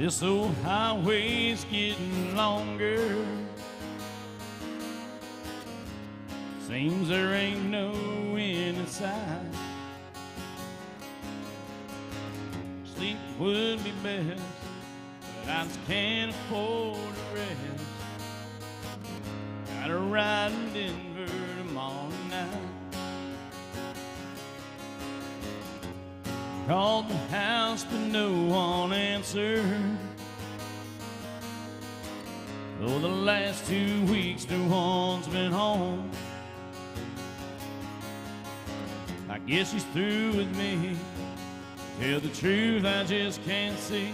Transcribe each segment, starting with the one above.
This old highway's getting longer. Seems there ain't no end in sight. Sleep would be best, but I just can't afford to rest. Gotta ride in Denver tomorrow night. Called the house, but no one answered. For the last 2 weeks, no one's been home. I guess she's through with me. Tell the truth, I just can't see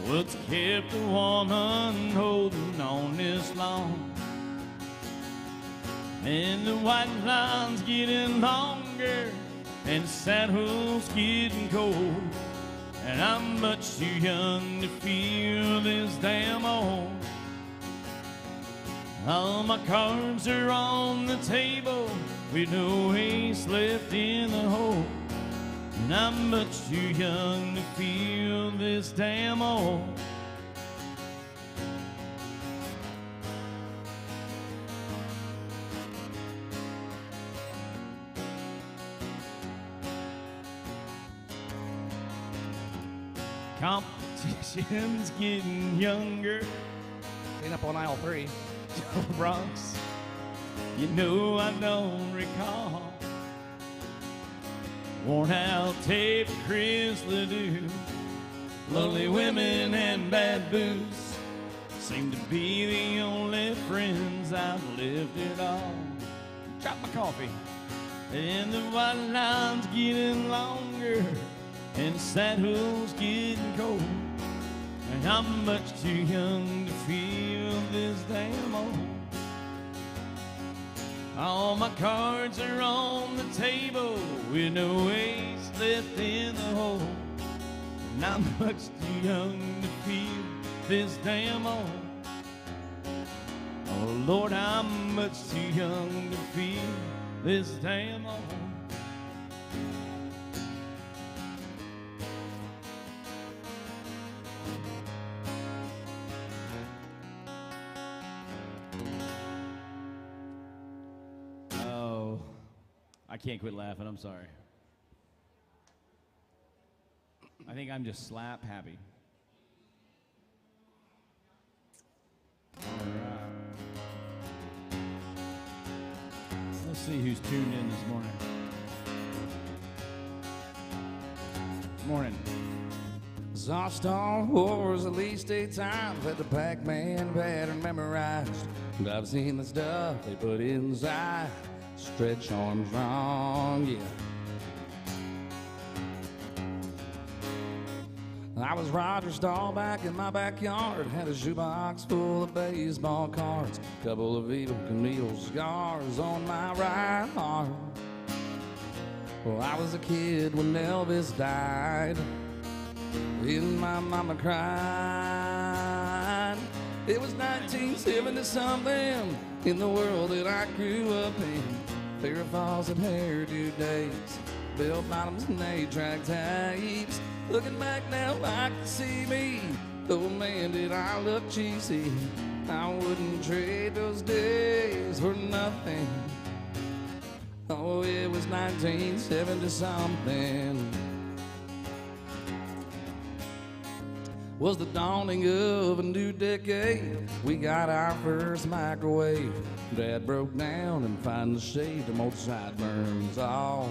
what's kept a woman holding on this long. And the white line's getting longer, and the saddle's getting cold, and I'm much too young to feel this damn old. All my cards are on the table with no ace left in the hole, and I'm much too young to feel this damn old. Competition's getting younger. Clean up on aisle 3. Bronx, you know I don't recall. Worn out tape, Chris Ledoux, lonely women and bad booze seem to be the only friends I've lived at all. Drop my coffee. And the white line's getting longer, and the saddle's getting cold, and I'm much too young to feel this damn old. All my cards are on the table with no ace left in the hole, and I'm much too young to feel this damn old. Oh Lord, I'm much too young to feel this damn old. I can't quit laughing, I'm sorry. I think I'm just slap happy. All right. Let's see who's tuned in this morning. Morning. Saw Star Wars at least 8 times, had the Pac-Man pattern memorized. And I've seen the stuff they put inside. Stretch arms wrong, yeah. I was Roger Staubach in my backyard, had a shoebox full of baseball cards, couple of Evil Knievel scars on my right arm. Well, I was a kid when Elvis died, and my mama cried. It was 1970-something in the world that I grew up in. Fair Falls and hairdo days, bell bottoms and 8-track tapes. Looking back now, I can see me. Oh man, did I look cheesy. I wouldn't trade those days for nothing. Oh, it was 1970-something. Was the dawning of a new decade. We got our first microwave. Dad broke down and finally shaved them old sideburns off.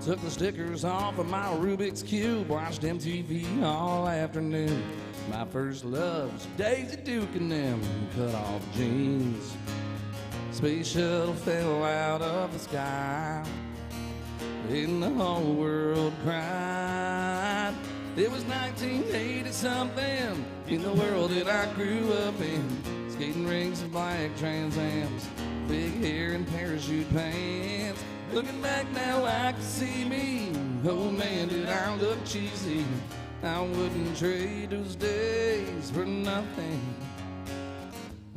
Took the stickers off of my Rubik's Cube. Watched MTV all afternoon. My first love was Daisy Duke and them cut off jeans. Space shuttle fell out of the sky, and the whole world cried. It was 1980-something in the world that I grew up in. Skating rings and black Trans Ams, big hair and parachute pants. Looking back now, I can see me. Oh man, did I look cheesy. I wouldn't trade those days for nothing.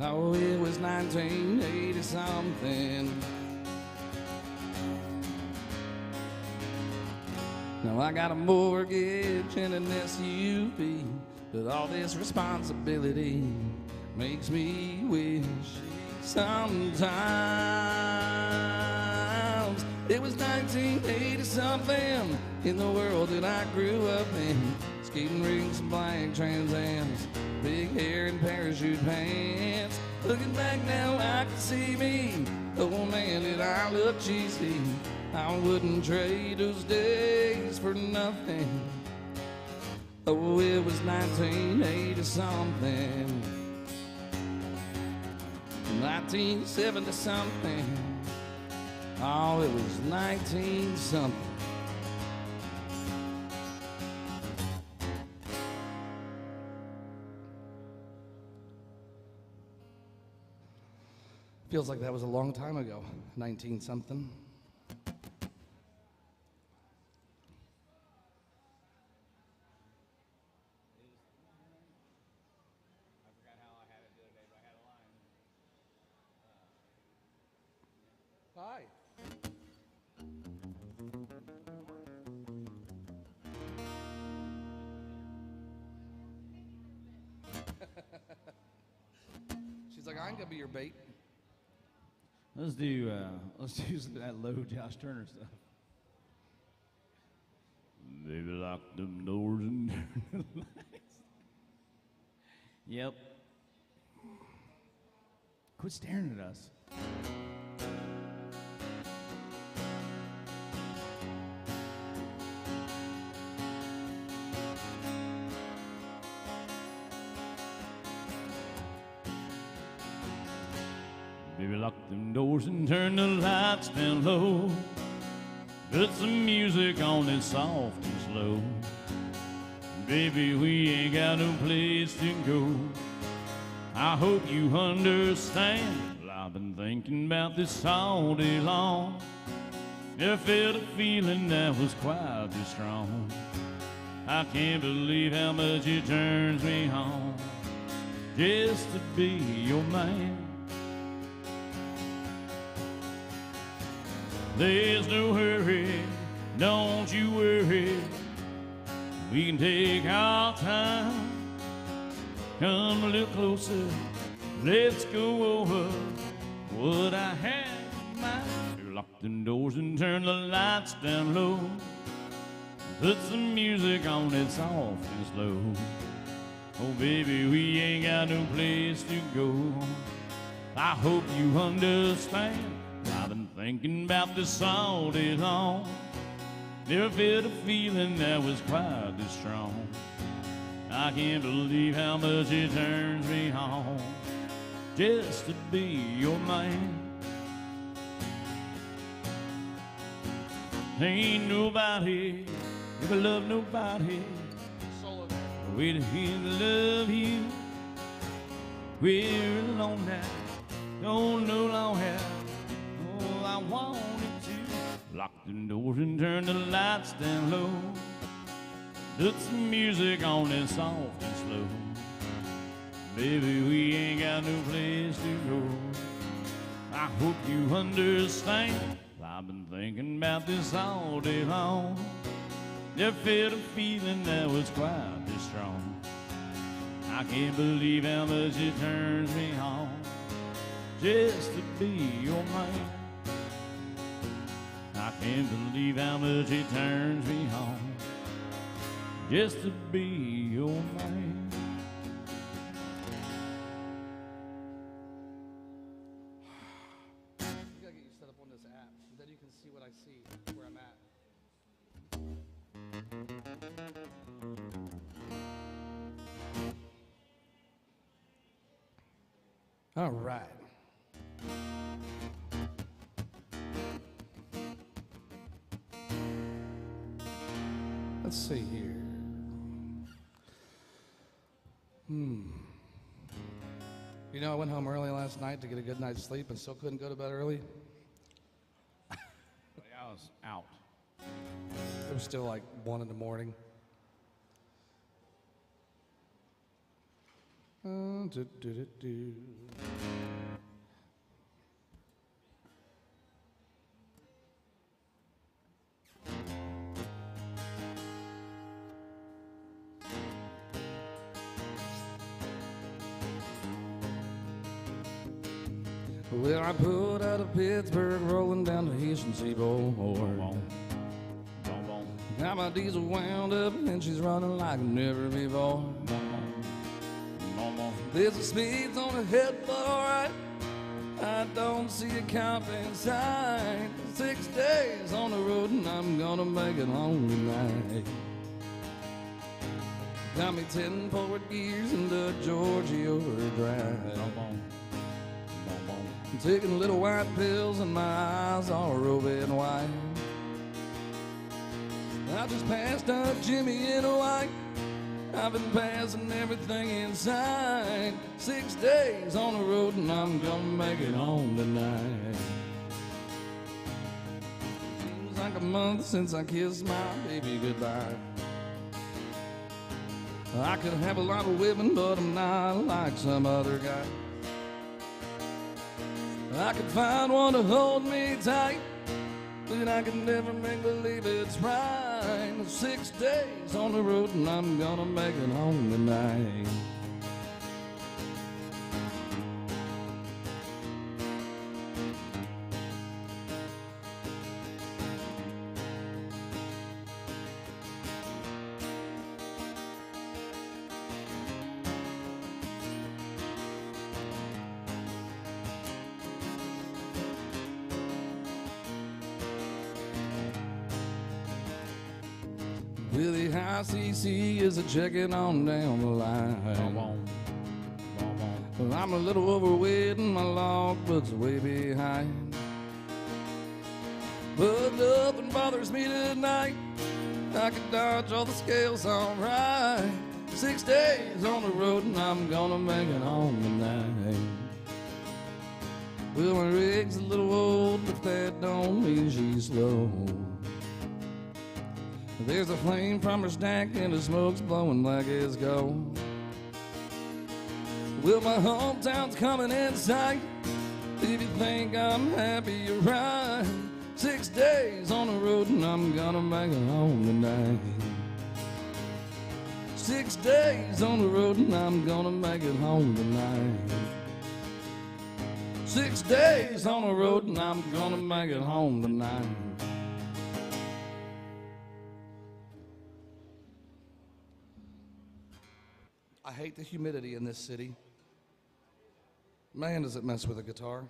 Oh, it was 1980-something. Now I got a mortgage and an SUV. But all this responsibility makes me wish sometimes it was 1980 something in the world that I grew up in. Skating rinks and blank Trans Ams, big hair and parachute pants. Looking back now, I can see me. Oh man, did I look cheesy. I wouldn't trade those days for nothing. Oh, it was 1980 something, 1970 something. Oh, it was 19 something. Feels like that was a long time ago, 19 something. Hi. She's like, I'm gonna be your bait. Let's do that low Josh Turner stuff. Baby, lock them doors and turn the lights. Yep. Quit staring at us. Baby, lock them doors and turn the lights down low. Put some music on that's soft and slow. Baby, we ain't got no place to go. I hope you understand. Well, I've been thinking about this all day long. Never felt a feeling that was quite this strong. I can't believe how much it turns me on just to be your man. There's no hurry, don't you worry. We can take our time. Come a little closer, let's go over what I had in mind. Lock them doors and turn the lights down low. Put some music on that's soft and slow. Oh baby, we ain't got no place to go. I hope you understand. I've been thinking about this all day long. Never felt a feeling that was quite this strong. I can't believe how much it turns me on just to be your man. Ain't nobody ever loved nobody way to hear to love you. We're alone now, don't know long how. Oh, I wanted to lock the doors and turn the lights down low. Put some music on that's soft and slow. Baby, we ain't got no place to go. I hope you understand. I've been thinking about this all day long. Never felt a feeling that was quite this strong. I can't believe how much it turns me on just to be your man. I can't believe how much it turns me on just to be your man. You gotta get you set up on this app, then you can see what I see, where I'm at. All right. Let's see here. You know, I went home early last night to get a good night's sleep and still couldn't go to bed early. I was out. It was still like 1 in the morning. Well, I pulled out of Pittsburgh, rolling down the eastern seaboard. Got my diesel wound up, and she's running like never before. There's a speed on the head, but alright. I don't see a camping sign. 6 days on the road, and I'm gonna make it home tonight. Got me 10 forward gears in the Georgia overdrive. I'm taking little white pills and my eyes are roving wide. I just passed up Jimmy in a white. I've been passing everything inside. 6 days on the road and I'm gonna make it home tonight. Seems like a month since I kissed my baby goodbye. I could have a lot of women, but I'm not like some other guy. I could find one to hold me tight, but I could never make believe it's right. 6 days on the road and I'm gonna make it home tonight. Billy High CC is a checking on down the line. Well, I'm a little overweight and my logbook's way behind. But nothing bothers me tonight. I can dodge all the scales alright. 6 days on the road and I'm gonna make it home tonight. Well, my rig's a little old, but that don't mean she's slow. There's a flame from her stack and the smoke's blowing like it's gold. Well, my hometown's coming in sight. If you think I'm happy, you're right. 6 days on the road and I'm gonna make it home tonight. 6 days on the road and I'm gonna make it home tonight. 6 days on the road and I'm gonna make it home tonight. I hate the humidity in this city. Man, does it mess with a guitar.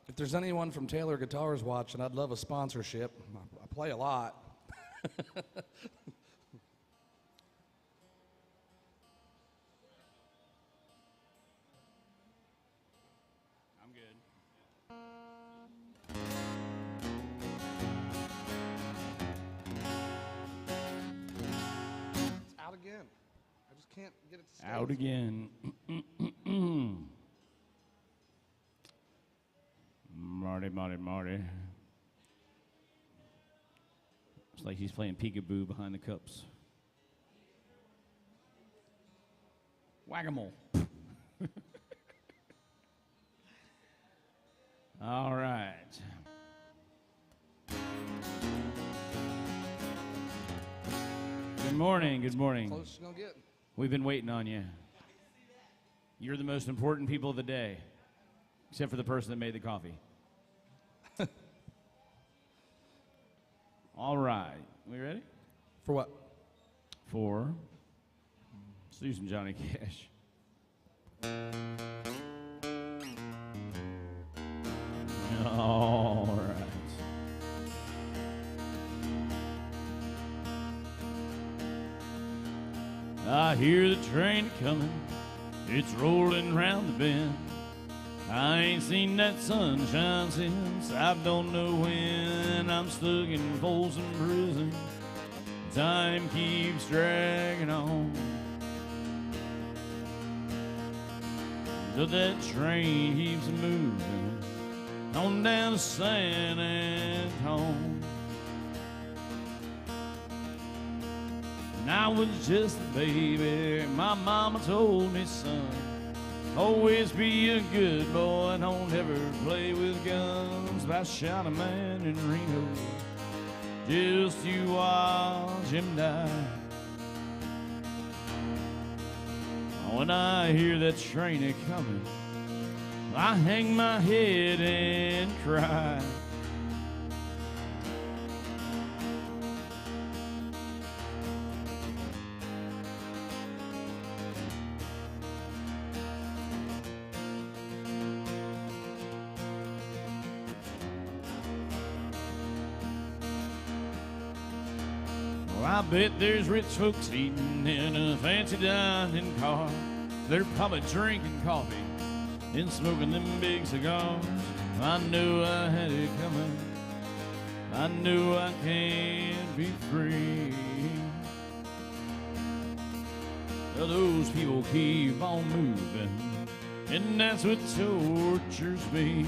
If there's anyone from Taylor Guitars watching, I'd love a sponsorship. I play a lot. Again. I just can't get it to stay. Out again. Marty. It's like he's playing peekaboo behind the cups. Whack-a-mole. All right. Good morning. Good morning. Close as you're gonna get. We've been waiting on you. You're the most important people of the day, except for the person that made the coffee. All right. We ready? For what? For let's do some Johnny Cash. All right. I hear the train coming, it's rolling round the bend. I ain't seen that sunshine since I don't know when. I'm stuck in Folsom Prison, time keeps dragging on. But that train keeps moving on down to San Antonio. And I was just a baby, my mama told me, son, Always be a good boy, don't ever play with guns. If I shot a man in Reno, just you watch him die. When I hear that train a-comin', I hang my head and cry. I bet there's rich folks eating in a fancy dining car. They're probably drinking coffee and smoking them big cigars. I knew I had it coming. I knew I can't be free. Well, those people keep on moving, and that's what tortures me.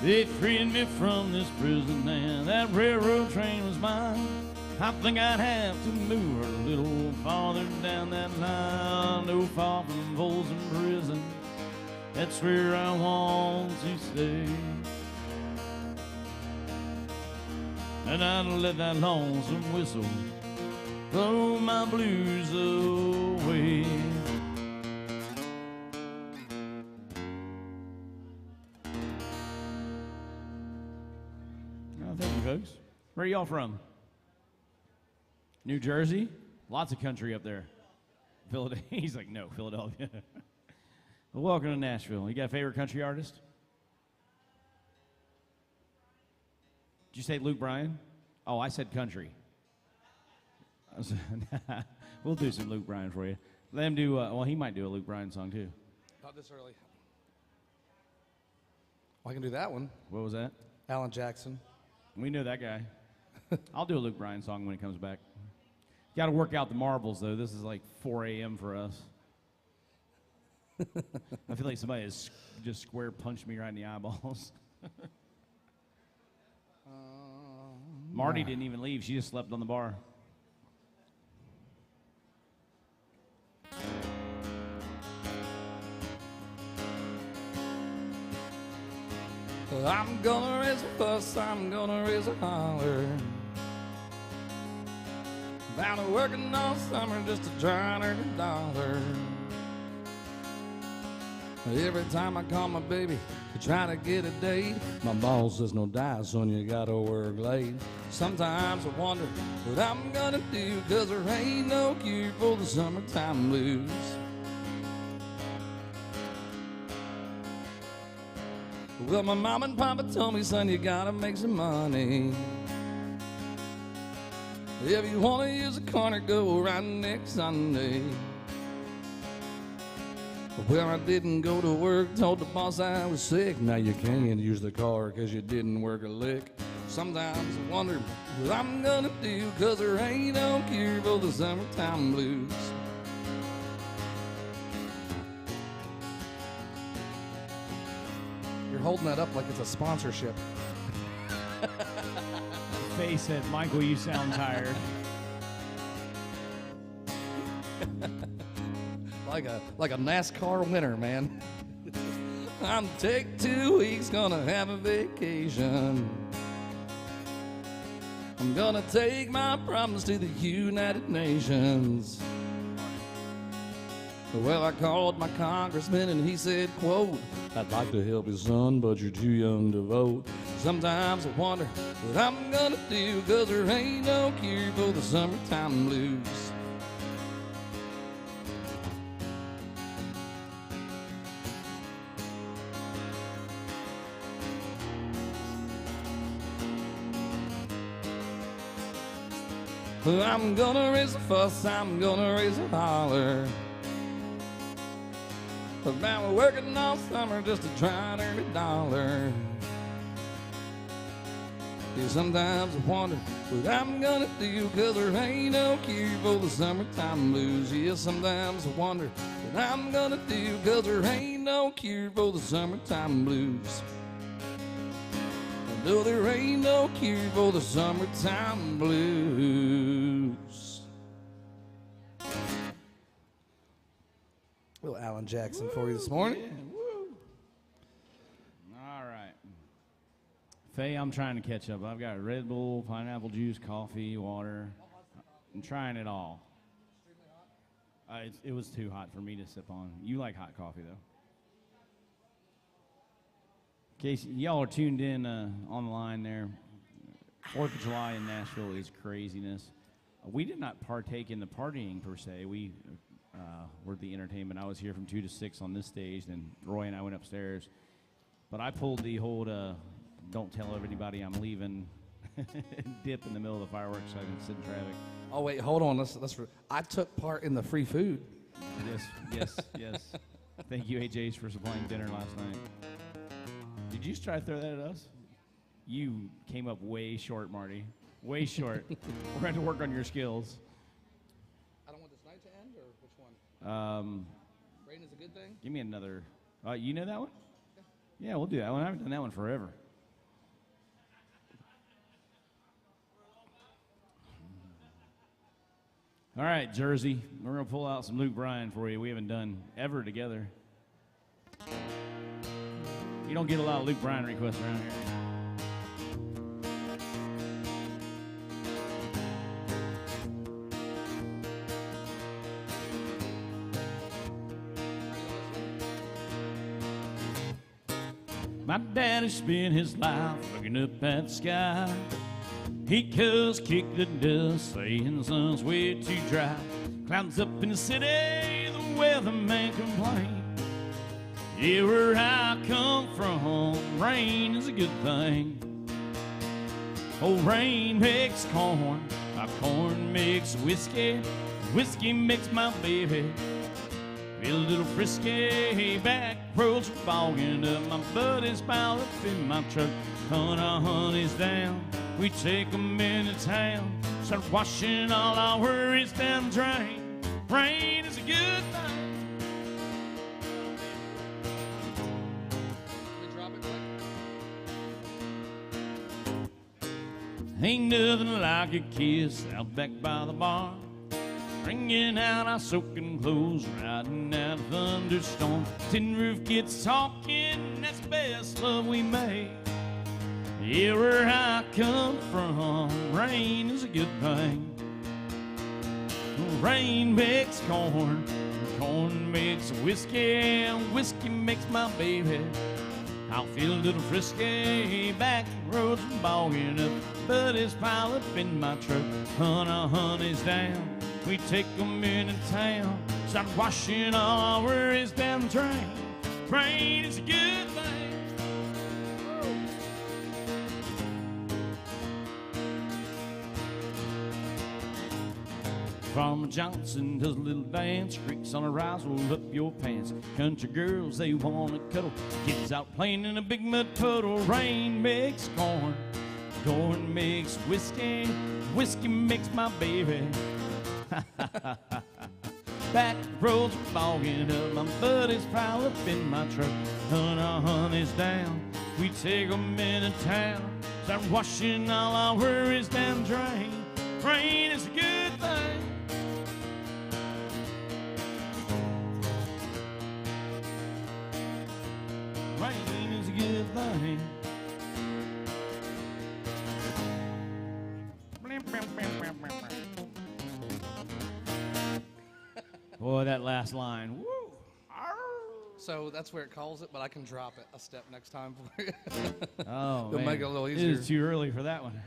They freed me from this prison and that railroad train was mine. I think I'd have to move a little farther down that line. No far from Folsom Prison, that's where I want to stay. And I'd let that lonesome whistle blow my blues away. Thank you, folks. Where are y'all from? New Jersey? Lots of country up there. Philadelphia. He's like, no, Philadelphia. Well, welcome to Nashville. You got a favorite country artist? Did you say Luke Bryan? Oh, I said country. We'll do some Luke Bryan for you. Let him do, well, he might do a Luke Bryan song, too. Not this early. Well, I can do that one. What was that? Alan Jackson. We know that guy. I'll do a Luke Bryan song when he comes back. Got to work out the marbles, though. This is like 4 a.m. for us. I feel like somebody has just square punched me right in the eyeballs. Marty didn't even leave. She just slept on the bar. I'm gonna raise a fuss, I'm gonna raise a holler. Bound to working all summer just to try and earn $1. Every time I call my baby to try to get a date, my boss says no die, son, you gotta work late. Sometimes I wonder what I'm gonna do, 'cause there ain't no cure for the summertime blues. Well, my mom and papa told me, son, you gotta make some money. If you wanna use a corner, go right next Sunday. Well, I didn't go to work, told the boss I was sick. Now you can't use the car 'cause you didn't work a lick. Sometimes I wonder what I'm gonna do, 'cause there ain't no cure for the summertime blues. You're holding that up like it's a sponsorship. Face said, Michael, you sound tired. like a NASCAR winner, man. I'm take 2 weeks, gonna have a vacation. I'm gonna take my problems to the United Nations. Well, I called my congressman and he said, quote, I'd like to help you, son, but you're too young to vote. Sometimes I wonder what I'm gonna do, 'cause there ain't no cure for the summertime blues. I'm gonna raise a fuss, I'm gonna raise a holler. But now we're working all summer just to try and earn $1. Yeah, sometimes I wonder what I'm gonna do, 'cause there ain't no cure for the summertime blues. Yeah, sometimes I wonder what I'm gonna do, 'cause there ain't no cure for the summertime blues. No, there ain't no cure for the summertime blues. Little Alan Jackson for you this morning. Yeah, woo. All right. Faye, I'm trying to catch up. I've got Red Bull, pineapple juice, coffee, water. I'm trying it all. It was too hot for me to sip on. You like hot coffee, though. In case y'all are tuned in on the line there, 4th of July in Nashville is craziness. We did not partake in the partying, per se. We were the entertainment. I was here from 2 to 6 on this stage, then Roy and I went upstairs. But I pulled the whole don't tell everybody I'm leaving dip in the middle of the fireworks so I can sit in traffic. Oh, wait, hold on. I took part in the free food. Yes. Thank you, AJ's, for supplying dinner last night. Did you just try to throw that at us? You came up way short, Marty. Way short. We're going to work on your skills. I don't want this night to end, or which one? Rain is a good thing? Give me another. You know that one? Yeah, we'll do that one. I haven't done that one forever. All right, Jersey. We're going to pull out some Luke Bryan for you. We haven't done ever together. You don't get a lot of Luke Bryan requests around here. My daddy spent his life looking up at the sky. He cussed, kicked the dust, saying the sun's way too dry. Clouds up in the city, the weatherman complained. Yeah, where I come from, rain is a good thing. Oh, rain makes corn, my corn makes whiskey, whiskey makes my baby feel a little frisky. Back roads are fogging up, my buddies pile up in my truck. Honey's down, we take 'em into town. Start washing all our worries down the drain. Rain is a good thing. Ain't nothing like a kiss out back by the bar. Bringing out our soaking clothes, riding out a thunderstorm. Tin roof gets talking, that's the best love we made. Yeah, where I come from, rain is a good thing. Rain makes corn, corn makes whiskey, and whiskey makes my baby. I'll feel a little frisky, back roads are bogging up, buddies pile up in my truck. Honey's down, we take 'em into town. Start washing all our worries down the drain. Rain is a good thing. Farmer Johnson does a little dance, creaks on a rise, roll up your pants. Country girls, they wanna cuddle, kids out playing in a big mud puddle. Rain makes corn, corn makes whiskey, whiskey makes my baby. Back roads are fogging up, my buddies pile up in my truck. Honey's down, we take 'em into town. Start washing all our worries down the drain. Rain is a good thing. Rain is a good thing. Boy, that last line. Woo! So that's where it calls it, but I can drop it a step next time for you. Oh, It'll man. make it a little easier. It is too early for that one.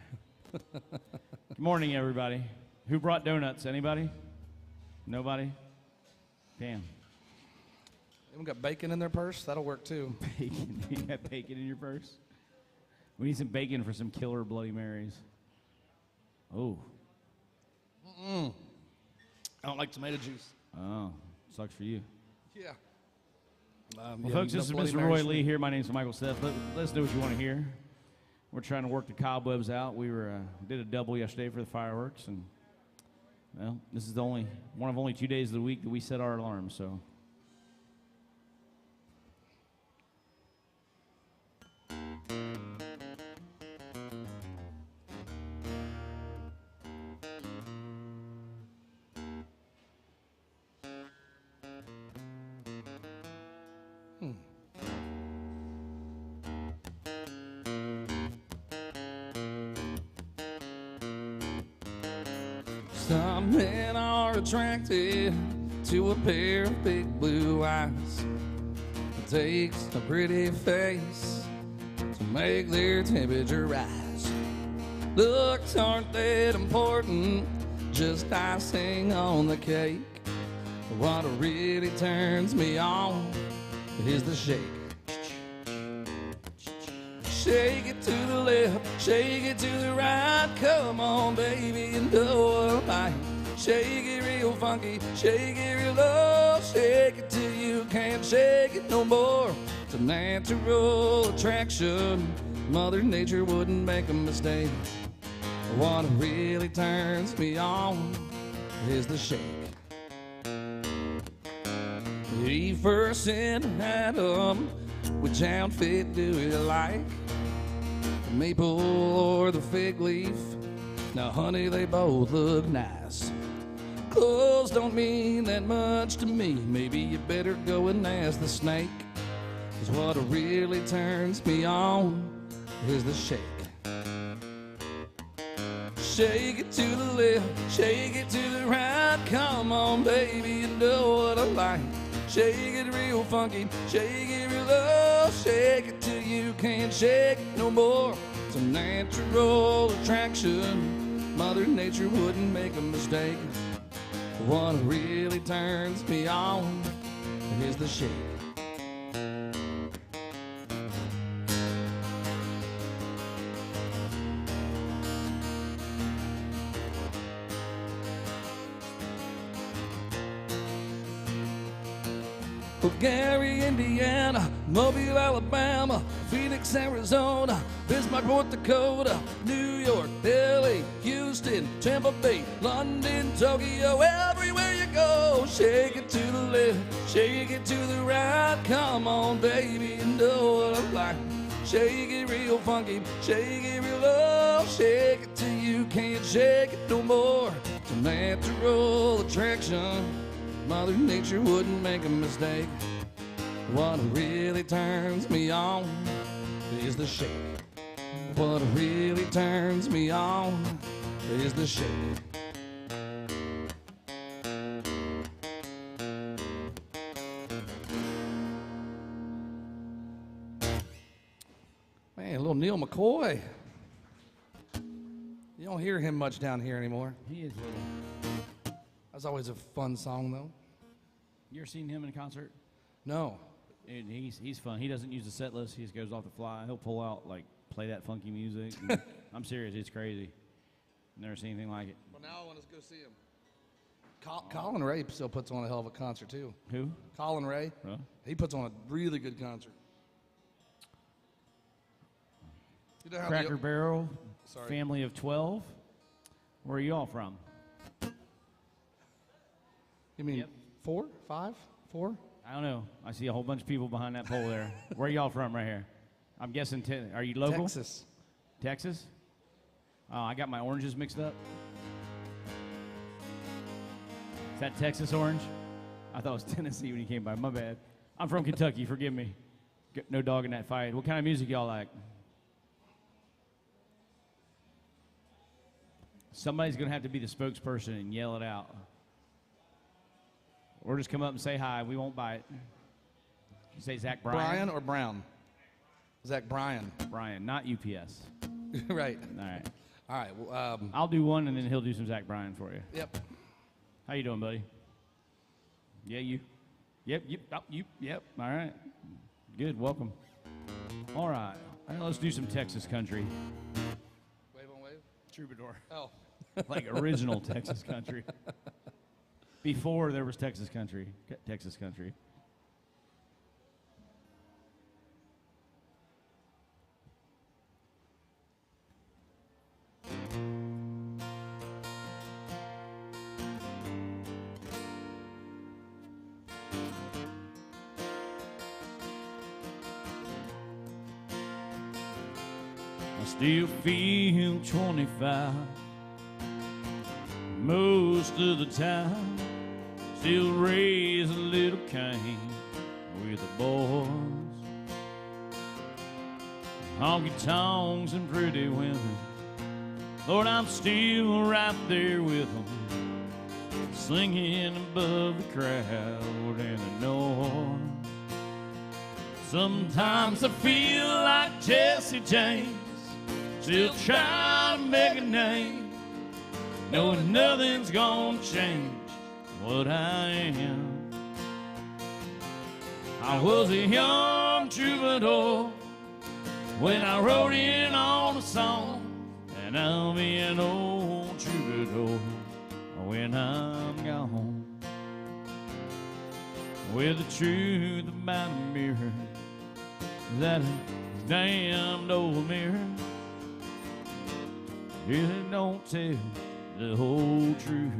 Good morning, everybody. Who brought donuts? Anybody? Nobody? Damn. Anyone got bacon in their purse? That'll work too. Bacon. You got bacon in your purse? We need some bacon for some killer Bloody Marys. Oh. I don't like tomato juice. Oh. Sucks for you. Yeah. Well, folks, this is Mr. Roy Lee here. My name's Michael Seth. Let's know what you want to hear. We're trying to work the cobwebs out. We did a double yesterday for the fireworks, and well, this is one of only 2 days of the week that we set our alarms. So. Some men are attracted to a pair of big blue eyes. It takes a pretty face to make their temperature rise. Looks aren't that important, just icing on the cake. What really turns me on is the shake. Shake it to the left, shake it to the right. Come on, baby, you know what I like. Shake it real funky, shake it real low. Shake it till you can't shake it no more. It's a natural attraction. Mother Nature wouldn't make a mistake. What really turns me on is the shake. He first sent Adam, which outfit do you like? The maple or the fig leaf? Now, honey, they both look nice. Clothes don't mean that much to me. Maybe you better go and ask the snake. 'Cause what really turns me on is the shake. Shake it to the left, shake it to the right. Come on, baby, you know what I like. Shake it real funky, shake it real low. Shake it till you can't shake it no more. It's a natural attraction. Mother Nature wouldn't make a mistake. What really turns me on is the shake. Gary, Indiana, Mobile, Alabama, Phoenix, Arizona, Bismarck, North Dakota, New York, LA, Houston, Tampa Bay, London, Tokyo, everywhere you go. Shake it to the left, shake it to the right. Come on, baby, you know what I like. Shake it real funky, shake it real low. Shake it till you can't shake it no more. It's a natural attraction. Mother Nature wouldn't make a mistake. What really turns me on is the shake. What really turns me on is the shake. Man, little Neil McCoy. You don't hear him much down here anymore. He is little. That's always a fun song, though. You ever seen him in concert? No. And he's fun. He doesn't use the set list. He just goes off the fly. He'll pull out, like, play that funky music. And I'm serious. It's crazy. Never seen anything like it. Well, now I want to go see him. Colin Ray still puts on a hell of a concert, too. Who? Colin Ray. Huh? He puts on a really good concert. You know how Cracker Barrel, family of 12. Where are you all from? You mean Yep. 4, 5, 4? I don't know. I see a whole bunch of people behind that pole there. Where are y'all from right here? I'm guessing, are you local? Texas. Texas? Oh, I got my oranges mixed up. Is that Texas orange? I thought it was Tennessee when you came by. My bad. I'm from Kentucky. Forgive me. No dog in that fight. What kind of music y'all like? Somebody's going to have to be the spokesperson and yell it out. Or just come up and say hi. We won't bite. You say Zach Bryan? Brian or Brown? Zach Bryan. Bryan, not UPS. Right. All right. All right. Well, I'll do one, and then he'll do some Zach Bryan for you. Yep. How you doing, buddy? Yeah, you. Yep, yep. All right. Good, welcome. All right. Let's do some Texas country. Wave on wave? Troubadour. Oh. Like original Texas country. Before there was Texas country. Texas country. I still feel 25 most of the time. Still raise a little Cain with the boys. Honky tonks and pretty women, Lord, I'm still right there with them, singing above the crowd and the noise. Sometimes I feel like Jesse James, still trying to make a name, knowing nothing's gonna change what I am. I was a young troubadour when I wrote in on a song, and I'll be an old troubadour when I'm gone. With the truth about a mirror, that damned old mirror, it don't tell the whole truth.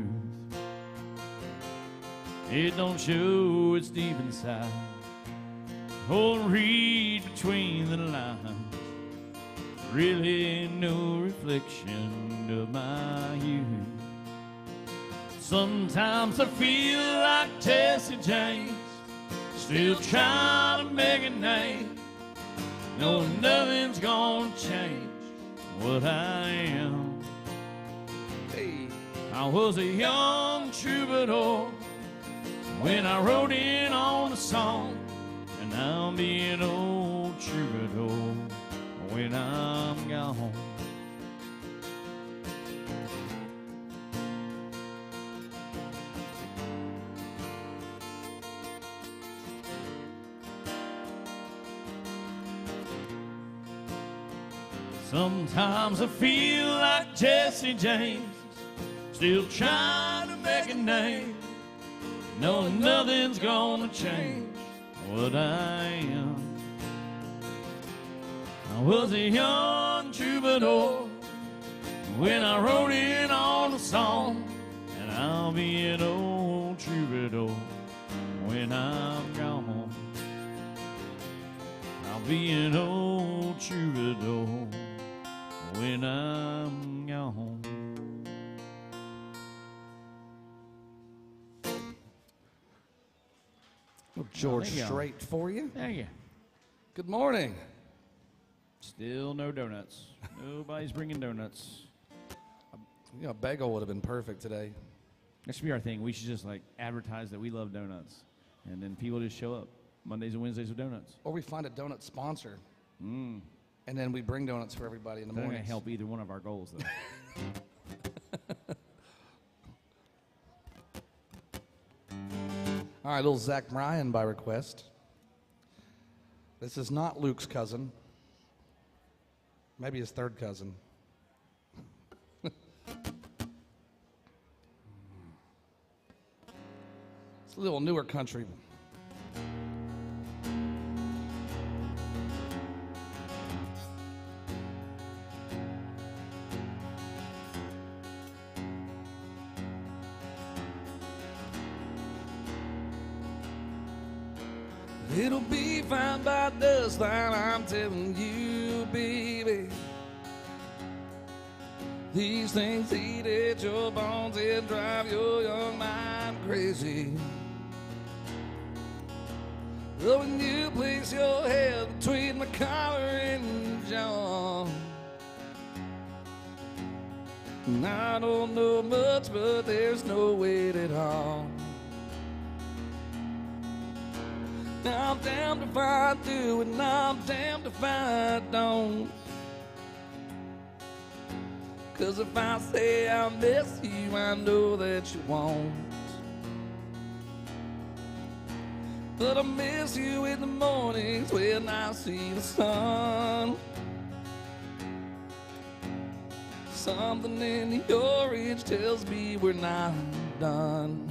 It don't show it's deep inside, or read between the lines. Really no reflection of my youth. Sometimes I feel like Jesse James, still trying to make a name, knowing nothing's gonna change what I am. Hey, I was a young troubadour when I wrote in on a song, and I'll be an old troubadour when I'm gone. Sometimes I feel like Jesse James, still trying to make a name, knowing nothing's gonna change what I am. I was a young troubadour when I wrote in on a song, and I'll be an old troubadour when I'm gone. I'll be an old troubadour when I'm gone. Well, George Strait for you. Thank you. Good morning. Still no donuts. Nobody's bringing donuts. You know, a bagel would have been perfect today. That should be our thing. We should just like advertise that we love donuts, and then people just show up Mondays and Wednesdays with donuts. Or we find a donut sponsor, and then we bring donuts for everybody in the morning. That ain't gonna help either one of our goals, though. All right, little Zach Bryan by request. This is not Luke's cousin. Maybe his third cousin. It's a little newer country. It'll be fine by dusk time, I'm telling you, baby. These things eat at your bones and drive your young mind crazy. But when you place your head between my collar and jaw, and I don't know much, but there's no weight at all. I'm damned if I do, and I'm damned if I don't. 'Cause if I say I miss you, I know that you won't. But I miss you in the mornings when I see the sun. Something in the orange tells me we're not done.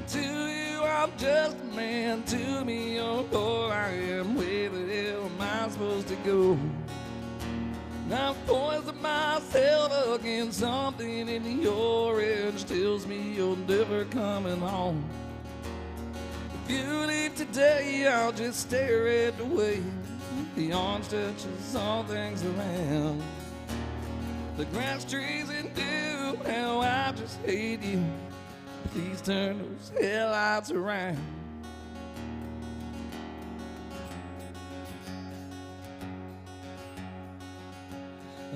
To you, I'm just a man. To me, you're all I am. Where the hell am I supposed to go? I've poisoned myself against something in the orange tells me you're never coming home. If you leave today, I'll just stare at the way The orange touches all things around. The grass, trees, and dew, how I just hate you. Please turn those headlights around.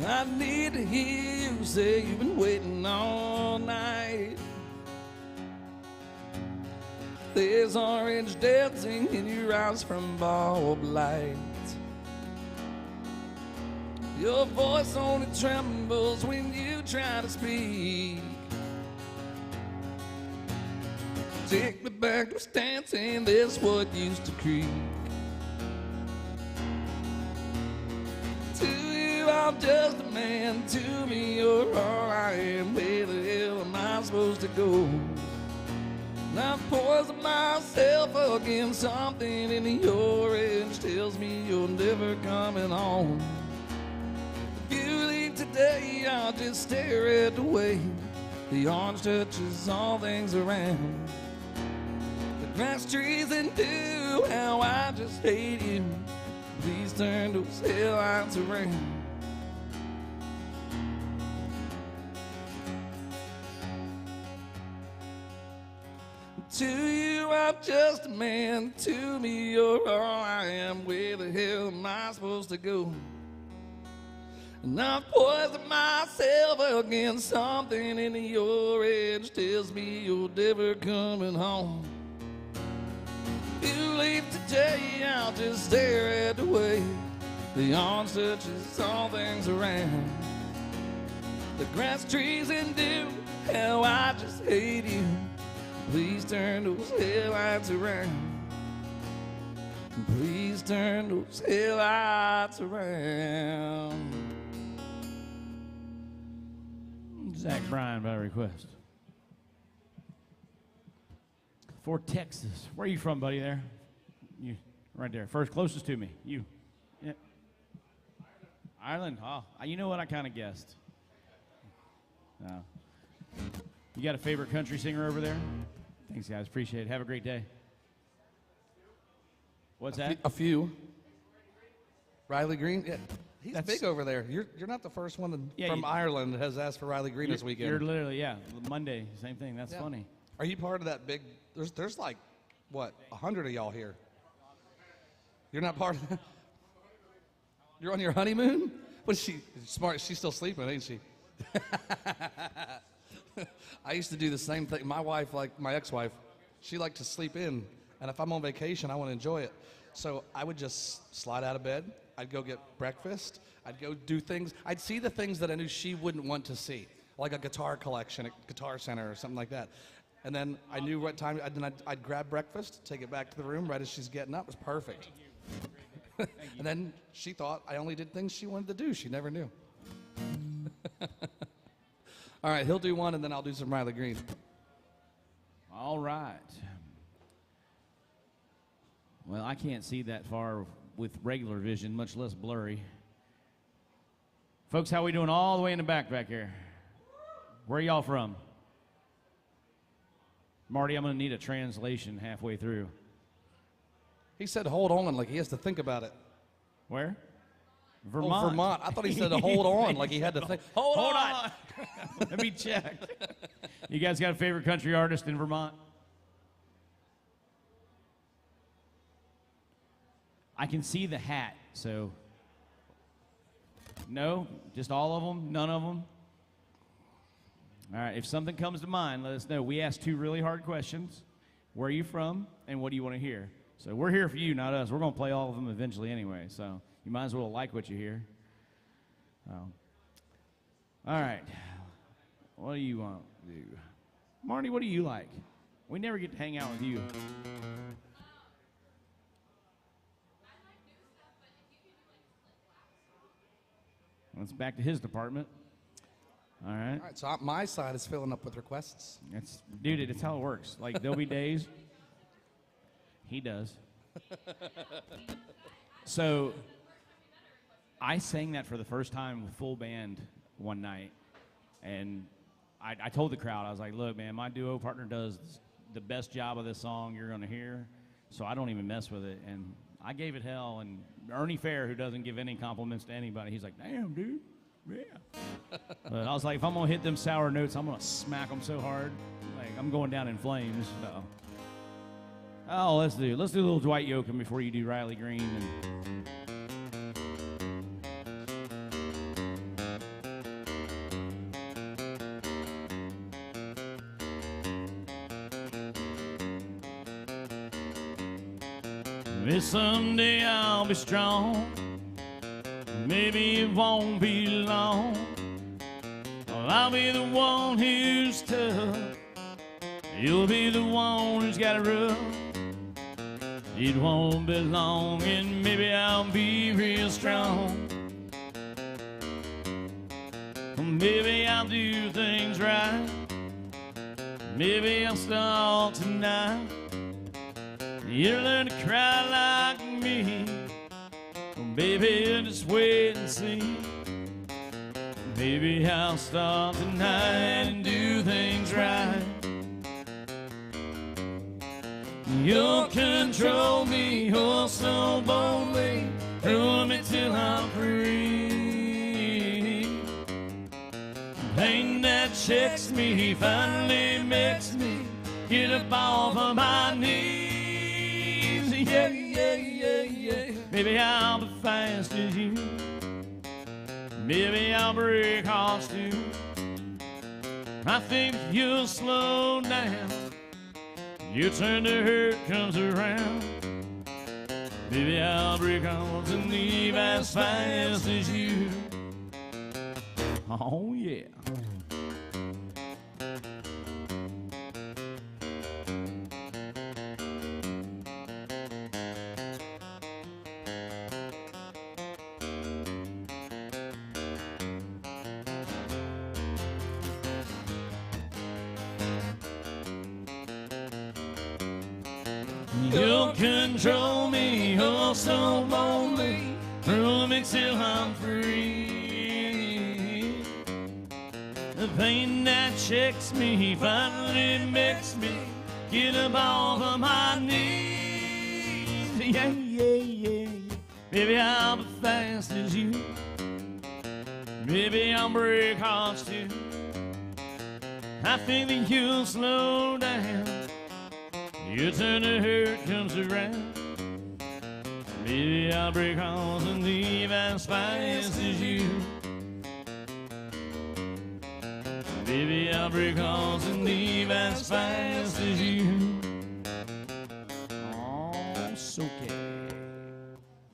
I need to hear you say you've been waiting all night. There's orange dancing in your eyes from bulb lights. Your voice only trembles when you try to speak. Take me back to dancing, this what used to creak. To you, I'm just a man. To me, you're all I am. Where the hell am I supposed to go? And I've poisoned myself against something in the orange tells me you're never coming home. If you leave today, I'll just stare at the way the orange touches all things around. The grass, trees, and dew, how I just hate you. Please turn those headlights around. To you, I'm just a man. To me, you're all I am. Where the hell am I supposed to go? And I've poisoned myself against something in the orange tells me you're never coming home. If you leave today, I'll just stare at the way the orange touches all things around. The grass, trees, and dew, how I just hate you. Please turn those headlights around. Please turn those headlights around. Zach Bryan by request. For Texas. Where are you from, buddy, there? You, right there. First, closest to me. You. Yeah. Ireland? Oh, you know what? I kind of guessed. No. You got a favorite country singer over there? Thanks, guys. Appreciate it. Have a great day. What's that? A few. Riley Green? Yeah. He's big over there. You're not the first one from Ireland that has asked for Riley Green this weekend. You're literally, Monday, same thing. That's funny. Are you part of that big, there's like, what, 100 of y'all here? You're not part of that? You're on your honeymoon? What is she, smart, she's still sleeping, ain't she? I used to do the same thing. My wife, like my ex-wife, she liked to sleep in. And if I'm on vacation, I want to enjoy it. So I would just slide out of bed. I'd go get breakfast. I'd go do things. I'd see the things that I knew she wouldn't want to see, like a guitar collection at Guitar Center or something like that. And then I knew what time, I'd grab breakfast, take it back to the room right as she's getting up. It was perfect. And then she thought I only did things she wanted to do. She never knew. All right, he'll do one, and then I'll do some Riley Green. All right. Well, I can't see that far with regular vision, much less blurry. Folks, how we doing all the way in the back here? Where are y'all from? Marty, I'm going to need a translation halfway through. He said hold on, like he has to think about it. Where? Vermont. Oh, Vermont. I thought he said to hold on, like he had to think. Hold on. Let me check. You guys got a favorite country artist in Vermont? I can see the hat, so. No? Just all of them? None of them? All right, if something comes to mind, let us know. We asked two really hard questions. Where are you from, and what do you want to hear? So we're here for you, not us. We're going to play all of them eventually anyway, so you might as well like what you hear. All right. What do you want to do? Marty, what do you like? We never get to hang out with you. Well, it's back to his department. All right. All right, so my side is filling up with requests. Dude, it's how it works. Like, there'll be days. He does. So, I sang that for the first time with full band one night, and I told the crowd, I was like, look, man, my duo partner does the best job of this song you're going to hear, so I don't even mess with it. And I gave it hell, and Ernie Fair, who doesn't give any compliments to anybody, he's like, damn, dude, yeah. But I was like, if I'm going to hit them sour notes, I'm going to smack them so hard. Like, I'm going down in flames, so. Oh, let's do a little Dwight Yoakam before you do Riley Green. And maybe someday I'll be strong. Maybe it won't be long. Well, I'll be the one who's tough. You'll be the one who's got it rough. It won't be long, and maybe I'll be real strong. Maybe I'll do things right. Maybe I'll start tonight. You'll learn to cry like me. Baby, just wait and see. Maybe I'll start tonight and do things right. You'll control me, oh so boldly. Rule me till I'm free. Pain that checks me finally makes me get up off of my knees. Yeah, yeah, yeah, yeah. Maybe I'll be fast as you. Maybe I'll break hearts too. I think you'll slow down. Your turn to hurt comes around. Maybe I'll break hearts and leave as fast as you. Oh yeah. You'll control me, oh so boldly. Rule me till I'm free. The pain that checks me finally makes me get up off of my knees. Yeah, yeah, yeah. Maybe I'll be fast as you. Maybe I'll break hearts too. I think that you'll slow down. Your turn to hurt comes around. Maybe I'll break hearts and leave as fast as you. Maybe I'll break hearts and leave as fast as you. Oh, so okay.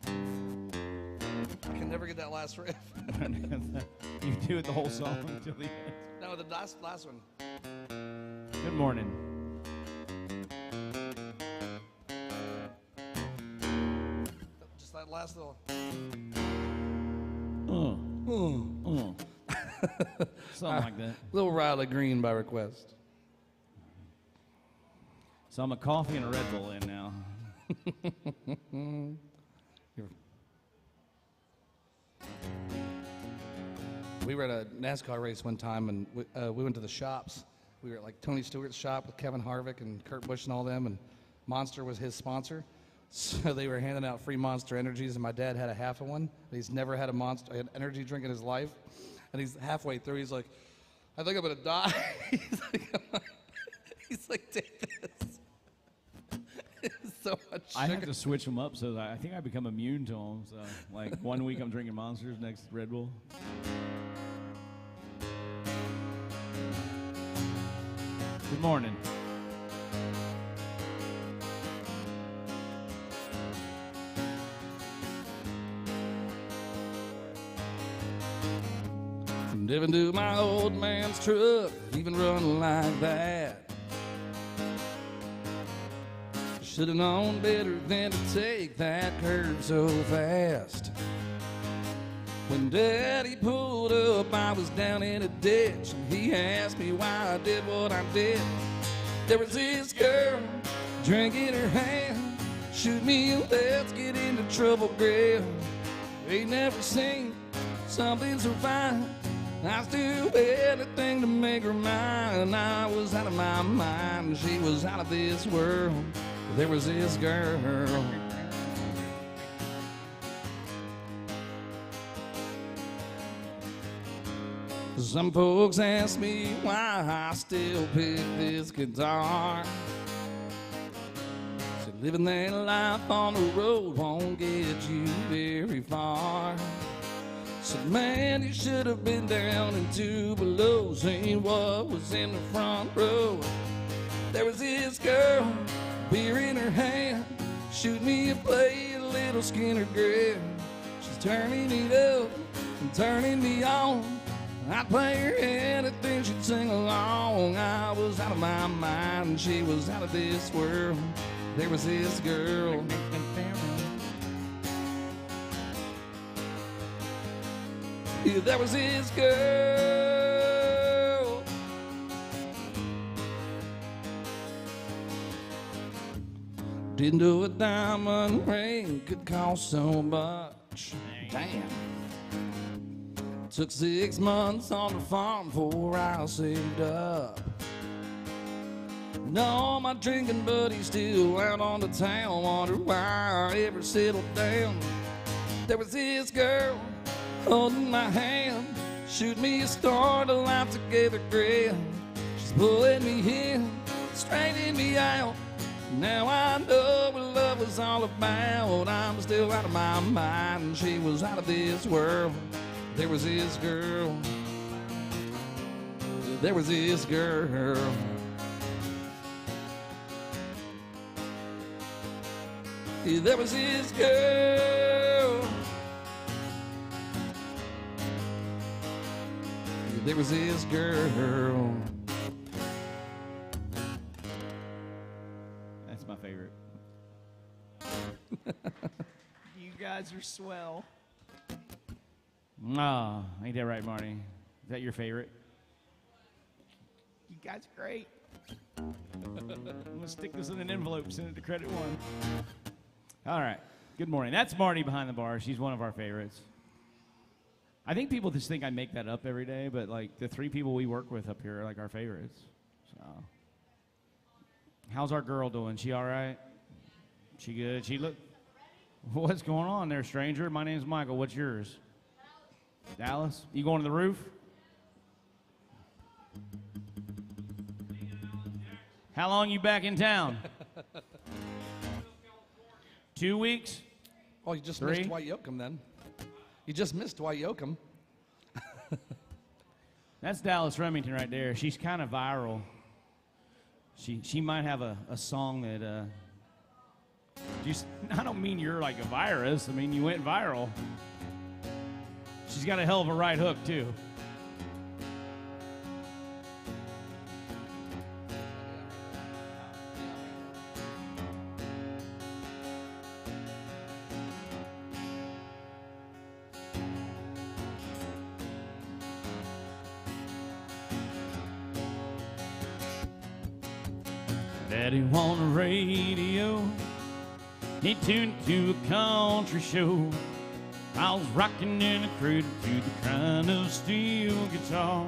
I can never get that last riff. You do it the whole song until the end. No, the last one. Good morning. Just that last little. Something like that. Little Riley Green by request. So I'm a coffee and a Red Bull in now. We were at a NASCAR race one time, and we went to the shops. We were at like Tony Stewart's shop with Kevin Harvick and Kurt Busch and all them, and Monster was his sponsor. So they were handing out free Monster Energies, and my dad had a half of one. He's never had an energy drink in his life. And he's halfway through, he's like, I think I'm gonna die. he's like, take this. It's so much sugar. I have to switch them up so that I think I become immune to them. So, like, 1 week I'm drinking Monsters, next Red Bull. Good morning. Driven to my old man's truck, even running like that. Should've known better than to take that curve so fast. When Daddy pulled up, I was down in a ditch, and he asked me why I did what I did. There was this girl, drink in her hand, shoot me a let's get into trouble grill. Ain't never seen something so fine. I'd do anything to make her mine. I was out of my mind, she was out of this world. There was this girl. Some folks ask me why I still pick this guitar. So living that life on the road won't get you very far. So man, you should have been down in two below, seeing what was in the front row. There was this girl, beer in her hand, shooting me a play, a little Skinner Grin. She's turning it up and turning me on. I'd play her anything, she'd sing along. I was out of my mind and she was out of this world. There was this girl. Yeah, there was this girl. Didn't know a diamond ring could cost so much. Damn. Took 6 months on the farm before I saved up. No, my drinking buddies still out on the town, wonder why I ever settled down. There was this girl holding my hand, shoot me a start, a life together grin. She's pulling me in, straightening me out. Now I know what love was all about. I'm still out of my mind and she was out of this world. There was this girl. There was this girl. Yeah, there was this girl. Yeah, there was this girl. That's my favorite. You guys are swell. Ah, ain't that right, Marty? Is that your favorite? You guys are great. I'm gonna stick this in an envelope, send it to Credit One. All right. Good morning. That's Marty behind the bar. She's one of our favorites. I think people just think I make that up every day, but like the three people we work with up here are like our favorites. So, how's our girl doing? She all right? She good? She look. What's going on there, stranger? My name's Michael. What's yours? Dallas? You going to the roof? How long you back in town? 2 weeks? Oh, you just missed Dwight Yoakam then. You just missed Dwight Yoakam. That's Dallas Remington right there. She's kind of viral. She might have a song that, I don't mean you're like a virus. I mean, you went viral. She's got a hell of a right hook, too. Daddy on the radio, he tuned to a country show. I was rocking in a cradle to the kind of steel guitar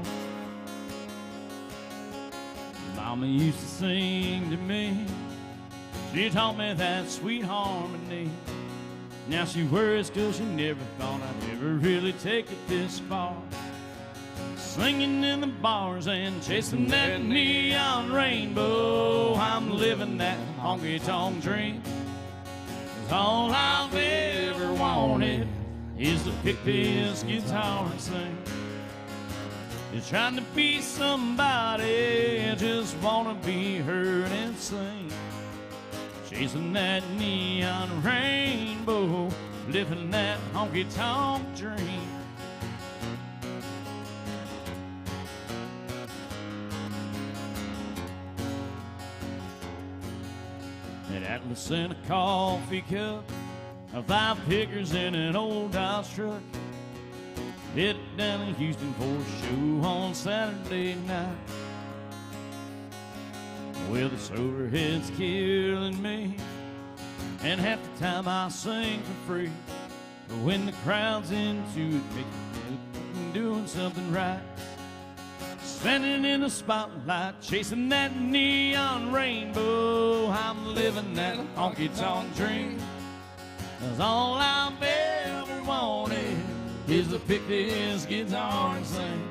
Mama used to sing to me. She taught me that sweet harmony. Now she worries 'cause she never thought I'd ever really take it this far. Singing in the bars and chasing that neon rainbow. I'm living that honky-tonk dream. 'Cause all I've ever wanted is to pick this guitar and sing. Just trying to be somebody, just wanna be heard and sing. Chasing that neon rainbow, living that honky-tonk dream. An Atlas in a coffee cup, a 5 pickers in an old Dodge truck. Headed down to Houston for a show on Saturday night. Well, this overhead's killing me, and half the time I sing for free. But when the crowd's into it, makes me look like I'm doing something right. Standing in the spotlight, chasing that neon rainbow. I'm living that honky-tonk dream. 'Cause all I've ever wanted is to pick this guitar and sing.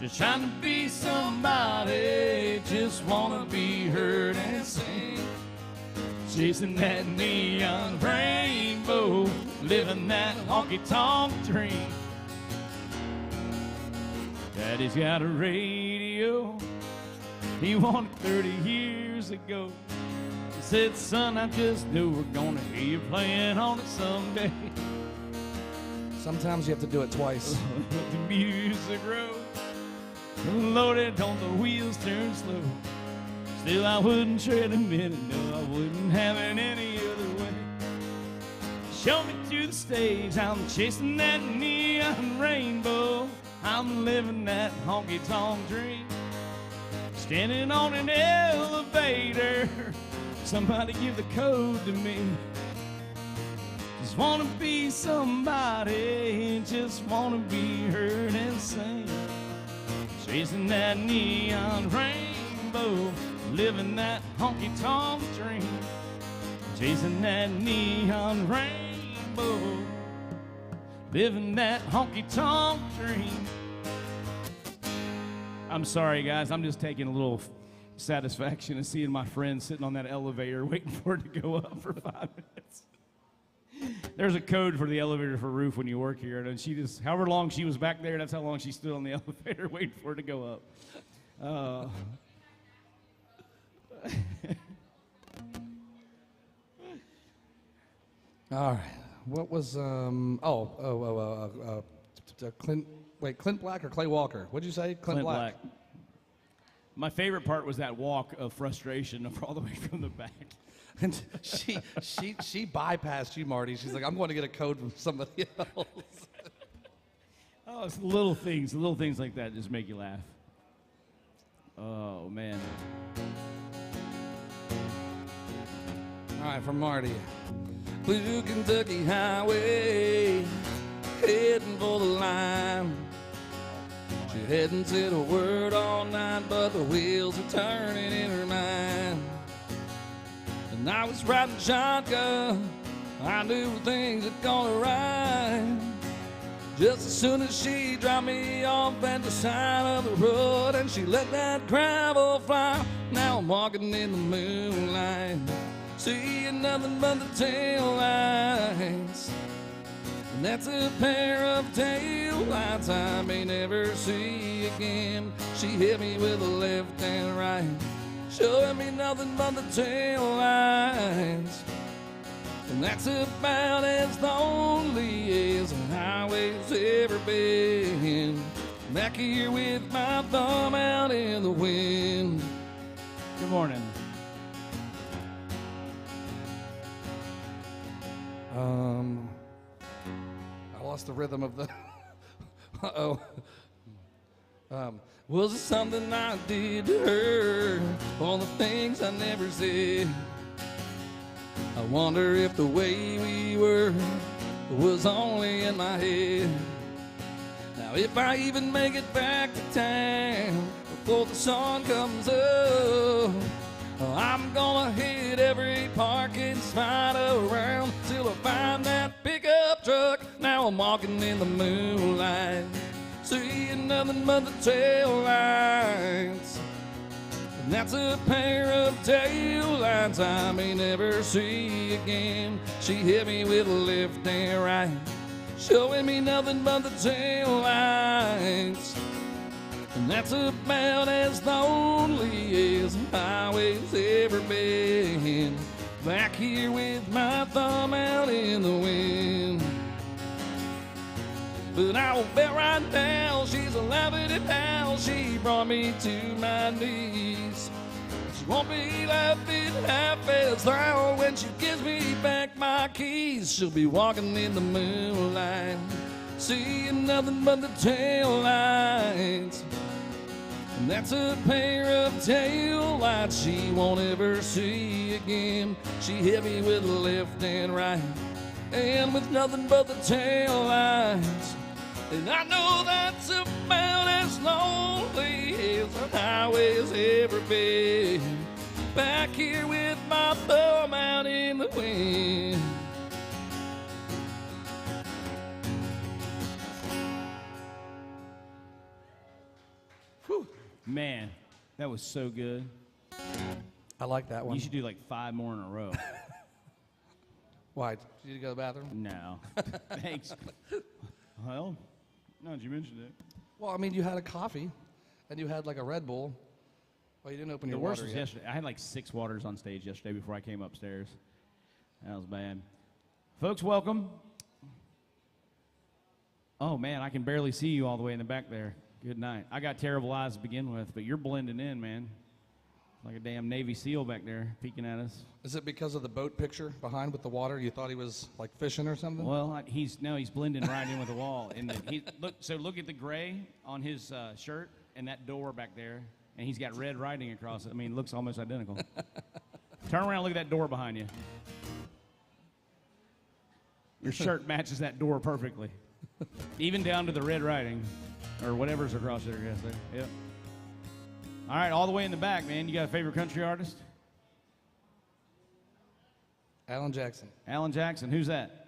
Just trying to be somebody, just wanna be heard and sing. Chasing that neon rainbow, living that honky-tonk dream. Daddy's got a radio he wanted 30 years ago. He said, son, I just knew we're gonna hear you playing on it someday. Sometimes you have to do it twice. The music rose, loaded on the wheels turn slow. Still I wouldn't trade a minute, no, I wouldn't have it any other way. Show me to the stage, I'm chasing that neon rainbow. I'm living that honky-tonk dream. Standing on an elevator, somebody give the code to me. Just wanna be somebody, just wanna be heard and sing. Chasing that neon rainbow, living that honky-tonk dream. Chasing that neon rainbow, living that honky-tonk dream. I'm sorry, guys. I'm just taking a little satisfaction in seeing my friend sitting on that elevator waiting for it to go up for 5 minutes. There's a code for the elevator for Roof when you work here, and she just, however long she was back there, that's how long she stood on the elevator waiting for it to go up. All right. What was Clint Black or Clay Walker? What'd you say? Clint Black. My favorite part was that walk of frustration all the way from the back. And she bypassed you, Marty. She's like, I'm going to get a code from somebody else. Oh, it's little things like that just make you laugh. Oh, man. All right, from Marty. Blue Kentucky Highway, heading for the line. She hadn't said a word all night, but the wheels are turning in her mind. And I was riding shotgun, I knew things had gone right. Just as soon as she dropped me off at the side of the road, and she let that gravel fly. Now I'm walking in the moonlight, seeing nothing but the tail lights. And that's a pair of tail lights I may never see again. She hit me with a left and right, showing me nothing but the tail lights. And that's about as lonely as the highway's ever been. Back here with my thumb out in the wind. Good morning. I lost the rhythm of the. Uh-oh. Was it something I did to her? All the things I never said. I wonder if the way we were was only in my head. Now if I even make it back to town before the sun comes up, I'm gonna hit every parking spot around till I find that pickup truck. Now I'm walking in the moonlight, seeing nothing but the tail lights. And that's a pair of tail lights I may never see again. She hit me with a left and right, showing me nothing but the tail lights. And that's about as lonely as the highway's ever been. Back here with my thumb out in the wind. But I will bet right now she's laughing at how she brought me to my knees. She won't be laughing half as loud when she gives me back my keys. She'll be walking in the moonlight, seeing nothing but the tail lights. And that's a pair of tail lights she won't ever see again. She hit me with a left and right, and with nothing but the tail lights. And I know that's about as lonely as the highway's ever been. Back here with my thumb out in the wind. Whew. Man, that was so good. I like that one. You should do like 5 more in a row. Why? Did you go to the bathroom? No. Thanks. Well, no, you mentioned it. Well, I mean, you had a coffee, and you had like a Red Bull. Well, you didn't open your The worst water was yet. yesterday. I had like 6 waters on stage yesterday before I came upstairs. That was bad. Folks, welcome. Oh, man, I can barely see you all the way in the back there. Good night. I got terrible eyes to begin with, but you're blending in, man. Like a damn Navy SEAL back there peeking at us. Is it because of the boat picture behind with the water? You thought he was like fishing or something? Well, he's blending right in with the wall. And look at the gray on his shirt and that door back there, and he's got red writing across it. I mean, it looks almost identical. Turn around, and look at that door behind you. Your shirt matches that door perfectly, even down to the red writing, or whatever's across there. I guess there. Yep. All right, all the way in the back, man. You got a favorite country artist? Alan Jackson. Alan Jackson. Who's that?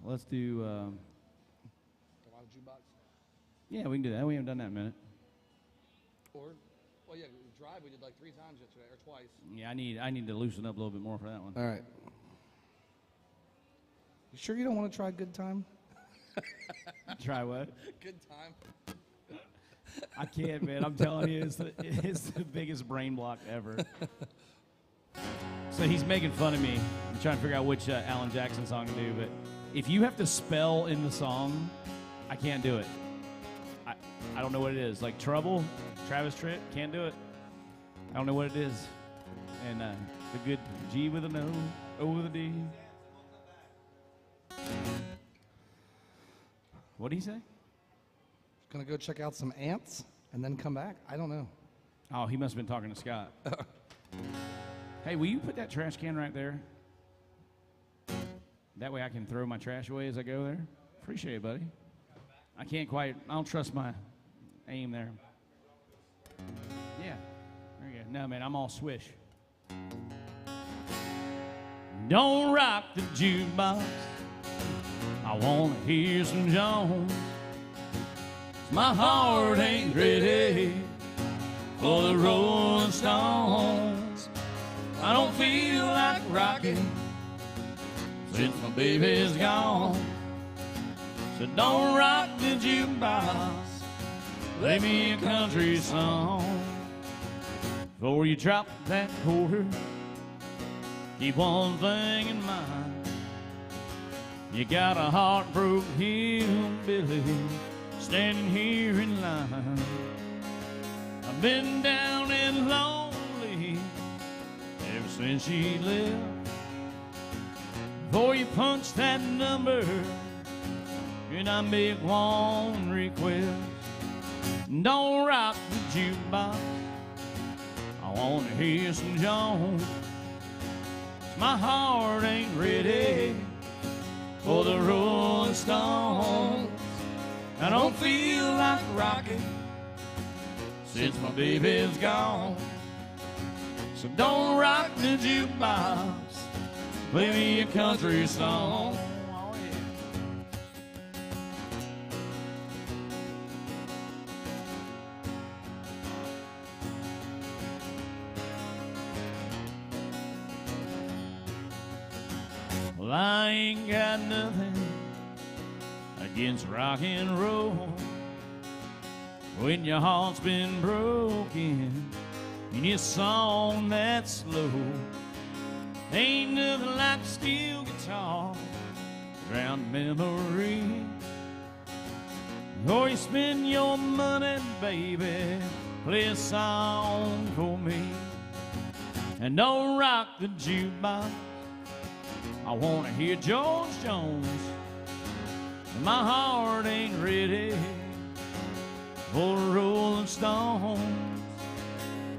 Let's do. Jukebox? Yeah, we can do that. We haven't done that in a minute. Or, well, yeah, Drive we did like 3 times yesterday, or twice. Yeah, I need to loosen up a little bit more for that one. All right. You sure you don't want to try Good Time? Try what? Good Time. I can't, man. I'm telling you, it's the biggest brain block ever. So he's making fun of me. I'm trying to figure out which Alan Jackson song to do, but if you have to spell in the song, I can't do it. I don't know what it is. Like Trouble, Travis Tritt, can't do it. I don't know what it is. And the good G with an O, O with a D. What did he say? Gonna go check out some ants and then come back? I don't know. Oh, he must have been talking to Scott. Hey, will you put that trash can right there? That way I can throw my trash away as I go there. Appreciate it, buddy. I don't trust my aim there. Yeah, there you go. No, man, I'm all swish. Don't rock the jukebox. I wanna hear some Jones. My heart ain't ready for the Rolling Stones. I don't feel like rocking since my baby's gone. So don't rock the jukebox. Play me a country song. Before you drop that quarter, keep one thing in mind. You got a heartbroken hillbilly standing here in line. I've been down and lonely ever since she left. Before you punch that number, and I make one request. Don't rock the jukebox. I want to hear some Jones. My heart ain't ready for the Rolling Stones. I don't feel like rocking since my baby's gone. So don't rock the jukebox. Play me a country song. Oh, yeah. Well, I ain't got nothing against rock and roll. When your heart's been broken and your song that's slow, ain't nothing like a steel guitar, drowned memory. Or you spend your money, baby, play a song for me. And don't rock the jukebox. I want to hear George Jones. My heart ain't ready for the Rolling Stones.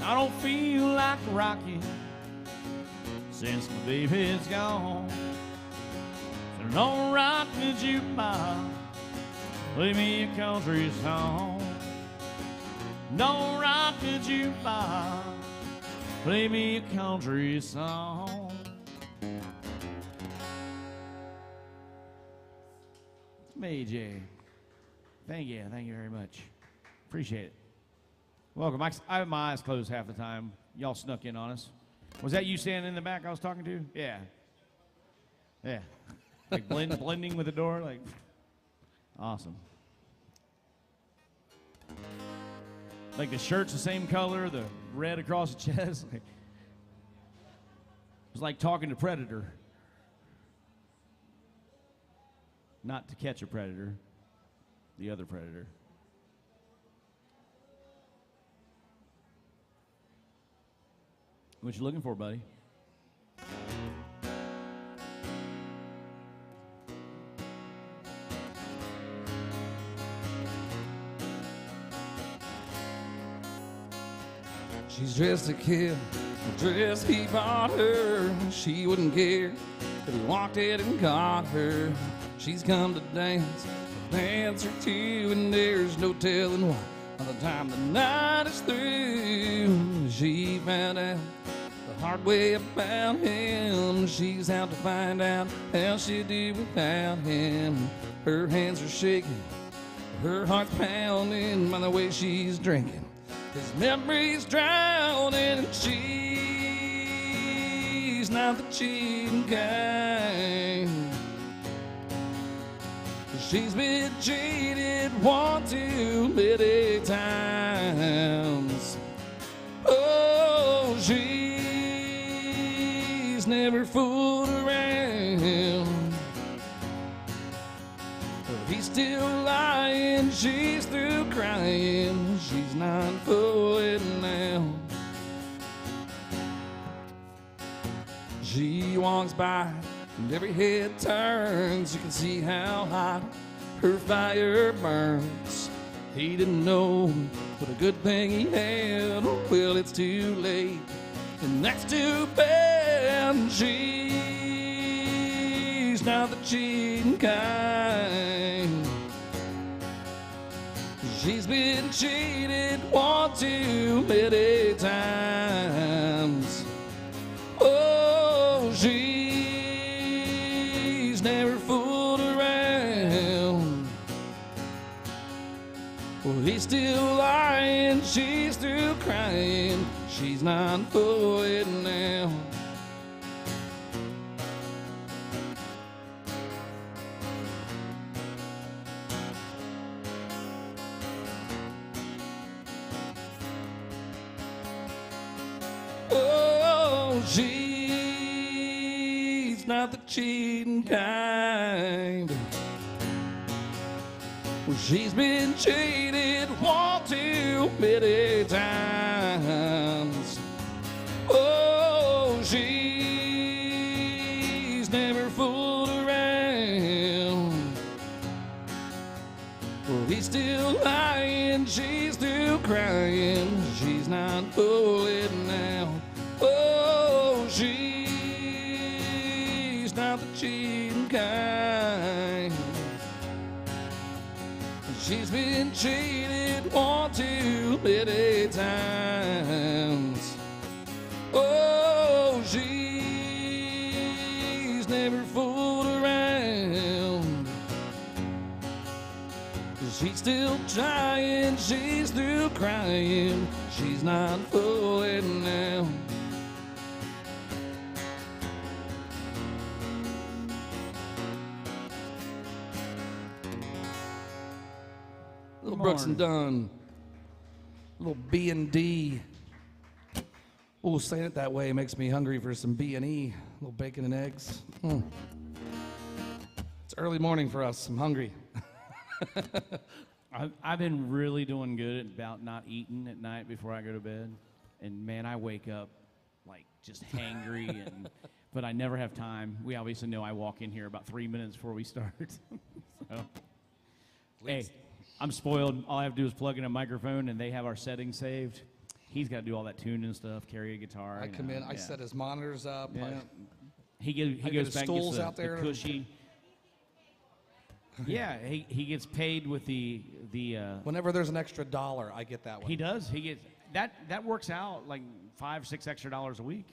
I don't feel like rocking since my baby's gone. So don't rock the jukebox. Play me a country song. Don't rock the jukebox. Play me a country song. AJ. Thank you very much. Appreciate it. Welcome. I have my eyes closed half the time. Y'all snuck in on us. Was that you standing in the back I was talking to? Yeah. Yeah. Like blending with the door? Like, awesome. Like the shirt's the same color, the red across the chest. Like, it was like talking to Predator. Not To Catch a Predator, the other Predator. What you looking for, buddy? She's dressed to kill, the dress he bought her. She wouldn't care if he walked in and caught her. She's come to dance or two, and there's no telling why. By the time the night is through, she found out the hard way about him. She's out to find out how she'd do without him. Her hands are shaking, her heart's pounding by the way she's drinking. His memories drowning, and she's not the cheating kind. She's been cheated one too many times. Oh, she's never fooled around. He's still lying, she's through crying. She's not fooling now. She walks by, and every head turns. You can see how hot her fire burns. He didn't know what a good thing he had. Well, it's too late, and that's too bad. She's not the cheating kind. She's been cheated one too many times. Oh, she's never fooled around. Well, he's still lying, she's through crying. She's not fooling now. Oh, she's not the cheating kind. Well, she's been cheated one too many times. Oh, she's never fooled around. Well, he's still lying, she's through crying. She's not fooling now. Oh, she's not the cheating kind. She's been cheated one too many times. Oh, she's never fooled around. She's still trying, she's through crying. She's not fooling now. Little Brooks and Dunn, little B&D. Oh, saying it that way makes me hungry for some B&E, little bacon and eggs. It's early morning for us. I'm hungry. I've been really doing good about not eating at night before I go to bed. And man, I wake up like just hangry, but I never have time. We obviously know I walk in here about 3 minutes before we start. So, hey, I'm spoiled. All I have to do is plug in a microphone, and they have our settings saved. He's got to do all that tuning stuff, carry a guitar. I come in, I set his monitors up. Yeah. He goes back and gets the cushy. Yeah, he gets paid with the. Whenever there's an extra $1, I get that one. He does. He gets that works out like $5-6 extra a week.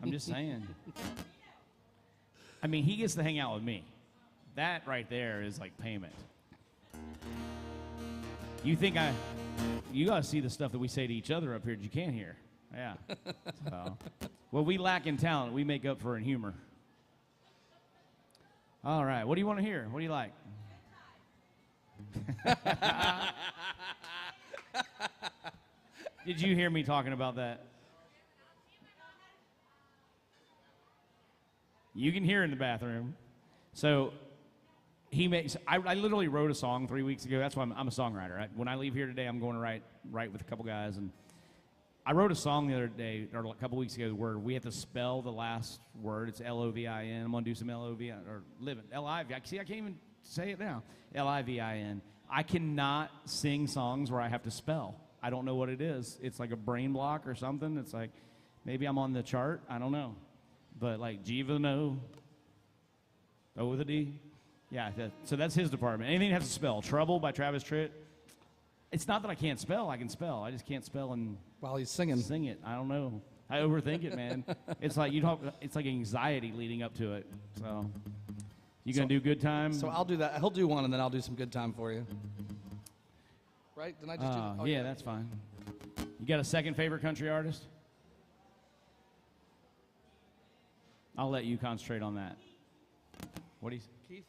I'm just saying. I mean, he gets to hang out with me. That right there is like payment. You think you gotta see the stuff that we say to each other up here that you can't hear. Yeah. So, well, we lack in talent. We make up for in humor. All right. What do you want to hear? What do you like? Did you hear me talking about that? You can hear in the bathroom. So I literally wrote a song 3 weeks ago. That's why I'm a songwriter. When I leave here today, I'm going to write with a couple guys. And I wrote a song the other day, or a couple weeks ago, where we have to spell the last word. It's L-O-V-I-N. I'm going to do some L-O-V-I-N, or living. L-I-V-I-N. See, I can't even say it now. L-I-V-I-N. I cannot sing songs where I have to spell. I don't know what it is. It's like a brain block or something. It's like, maybe I'm on the chart. I don't know. But like G with an O, O with a D. Yeah, so that's his department. Anything that has to spell. Trouble by Travis Tritt. It's not that I can't spell. I can spell. I just can't spell and while he's singing. Sing it. I don't know. I overthink it, man. It's like it's like anxiety leading up to it. So you gonna do good time? So I'll do that. He'll do one, and then I'll do some good time for you. Right? Didn't I just do that? Oh, yeah, that's fine. You got a second favorite country artist? I'll let you concentrate on that. What do you? Keith.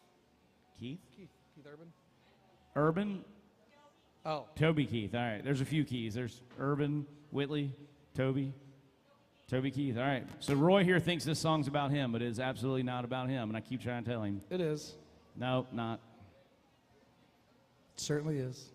Keith? Keith Urban. Urban? Oh. Toby Keith. All right. There's a few Keiths. There's Urban, Whitley, Toby Keith. All right. So Roy here thinks this song's about him, but it is absolutely not about him, and I keep trying to tell him. It is. No, not. It certainly is.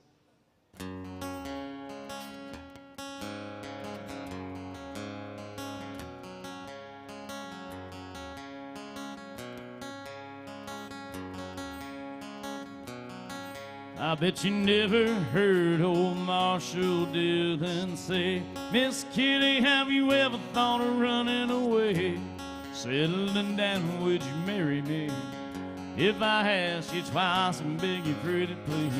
I bet you never heard old Marshall Dillon say, Miss Kitty, have you ever thought of running away? Settling down, would you marry me? If I asked you twice and begged you pretty please,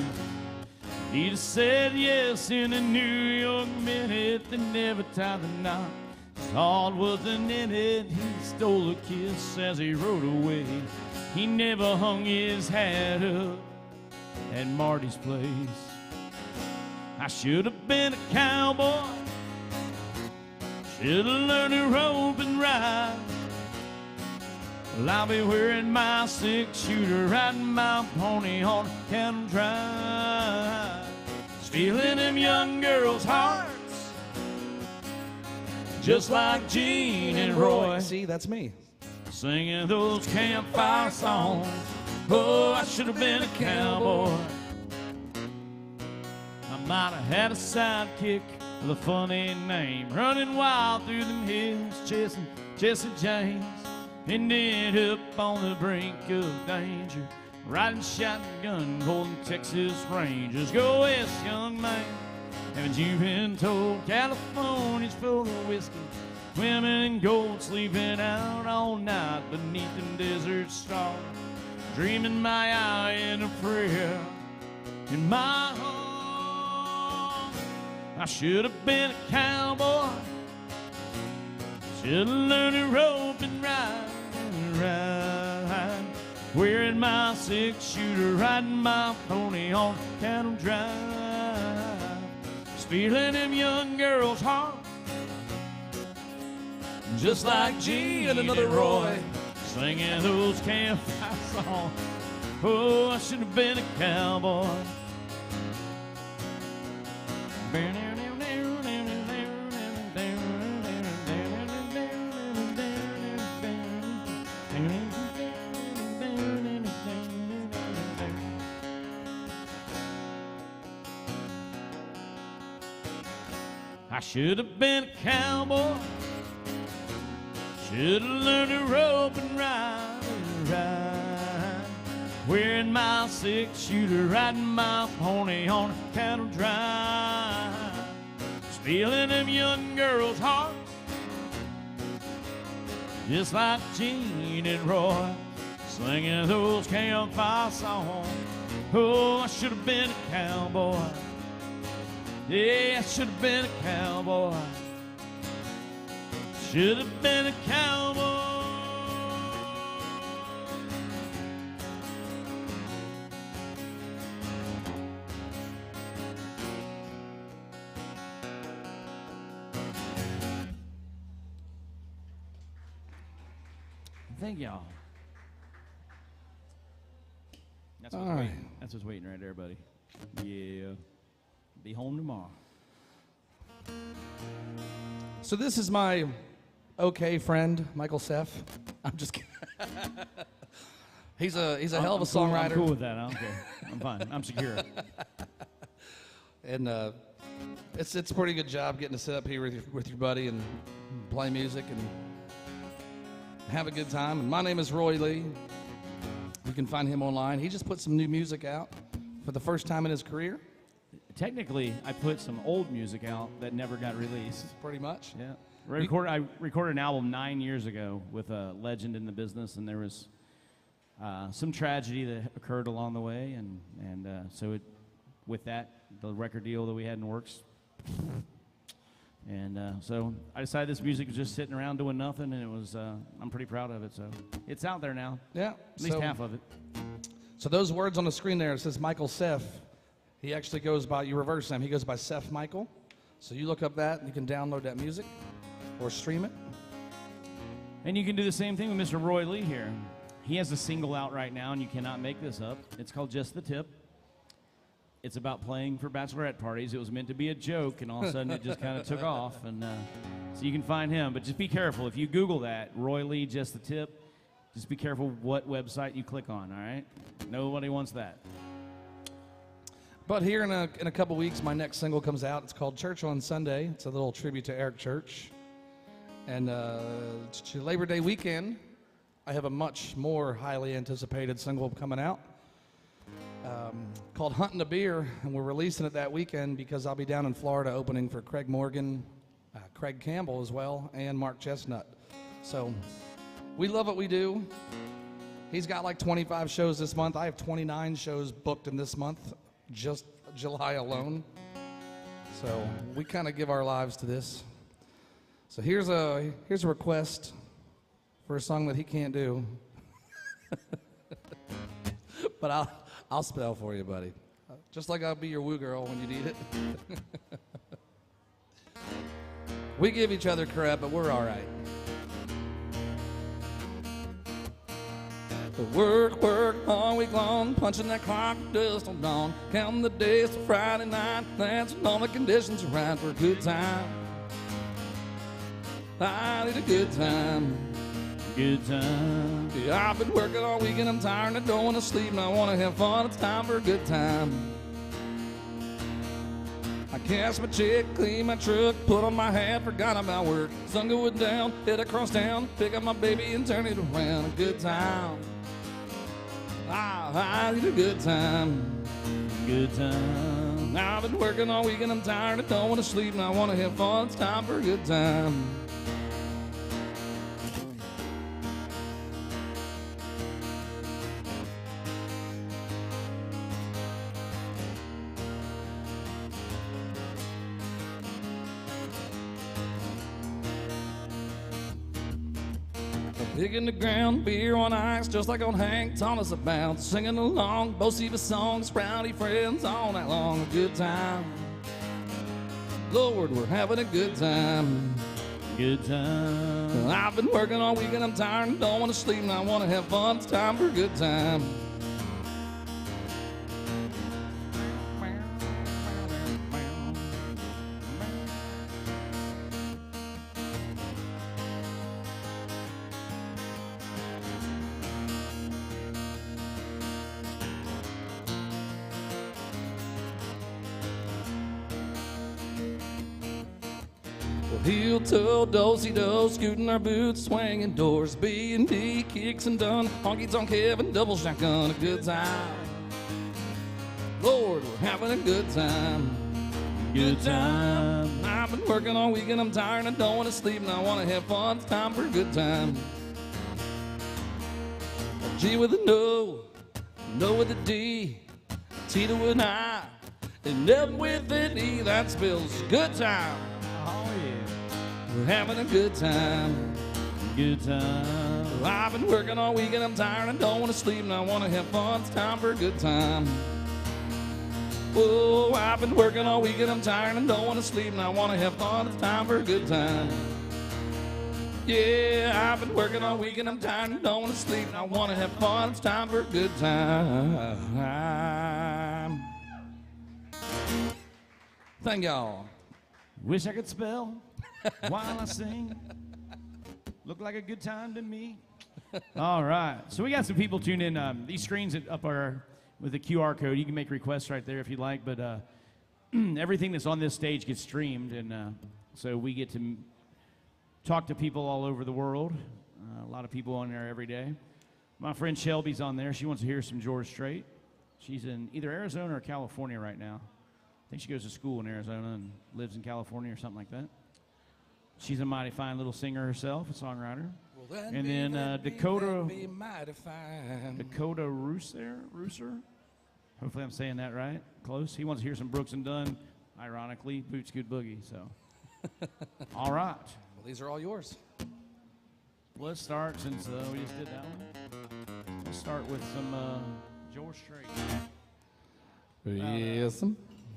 he'd have said yes in a New York minute, then never tied the knot. His heart wasn't in it, he stole a kiss as he rode away. He never hung his hat up at Marty's place. I should have been a cowboy, should have learned to rope and ride. Well, I'll be wearing my 6-shooter, riding my pony on Cattle Drive, stealing them young girls' hearts, just like Gene and Roy. See, that's me. Singing those campfire songs. Oh, I should have been a cowboy. I might have had a sidekick with a funny name, running wild through them hills, chasing Jesse James. Ended up on the brink of danger, riding shotgun, holding Texas Rangers. Go west, young man. Haven't you been told California's full of whiskey, women and gold, sleeping out all night beneath them desert stars, dreaming my eye in a prayer in my heart. I should have been a cowboy, should have learned to rope and ride, wearing my 6-shooter, riding my pony on Cattle Drive, stealing them young girls' hearts, just like Gene and another Roy, singing those campfire songs. Oh, I should have been a cowboy. I should have been a cowboy, should have learned to rope and ride, wearing my 6-shooter, riding my pony on Cattle Drive, stealing them young girls' hearts, just like Gene and Roy, singing those campfire songs. Oh, I should have been a cowboy. Yeah, I should have been a cowboy. Should have been a cowboy. Thank y'all. That's All what's right. waiting. That's what's waiting right there, buddy. Yeah. Be home tomorrow. So this is my okay friend, Michael Seff. I'm just kidding. He's a hell of a songwriter. I'm cool with that. I don't care. I'm fine. I'm secure. And it's a pretty good job getting to sit up here with your buddy and play music and have a good time. And my name is Roy Lee. You can find him online. He just put some new music out for the first time in his career. Technically, I put some old music out that never got released. Pretty much. Yeah. I recorded an album 9 years ago with a legend in the business, and there was some tragedy that occurred along the way, and so with that, the record deal that we had in works, and so I decided this music was just sitting around doing nothing, and it was I'm pretty proud of it. So it's out there now. Yeah. At least half of it. So those words on the screen there, it says Michael Seff. He actually goes by, you reverse him, he goes by Seff Michael. So you look up that, and you can download that music or stream it. And you can do the same thing with Mr. Roy Lee here. He has a single out right now, and you cannot make this up. It's called Just the Tip. It's about playing for bachelorette parties. It was meant to be a joke, and all of a sudden it just kind of took off. And so you can find him, but just be careful. If you Google that, Roy Lee, Just the Tip, just be careful what website you click on, all right? Nobody wants that. But here in a couple weeks, my next single comes out. It's called Church on Sunday. It's a little tribute to Eric Church. And Labor Day weekend, I have a much more highly anticipated single coming out called Hunting a Beer. And we're releasing it that weekend because I'll be down in Florida opening for Craig Morgan, Craig Campbell as well, and Mark Chestnut. So we love what we do. He's got like 25 shows this month. I have 29 shows booked in this month. Just July alone. So we kind of give our lives to this. So here's a request for a song that he can't do. But I'll spell for you, buddy. Just like I'll be your woo girl when you need it. We give each other crap, but we're all right. Work all week long, punching that clock dust on dawn, counting the days to Friday night, that's when all the conditions are right for a good time. I need a good time. Good time. Yeah, I've been working all weekend, I'm tired, I don't want to sleep, and I want to have fun, it's time for a good time. I cash my check, clean my truck, put on my hat, forgot about work. Sun going down, head across town, pick up my baby and turn it around. A good time. I need a good time. Good time. I've been working all weekend, I'm tired, I don't want to sleep, and I want to have fun, it's time for a good time. Digging the ground, beer on ice, just like on Hank taught us about. Singing along, both Eva songs, rowdy friends all night long. A good time. Lord, we're having a good time. Good time. I've been working all weekend, I'm tired, and don't want to sleep, and I want to have fun. It's time for a good time. Heel toe, do-si-do, scooting our boots, swinging doors, B&D, kicks and done, honky tonk heaven, double shotgun, a good time. Lord, we're having a good time. Good time. I've been working all weekend, I'm tired, I don't want to sleep, and I want to have fun, it's time for a good time. G with a no with a D, T to an I, and M with an E, that spells good time. We're having a good time. Good time. I've been working all weekend, I'm tired, I don't want to sleep, and I want to have fun, it's time for a good time. Oh, I've been working all weekend, I'm tired, I don't want to sleep, and I want to have fun, it's time for a good time. Yeah, I've been working all week and I'm tired and don't want to sleep. And I want to have fun. It's time for a good time. Thank y'all. Wish I could spell while I sing. Look like a good time to me. All right. So we got some people tuned in. These screens up are with the QR code. You can make requests right there if you'd like. But everything that's on this stage gets streamed. And so we get to talk to people all over the world. A lot of people on there every day. My friend Shelby's on there. She wants to hear some George Strait. She's in either Arizona or California right now. I think she goes to school in Arizona and lives in California or something like that. She's a mighty fine little singer herself, a songwriter. Well, and then Dakota Rooser. Hopefully I'm saying that right. Close. He wants to hear some Brooks and Dunn, ironically, Boot Scoot Boogie. So, all right. Well, these are all yours. Let's start since we just did that one. Let's start with some George Strait. Yes.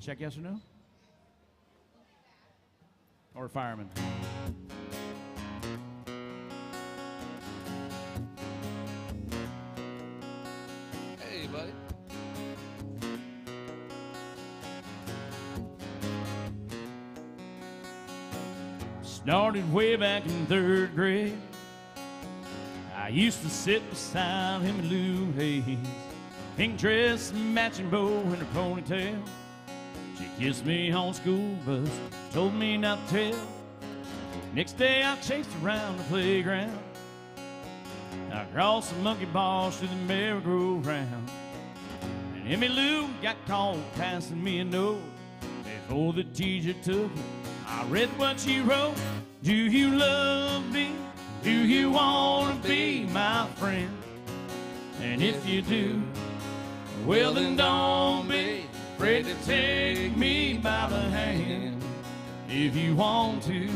Check yes or no? Or fireman? Hey, buddy. Started way back in 3rd grade. I used to sit beside him and Lou Hayes. Pink dress, matching bow, and her ponytail. She kissed me on school bus, told me not to tell. Next day I chased around the playground. I crossed the monkey bars to the merry-go-round. And Emmy Lou got caught passing me a note. Before the teacher took it, I read what she wrote. Do you love me? Do you want to be my friend? And if you do, well then don't be afraid to take me by the hand. If you want to,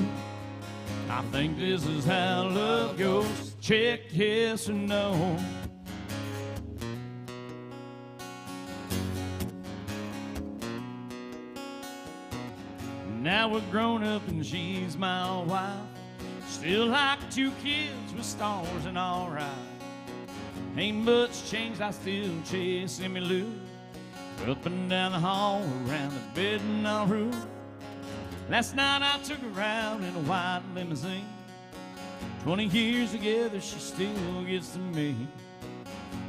I think this is how love goes. Check yes or no. Now we're grown up and she's my wife. Still like 2 kids with stars and all right. Ain't much changed, I still chase Emmy Lou. Up and down the hall, around the bed in our room. Last night I took her out in a white limousine. 20 years together, she still gets to me.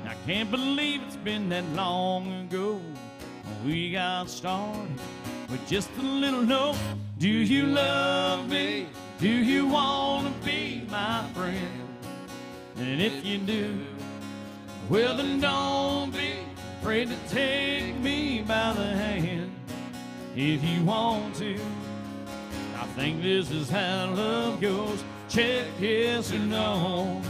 I can't believe it's been that long ago. We got started with just a little note. Do you love me? Do you want to be my friend? And if you do, well then don't be afraid to take me by the hand. If you want to, I think this is how love goes. Check yes or no.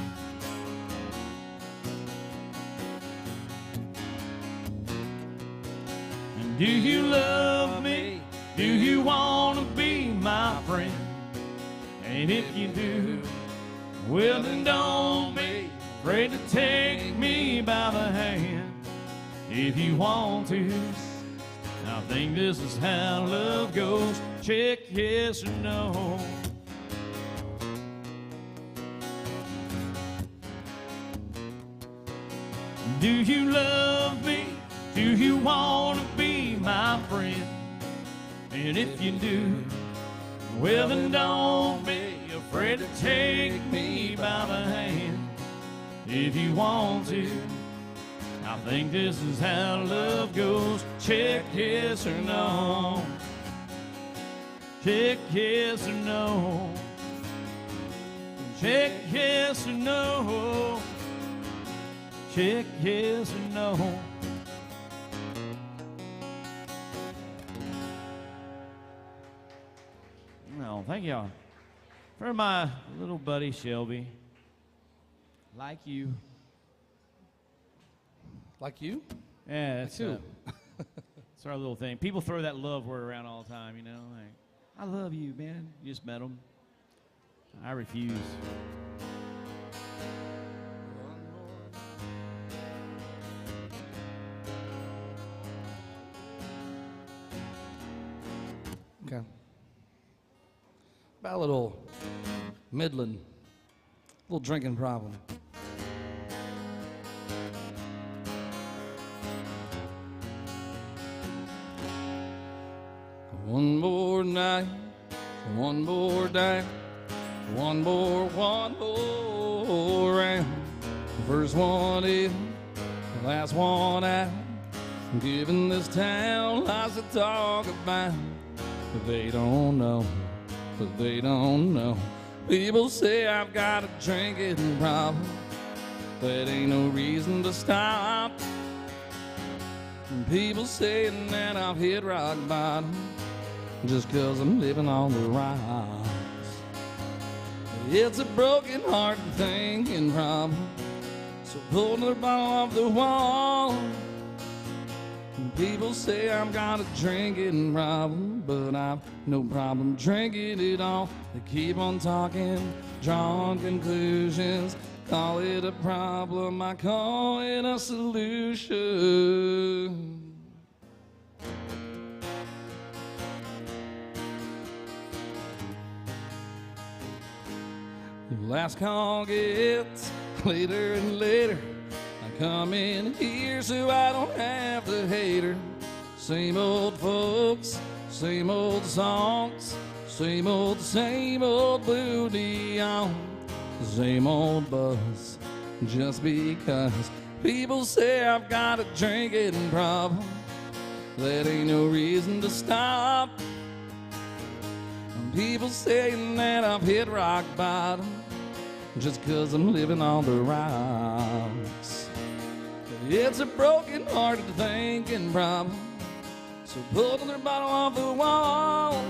And do you love me? Do you want to be my friend? And if you do, well then don't be afraid to take me by the hand. If you want to, I think this is how love goes. Check yes or no. Do you love me? Do you want to be my friend? And if you do, well then don't be afraid to take me by the hand. If you want to, I think this is how love goes. Check yes or no. Check yes or no. Check yes or no. Check yes or no. No, thank y'all. For my little buddy Shelby, like you. Like you? Yeah, that's too. It's our little thing. People throw that love word around all the time, you know. Like, I love you, man. You just met them. I refuse. Okay. About a little Midland Little drinking problem. One more night, one more day, one more round. First one in, last one out. Giving this town lots to talk about, but they don't know, but they don't know. People say I've got a drinking problem, that ain't no reason to stop. And people saying that I've hit rock bottom, just 'cause I'm living on the rocks. It's a broken heart thinking problem, so pull the bottle off the wall. And people say I've got a drinking problem, but I've no problem drinking it all. They keep on talking, drawing conclusions, call it a problem, I call it a solution. The last call gets later and later. I come in here so I don't have to hate her. Same old folks, same old songs, same old blue neon, same old buzz, just because people say I've got a drinking problem, that ain't no reason to stop. And people saying that I've hit rock bottom, just 'cause I'm living on the rocks. It's a broken hearted thinking problem, so pull their bottle off the wall.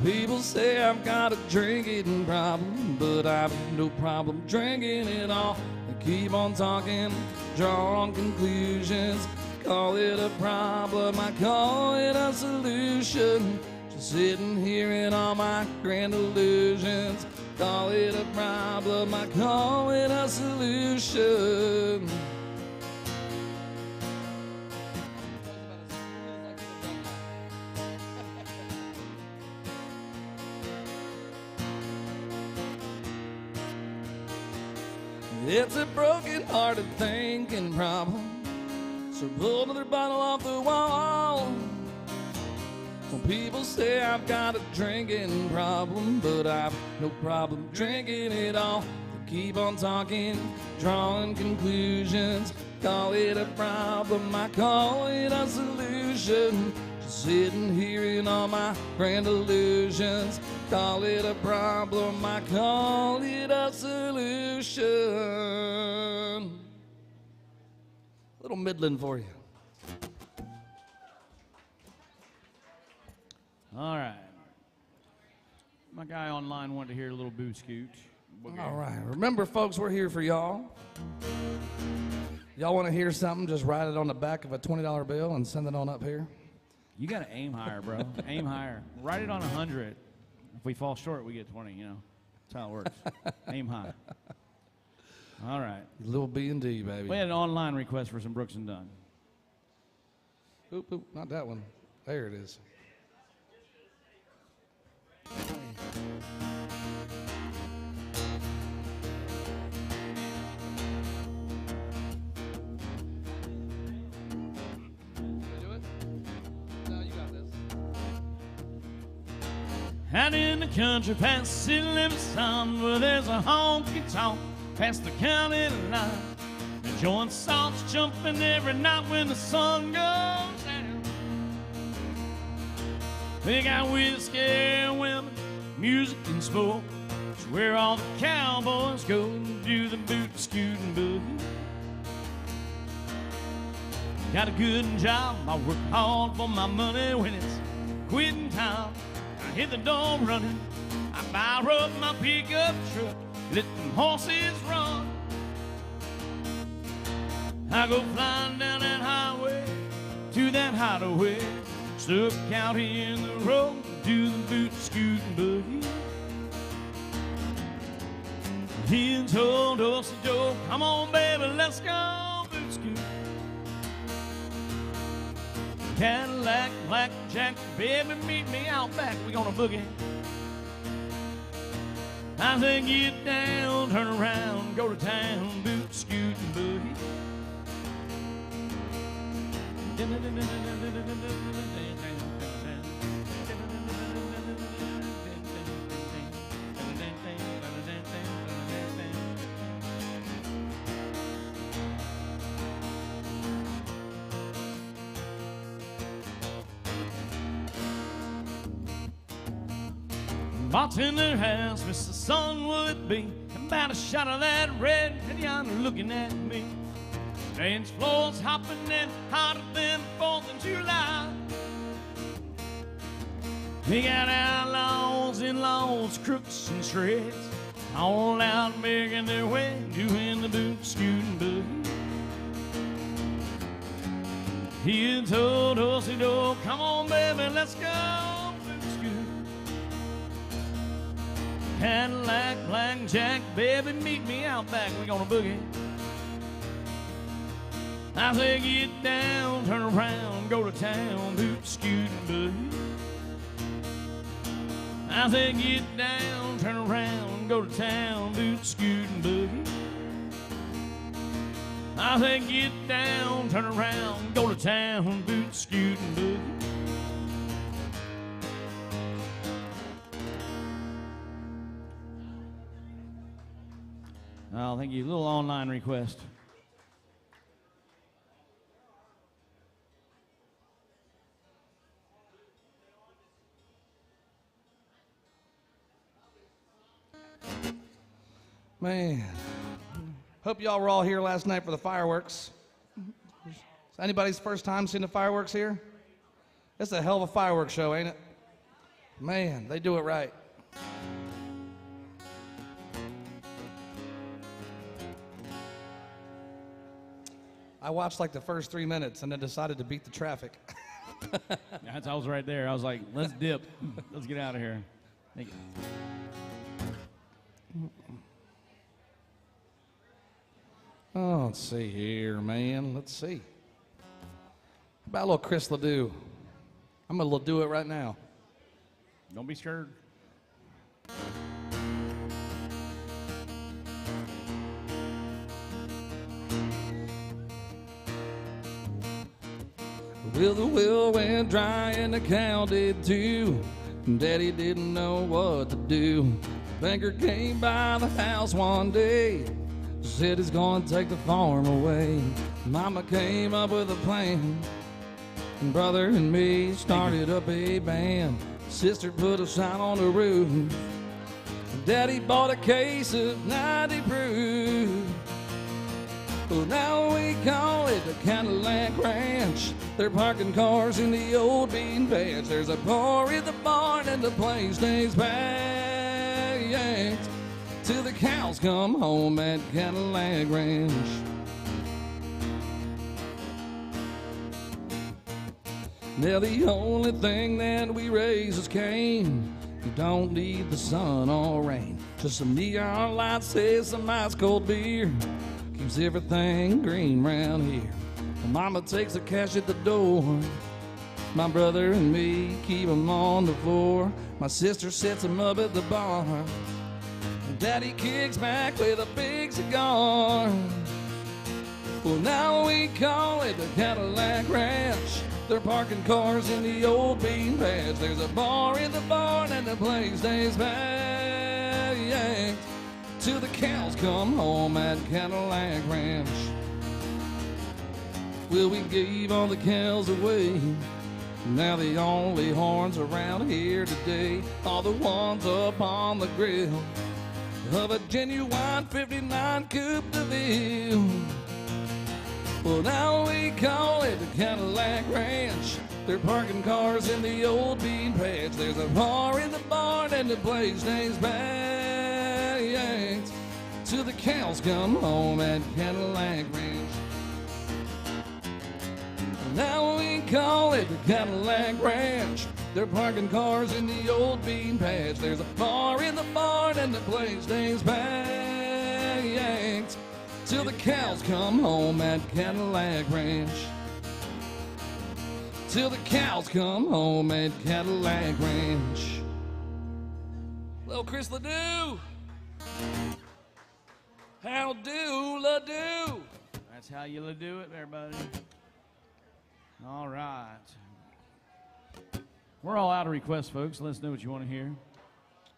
People say I've got a drinking problem, but I've no problem drinking it all. They keep on talking, drawing conclusions, call it a problem, I call it a solution. Just sitting here in all my grand illusions, call it a problem, I call it a solution. It's a broken-hearted thinking problem, so pull another bottle off the wall. Well, people say I've got a drinking problem, but I've no problem drinking it all. They keep on talking, drawing conclusions, call it a problem, I call it a solution. Just sitting here in all my grand illusions, call it a problem, I call it a solution. A little Midland for you. All right. My guy online wanted to hear a little boo scoot. All right. Remember, folks, we're here for y'all. Y'all want to hear something, just write it on the back of a $20 bill and send it on up here. You got to aim higher, bro. Aim higher. Write it on 100. If we fall short, we get 20, you know. That's how it works. Aim high. All right. Little B&D, baby. We had an online request for some Brooks and Dunn. Oop, oop, not that one. There it is. Out in the country past city limits town, where there's a honky-tonk past the county line. The joint salts jumping every night when the sun goes down. They got whiskey and women, music and smoke. It's where all the cowboys go to do the boot, scoot, and boogie. Got a good job, I work hard for my money. When it's quitting time, I hit the door running. I fire up my pickup truck, let them horses run. I go flying down that highway to that hideaway, stuck out here in the road, do the boot, scoot, and boogie. He told us, Joe, come on, baby, let's go boot, scoot. Cadillac, blackjack, baby, meet me out back, we gonna boogie. I say get down, turn around, go to town, boot, scoot, and boogie. Bartender house, Mr. Son, will it be about a shot of that red? And yonder looking at me. Dance floors hopping and hotter than the 4th of July. We got outlaws, in-laws, crooks, and shreds, all out making their way, doing the boot, scoot, and boogie. He had told us, he'd oh, come on, baby, let's go, boot, scoot. Cadillac, blackjack, baby, meet me out back, we gonna boogie. I say get down, turn around, go to town, boot, scoot, and boogie. I say get down, turn around, go to town, boot, scoot, and boogie. I say get down, turn around, go to town, boot, scoot, and boogie. Oh, thank you. A little online request. Man, hope y'all were all here last night for the fireworks. Is anybody's first time seeing the fireworks here? It's a hell of a fireworks show, ain't it? Man, they do it right. I watched like the first 3 minutes and then decided to beat the traffic. I was right there. I was like, let's dip. Let's get out of here. Thank you. Oh, let's see here, man. Let's see. How about a little Chris Ledoux? I'm going to do it right now. Don't be scared. Well, the well went dry and the cow did too. Daddy didn't know what to do. Banker came by the house one day, said he's gonna take the farm away. Mama came up with a plan, and brother and me started up a band. Sister put a sign on the roof. Daddy bought a case of 90 proof. Well, now we call it the Cadillac Ranch. They're parking cars in the old bean patch. There's a bar in the barn and the place stays packed till the cows come home at Cadillac Ranch. Now the only thing that we raise is cane. You don't need the sun or rain. Just some neon lights, say some ice cold beer. Keeps everything green round here. Mama takes the cash at the door. My brother and me keep 'em on the floor. My sister sets 'em up at the bar. And Daddy kicks back with a big cigar. Well, now we call it the Cadillac Ranch. They're parking cars in the old bean patch. There's a bar in the barn and the place stays packed till the cows come home at Cadillac Ranch. Well, we gave all the cows away. Now the only horns around here today are the ones up on the grill of a genuine 59 Coupe de Ville. Well, now we call it the Cadillac Ranch. They're parking cars in the old bean patch. There's a bar in the barn and the place stays packed till the cows come home at Cadillac Ranch. Now we call it the Cadillac Ranch. They're parking cars in the old bean patch. There's a bar in the barn and the place stays packed till the cows come home at Cadillac Ranch. Till the cows come home at Cadillac Ranch. Little Chris Ledoux. How do la do? That's how you do it, everybody. All right. We're all out of requests, folks. Let us know what you want to hear.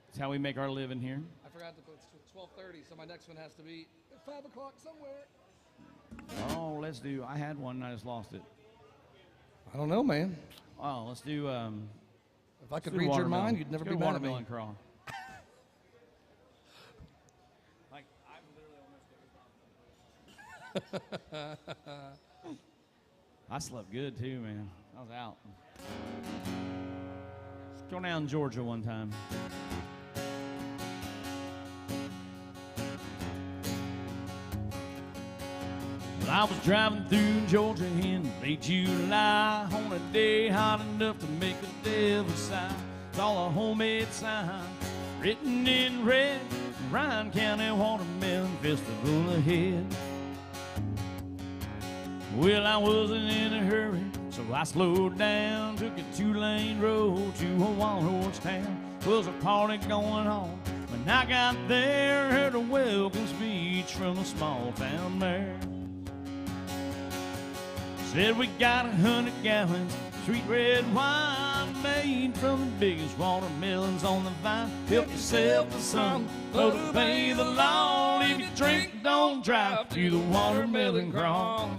It's how we make our living here. I forgot to put 12:30, so my next one has to be at 5 o'clock somewhere. Oh, let's do. I had one and I just lost it. I don't know, man. Oh, let's do. If I could read your mind, you'd never be mad at me. Watermelon crawl. Like I literally almost. I slept good too, man. I was out. Let's go down Georgia one time. Well, I was driving through Georgia in late July on a day hot enough to make a devil sigh. Saw a homemade sign written in red, Ryan County Watermelon Festival ahead. Well, I wasn't in a hurry, so I slowed down, took a 2-lane road to a one-horse town. Was a party going on when I got there, heard a welcome speech from a small town mayor. Said we got 100 gallons of sweet red wine made from the biggest watermelons on the vine. Help yourself to some, but obey the law. If you drink, don't drive to the watermelon crawl.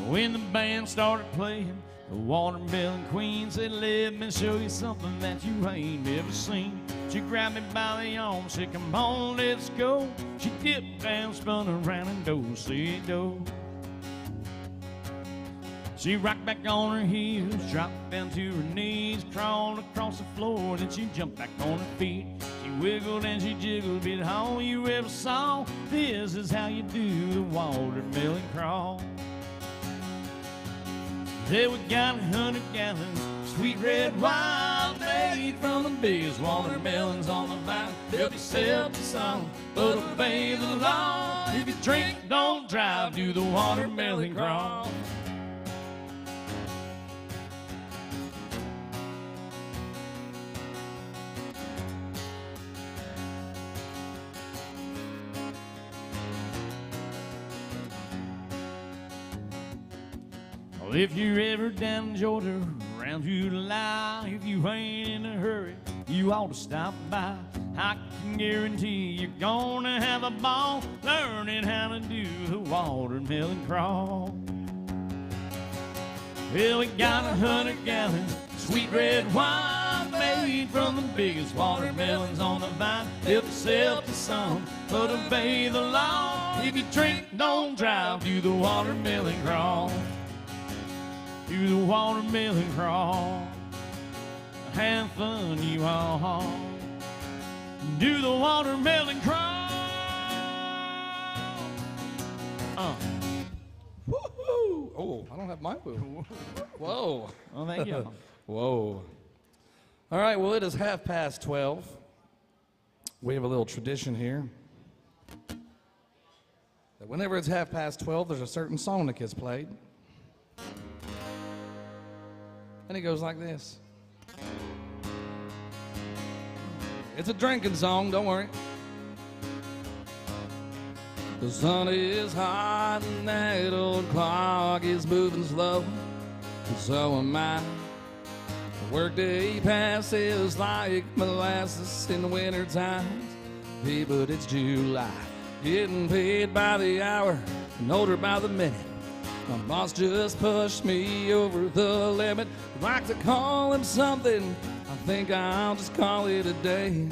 When the band started playing, the Watermelon Queen said, let me show you something that you ain't never seen. She grabbed me by the arm, said, come on, let's go. She dipped down, spun around, and do-si-do. She rocked back on her heels, dropped down to her knees, crawled across the floor, then she jumped back on her feet. She wiggled and she jiggled, but all you ever saw, this is how you do the watermelon crawl. There we got 100 gallons of sweet red wine made from the biggest watermelons on the vine. Help yourself to some, but obey the law. If you drink, don't drive, do the watermelon crawl. If you're ever down in Georgia around July, if you ain't in a hurry, you ought to stop by. I can guarantee you're gonna have a ball learning how to do the watermelon crawl. Well, we got 100 gallons of sweet red wine made from the biggest watermelons on the vine. Help yourself to some, but obey the law. If you drink, don't drive, do the watermelon crawl. Do the watermelon crawl. Have fun, you all. Do the watermelon crawl. Woo-hoo. Oh, I don't have my woo. Whoa. Well, thank you. Whoa. All right, well, it is 12:30. We have a little tradition here. That whenever it's 12:30, there's a certain song that gets played. And it goes like this. It's a drinking song, don't worry. The sun is hot and that old clock is moving slow. And so am I. The workday passes like molasses in the winter times. Hey, but it's July. Getting paid by the hour and older by the minute. My boss just pushed me over the limit. I'd like to call him something. I think I'll just call it a day.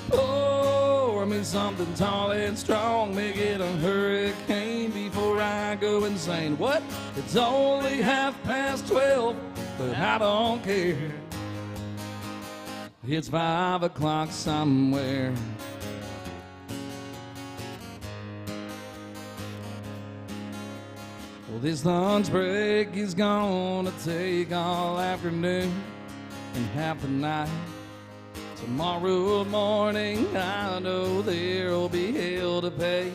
Pour me something tall and strong. Make it a hurricane before I go insane. What? It's only 12:30, but I don't care. It's 5 o'clock somewhere. Well, this lunch break is gonna take all afternoon and half the night. Tomorrow morning, I know there'll be hell to pay.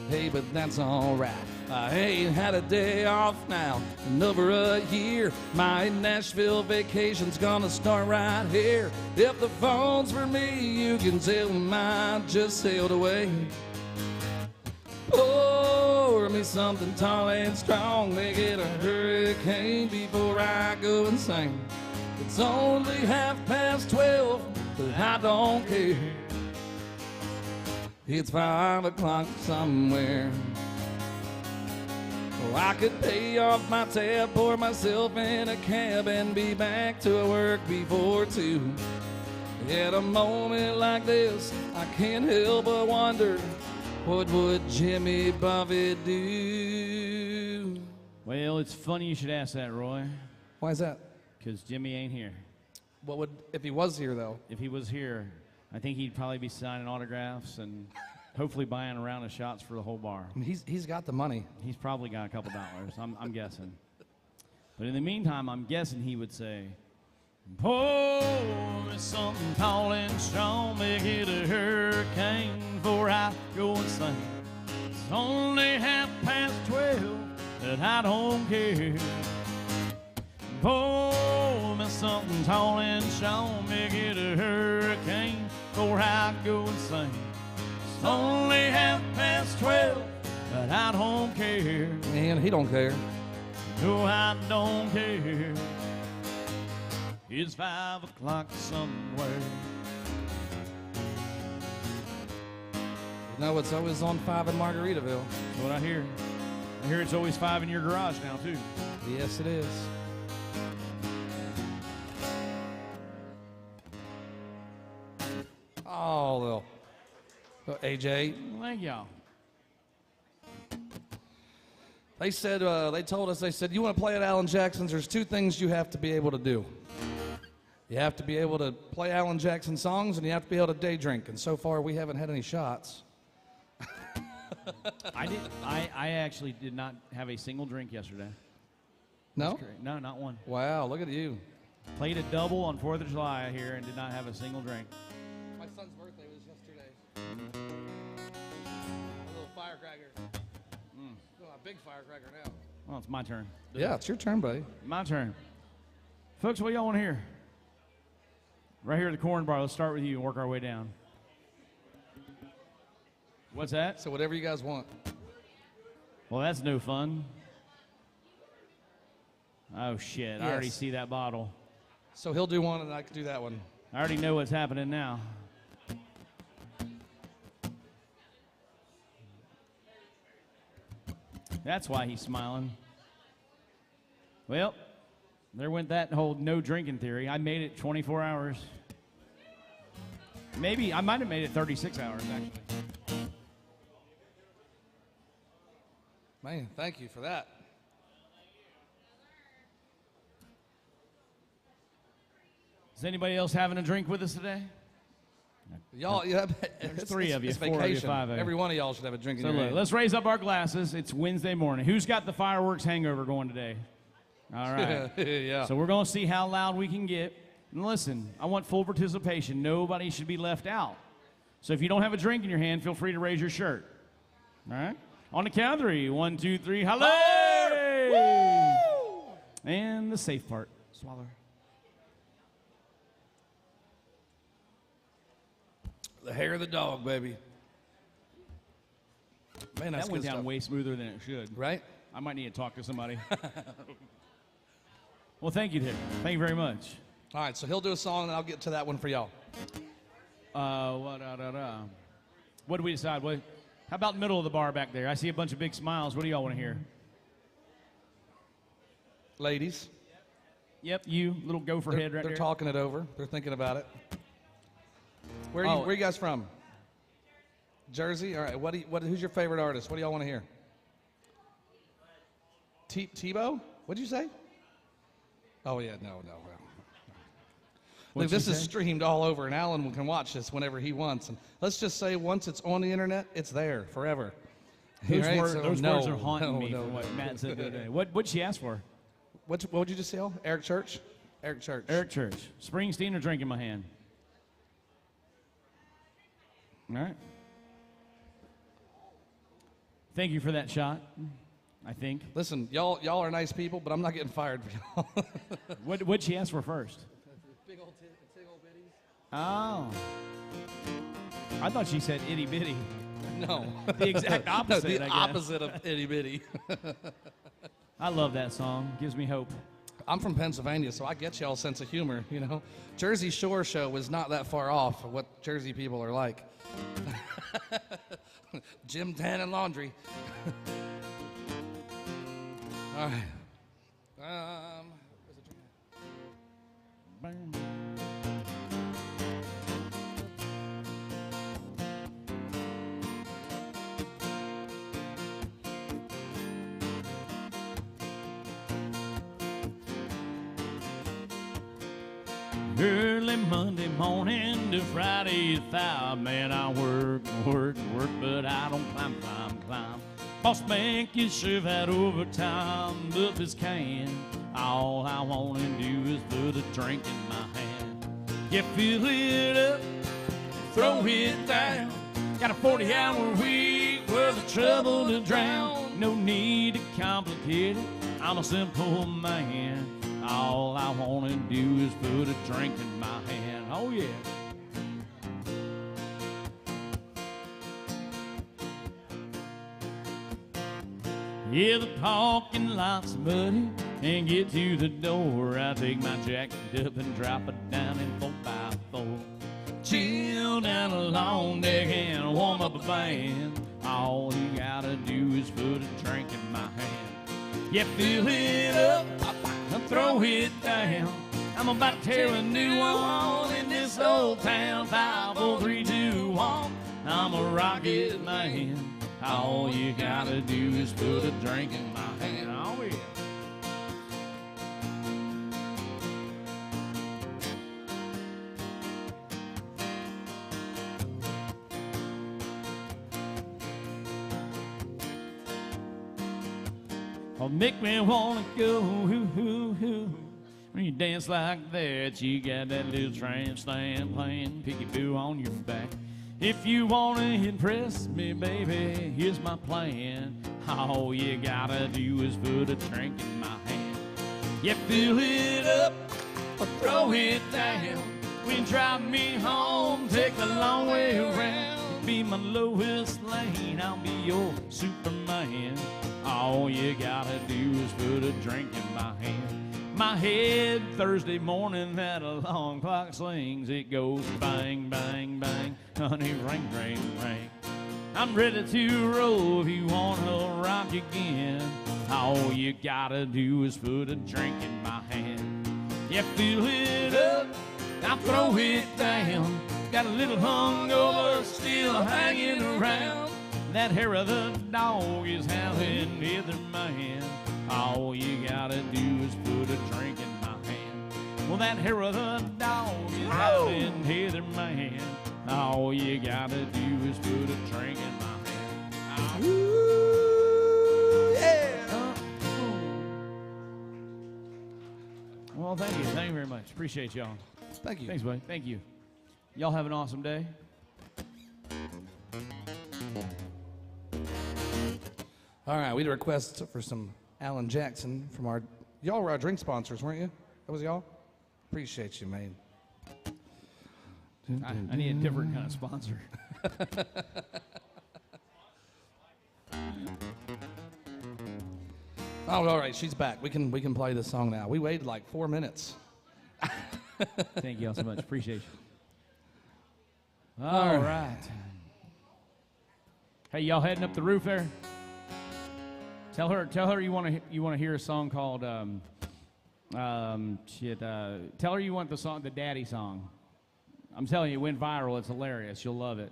Hey, but that's alright. I ain't had a day off now in over a year. My Nashville vacation's gonna start right here. If the phone's for me, you can tell mine just sailed away. Pour me something tall and strong, make it a hurricane before I go insane. It's only 12:30, but I don't care. It's 5 o'clock somewhere. Oh, I could pay off my tab, pour myself in a cab, and be back to work before 2. At a moment like this, I can't help but wonder, what would Jimmy Buffett do? Well, it's funny you should ask that, Roy. Why is that? Because Jimmy ain't here. What would, if he was here, though? If he was here, I think he'd probably be signing autographs and hopefully buying a round of shots for the whole bar. I mean, he's got the money. He's probably got a couple dollars, I'm guessing. But in the meantime, I'm guessing he would say, pour me something tall and strong, make it a hurricane before I go insane. It's only 12:30, but I don't care. Pour me something tall and strong, make it a hurricane before I go insane. It's only 12:30, but I don't care. Man, he don't care. No, I don't care. It's 5 o'clock somewhere. No, it's always on 5 in Margaritaville. That's what I hear. I hear it's always 5 in your garage now, too. Yes, it is. Oh, AJ. Thank y'all. They said, they told us, they said, you want to play at Alan Jackson's, there's 2 things you have to be able to do. You have to be able to play Alan Jackson songs, and you have to be able to day drink. And so far, we haven't had any shots. I actually did not have a single drink yesterday. No? No, not one. Wow, look at you. Played a double on 4th of July here and did not have a single drink. My son's birthday was yesterday. A little firecracker. Oh, a big firecracker now. Well, it's my turn. Yeah, it's your turn, buddy. My turn. Folks, what y'all want to hear? Right here at the Corn Bar. Let's start with you and work our way down. What's that? So whatever you guys want. Well, that's no fun. Oh, shit. I Yes. already see that bottle. So he'll do one, and I can do that one. I already know what's happening now. That's why he's smiling. Well, there went that whole no drinking theory. I made it 24 hours. Maybe, I might have made it 36 hours, actually. Man, thank you for that. Is anybody else having a drink with us today? Y'all, yeah, There's 3 of you, it's 4 of you, vacation. 5 of you. Every one of y'all should have a drink in So your look, hand. let's raise up our glasses. It's Wednesday morning. Who's got the fireworks hangover going today? All right. Yeah. So we're going to see how loud we can get. And listen, I want full participation. Nobody should be left out. So if you don't have a drink in your hand, feel free to raise your shirt. All right? On the count of 3. 1, 2, 3. Holla! And the safe part. Swallow. The hair of the dog, baby. Man, that's That went good down stuff. way smoother than it should. Right? I might need to talk to somebody. Well, thank you, Dick. Thank you very much. All right, so he'll do a song, and I'll get to that one for y'all. What do we decide? How about middle of the bar back there? I see a bunch of big smiles. What do y'all want to hear? Ladies, Yep, you, little gopher head right they're there. talking it over. They're thinking about it. Where Oh. are you guys from? Jersey? All right, who's your favorite artist? What do y'all want to hear? Tebow? What'd you say? Oh, yeah, no. Look, What'd this she is say? streamed all over, and Alan can watch this whenever he wants. And let's just say once it's on the internet, it's there forever. Those, Right? words, So those no, words are haunting no, me no, from what no. Matt said the other day. What'd she ask for? What would you just say? Eric Church? Eric Church. Eric Church. Springsteen or drink in my hand? All right. Thank you for that shot. I think. Listen, y'all are nice people, but I'm not getting fired for y'all. What'd she ask for first? Big old bitties. Oh. I thought she said itty bitty. No. The exact opposite, No, the I guess. opposite of itty bitty. I love that song. Gives me hope. I'm from Pennsylvania, so I get y'all's sense of humor, you know. Jersey Shore show was not that far off of what Jersey people are like. Gym, tan, and laundry. All right. Early Monday morning to Friday at 5, man, I work, but I don't climb. Boss man can serve out overtime, but this can. All I want to do is put a drink in my hand. Yeah, fill it up, throw it down. Got a 40-hour week worth of trouble to drown. No need to complicate it, I'm a simple man. All I want to do is put a drink in my hand. Oh, yeah. Yeah, the parking lot's muddy, and get to the door. I take my jacket up and drop it down in 4x4. Chill down a long deck and warm up a band. All you gotta do is put a drink in my hand. Yeah, fill it up, throw it down. I'm about to tear a new one in this old town. 5, 4, 3, 2, 1. I'm a rocket man. All you gotta do is put a drink in my hand. Oh, yeah. Oh, make me wanna go, when you dance like that, you got that little tramp stamp playing peekaboo on your back. If you wanna impress me, baby, here's my plan. All you gotta do is put a drink in my hand. Yeah, fill it up or throw it down. When you drive me home, take the long way around. Be my lowest lane, I'll be your Superman. All you gotta do is put a drink in my hand. My head Thursday morning, that alarm clock slings. It goes bang, bang, bang, honey, ring, ring, ring. I'm ready to roll if you wanna rock again. All you gotta do is put a drink in my hand. Yeah, fill it up, I'll throw it down. Got a little hungover still hanging around. That hair of the dog is howling either man. All you gotta do is put a drink in my hand. Well, that hair of the dog is howling either man. All you gotta do is put a drink in my hand. Ooh, yeah. Well, thank you. Thank you very much. Appreciate y'all. Thank you. Thanks, buddy. Thank you. Y'all have an awesome day. All right, we had a request for some Alan Jackson from our... Y'all were our drink sponsors, weren't you? That was y'all? Appreciate you, man. I need a different kind of sponsor. Oh, all right, she's back. We can play this song now. We waited like 4 minutes. Thank you all so much. Appreciate you. All right. Hey, y'all heading up the roof there? Tell her you want to hear a song called tell her you want the Daddy song. I'm telling you, it went viral. It's hilarious. You'll love it.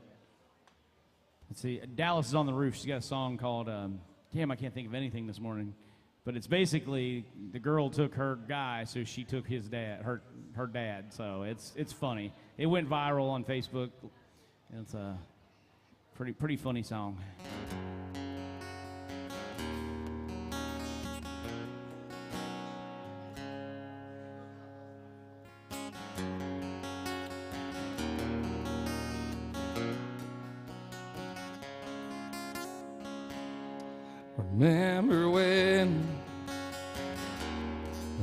Let's see. Dallas is on the roof. She's got a song called damn, I can't think of anything this morning. But it's basically the girl took her guy, so she took his dad, her dad. So it's funny. It went viral on Facebook. It's a pretty funny song. Remember when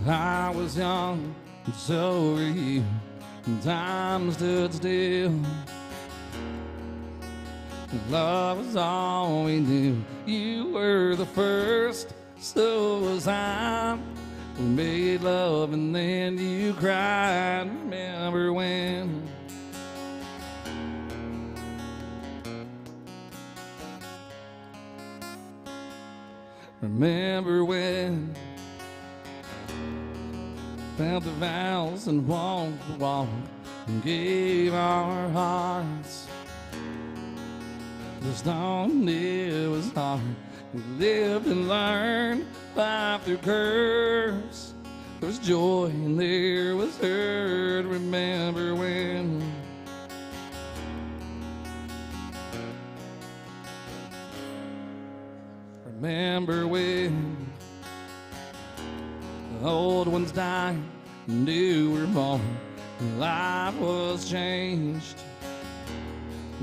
I was young and so were you, and time stood still. Love was all we knew. You were the first, so was I. We made love and then you cried. Remember when? Remember when? Felt the vows and walked the walk and gave our hearts. Just on it was hard. We lived and learned life through curves. There was joy and there was hurt. Remember when? Remember when the old ones died and new were born, and life was changed,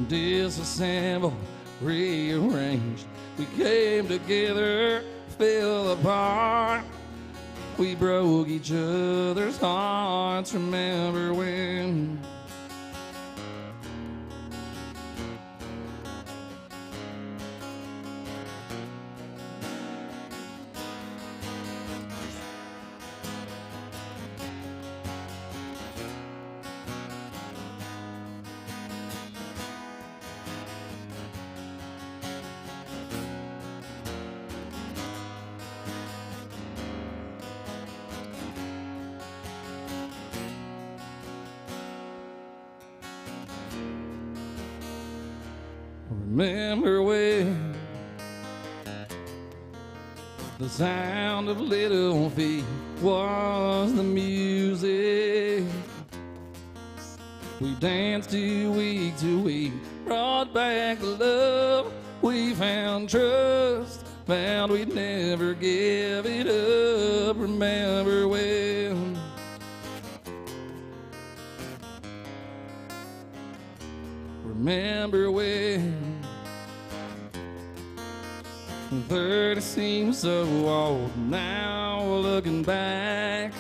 disassembled, rearranged. We came together, fell apart. We broke each other's hearts. Remember when? Remember when the sound of little feet was the music we danced to week, brought back the love we found, trust, found we'd never give it up. Remember when? Remember when? 30 seems so old now, looking back.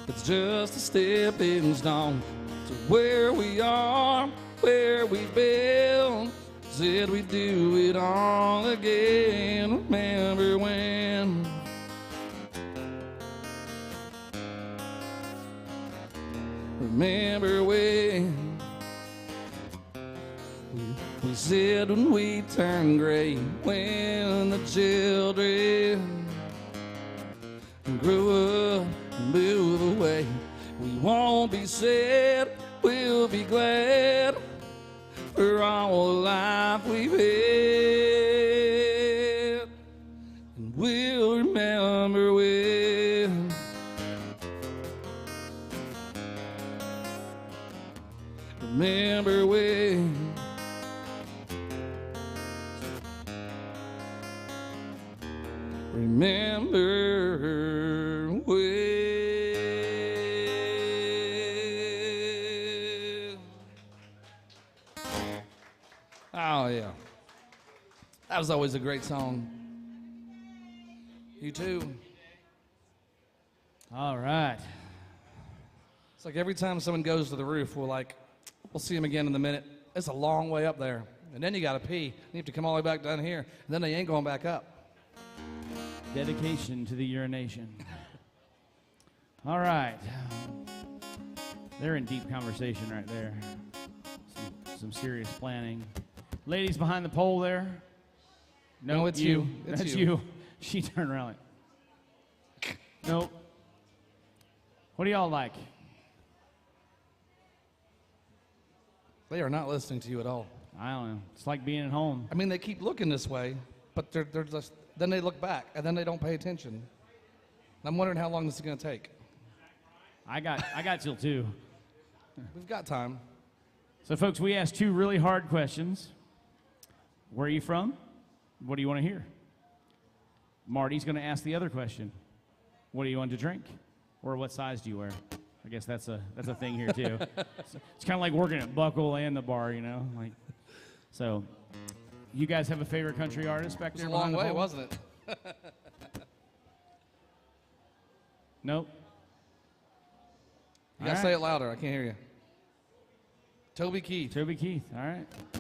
It's just a stepping stone to where we are, where we've been. Said we'd do it all again. Remember when? Remember when? We said when we turn gray, when the children grow up and move away, we won't be sad, we'll be glad for all the life we've had. And we'll remember when. Remember when. Remember when. Oh, yeah. That was always a great song. You too. All right. It's like every time someone goes to the roof, we'll see them again in a minute. It's a long way up there. And then you got to pee. You have to come all the way back down here. And then they ain't going back up. Dedication to the urination. All right. They're in deep conversation right there. Some serious planning. Ladies behind the pole there. No, it's you. That's you. She turned around like, nope. What do y'all like? They are not listening to you at all. I don't know. It's like being at home. I mean, they keep looking this way, but they're just, then they look back, and then they don't pay attention. And I'm wondering how long this is going to take. I got till 2. We've got time. So, folks, we asked 2 really hard questions. Where are you from? What do you want to hear? Marty's going to ask the other question. What do you want to drink? Or what size do you wear? I guess that's a thing here, too. It's kind of like working at Buckle and the bar, you know? So, You guys have a favorite country artist back It was there? a long behind the way, pole? wasn't it? Nope. You gotta say it louder. I can't hear you. Toby Keith. Toby Keith. All right. I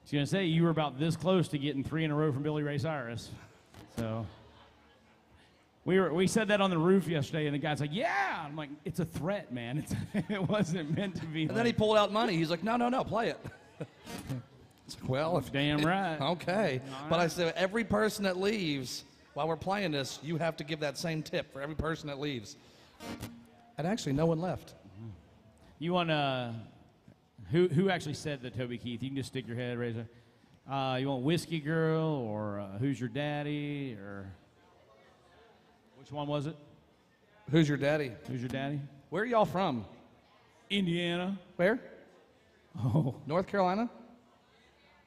was gonna say you were about this close to getting 3 in a row from Billy Ray Cyrus. So we said that on the roof yesterday, and the guy's like, "Yeah." I'm like, "It's a threat, man. It wasn't meant to be." And then he pulled out money. He's like, "No, play it." It's like, well, if Damn right. okay. All But I right. said, every person that leaves while we're playing this, you have to give that same tip for every person that leaves. And actually, no one left. You want who actually said that, Toby Keith? You can just stick your head, raise it. You want Whiskey Girl or Who's Your Daddy or which one was it? Who's your daddy? Who's Your Daddy? Where are y'all from? Indiana. Where? Oh, North Carolina?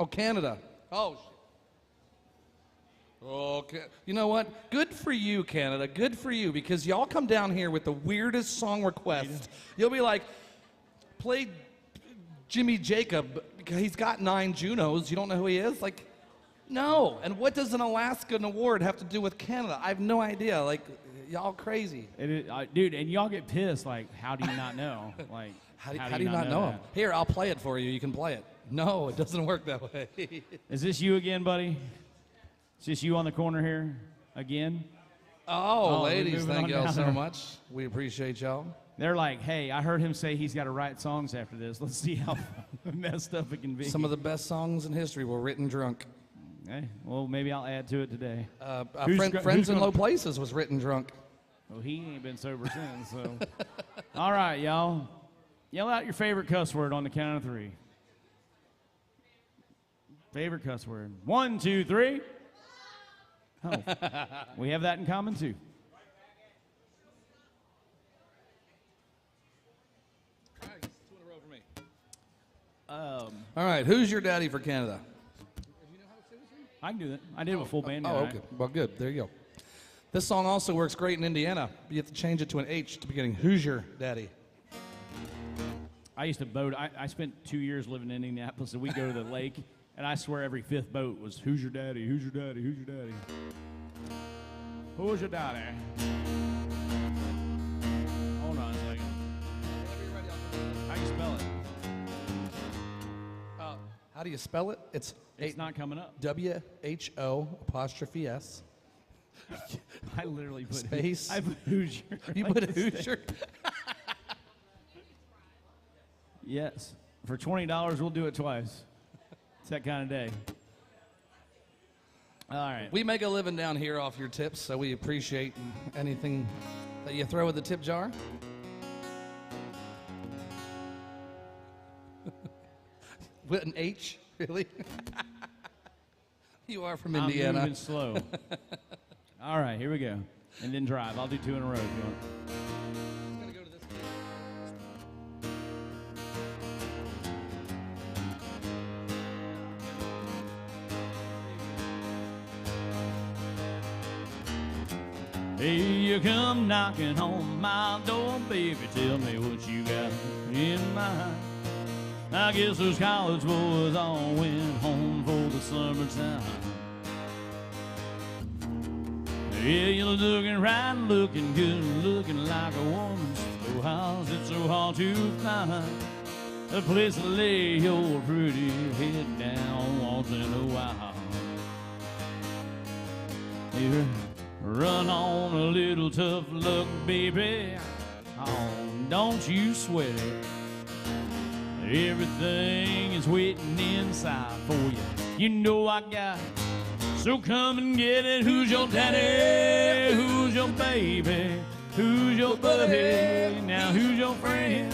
Oh, Canada. Oh, okay. You know what? Good for you, Canada. Good for you, because y'all come down here with the weirdest song requests. You'll be like, play Jimmy Jacob. He's got 9 Junos. You don't know who he is? Like, no. And what does an Alaskan award have to do with Canada? I have no idea. Like, y'all crazy. dude, and y'all get pissed. Like, how do you not know? Like, How do you not know him? Here, I'll play it for you. You can play it. No, it doesn't work that way. Is this you again, buddy? Is this you on the corner here again? Oh, we're ladies, moving thank on y'all down so there. much. We appreciate y'all. They're like, "Hey, I heard him say he's got to write songs after this. Let's see how messed up it can be." Some of the best songs in history were written drunk. Hey, well, maybe I'll add to it today. Friends who's in gonna- Low Places was written drunk. Well, he ain't been sober since, so. All right, y'all. Yell out your favorite cuss word on the count of 3. Favorite cuss word. 1, 2, 3. Oh, we have that in common, too. All right, who's your daddy for Canada? I can do that. I did it with full band. Oh, yeah, okay. Well, good. There you go. This song also works great in Indiana. You have to change it to an H at the beginning. Who's your daddy? I used to boat. I spent 2 years living in Indianapolis, and we go to the lake, and I swear every 5th boat was, "Who's your daddy? Who's your daddy? Who's your daddy? Who's your daddy?" Hold on a second. How you spell it? How do you spell it? It's Not coming up. WHO''S. I literally put Space. I put Hoosier. You like put this who's thing. your... Yes. For $20, we'll do it twice. It's that kind of day. All right. We make a living down here off your tips, so we appreciate anything that you throw in the tip jar. With an H, really? You are from Indiana. I'm moving slow. All right, here we go. And then drive. I'll do 2 in a row if you want. I'm gonna go to this. Hey, you come knocking on my door, baby. Tell me what you got in mind. I guess those college boys all went home for the summertime. Yeah, you're looking right, looking good, looking like a woman. So how's it so hard to find a place to lay your pretty head down once in a while? You run on a little tough luck, baby. Oh, don't you sweat it. Everything is waiting inside for you. You know I got it. So come and get it. Who's your daddy? Who's your baby? Who's your buddy? Now who's your friend?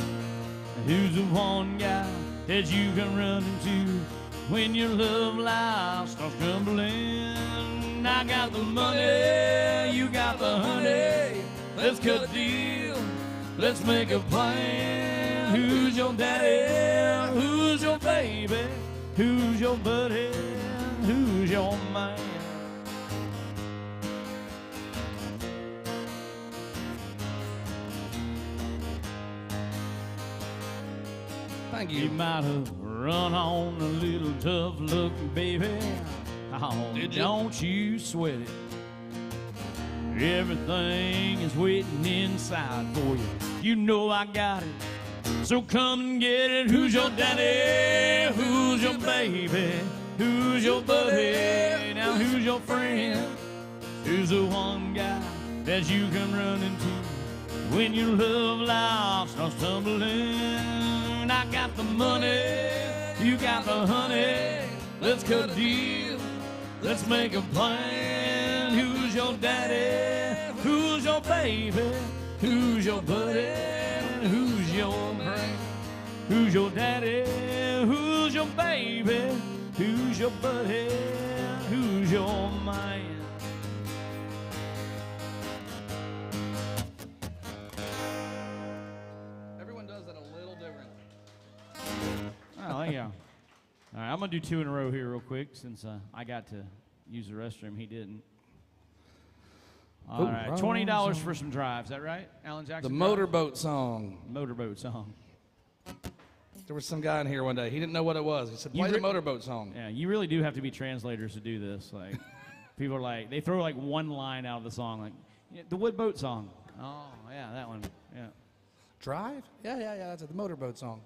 Who's the one guy that you can run into when your love life starts crumbling? I got the money, you got the honey. Let's cut a deal. Let's make a plan. Who's your daddy? Who's your baby? Who's your buddy? Who's your man? Thank You you. might have run on a little tough look, baby. Oh, don't you sweat it. Everything is waiting inside for you. You know I got it. So come and get it. Who's your daddy? Who's your baby? Who's your buddy? Now who's your friend? Who's the one guy that you can run into when your love life starts tumbling? I got the money, you got the honey. Let's cut a deal, let's make a plan. Who's your daddy? Who's your baby? Who's your buddy? Who's your friend? Who's your daddy? Who's your baby? Who's your buddy? Who's your man? Everyone does that a little different. Oh, yeah. All right, I'm going to do 2 in a row here real quick since I got to use the restroom. He didn't. All right, $20 for some drives. Is that right, Alan Jackson? The motorboat song. Motorboat song. There was some guy in here one day. He didn't know what it was. He said, play the motorboat song. Yeah, you really do have to be translators to do this. Like, people are like, they throw like one line out of the song, like, yeah, the wood boat song. Oh, yeah, that one. Yeah. Drive? Yeah, that's it. The motorboat song.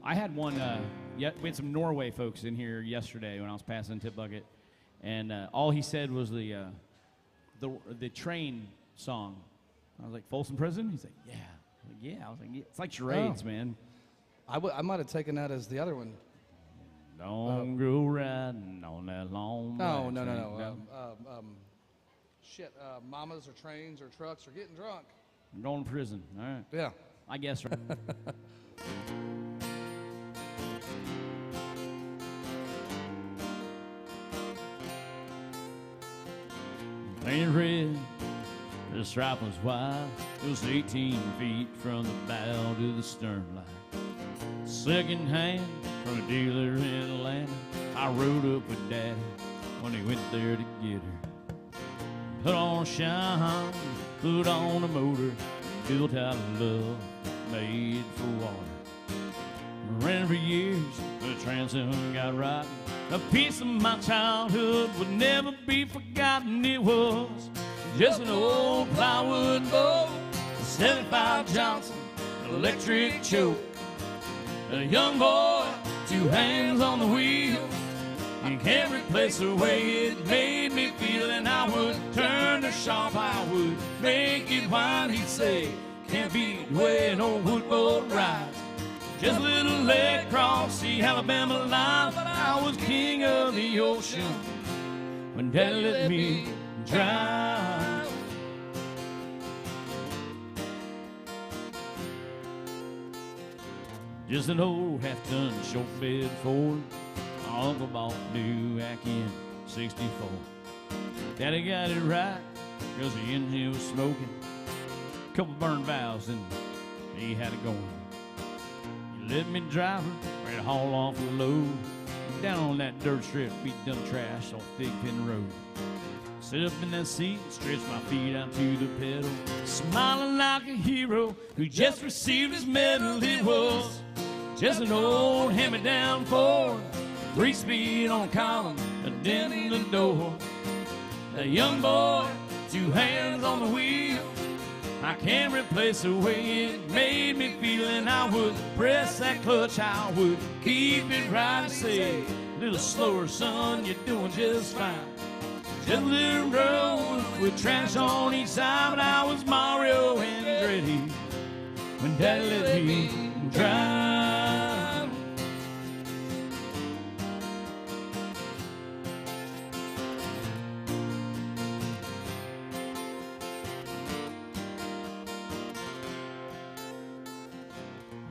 I had one, we had some Norway folks in here yesterday when I was passing Tip Bucket, and all he said was the train song. I was like, Folsom Prison? He's like, yeah. I was like, yeah. I was like, yeah. It's like charades, man. I might have taken that as the other one. Don't go riding on that long No. Mamas or trains or trucks are getting drunk. I'm going to prison. All right. Yeah. I guess. Right. Painted red, the stripe was white. It was 18 feet from the bow to the stern line. Second hand from a dealer in Atlanta. I rode up with Daddy when he went there to get her. Put on a shine, put on a motor, built out of love, made for water. Ran for years, but the transom got rotten. A piece of my childhood would never be forgotten. It was just an old plywood boat, a 75 Johnson, an electric choke. A young boy, 2 hands on the wheel. You can't replace the way it made me feel. And I would turn the sharp, I would make it whine. He'd say, can't beat the way an old wood boat rides. Just a little leg cross the Alabama line. But I was king of the ocean when Daddy let me drive. Just an old half-ton short bed Ford my uncle bought new back in '64. Daddy got it right, cause the engine was smoking. Couple burned valves and he had it going. He let me drive her, ready to haul off the load. Down on that dirt strip, beat dump trash on Thick Pin Road. Sit up in that seat, stretch my feet out to the pedal, smiling like a hero who just received his medal. It was just an old hand-me-down Ford, 3-speed on a column, a dent in the door. A young boy, 2 hands on the wheel. I can't replace the way it made me feel. And I would press that clutch, I would keep it right and say, a little slower, son, you're doing just fine. Just a little road with trash on each side. But I was Mario Andretti when Daddy let me drive.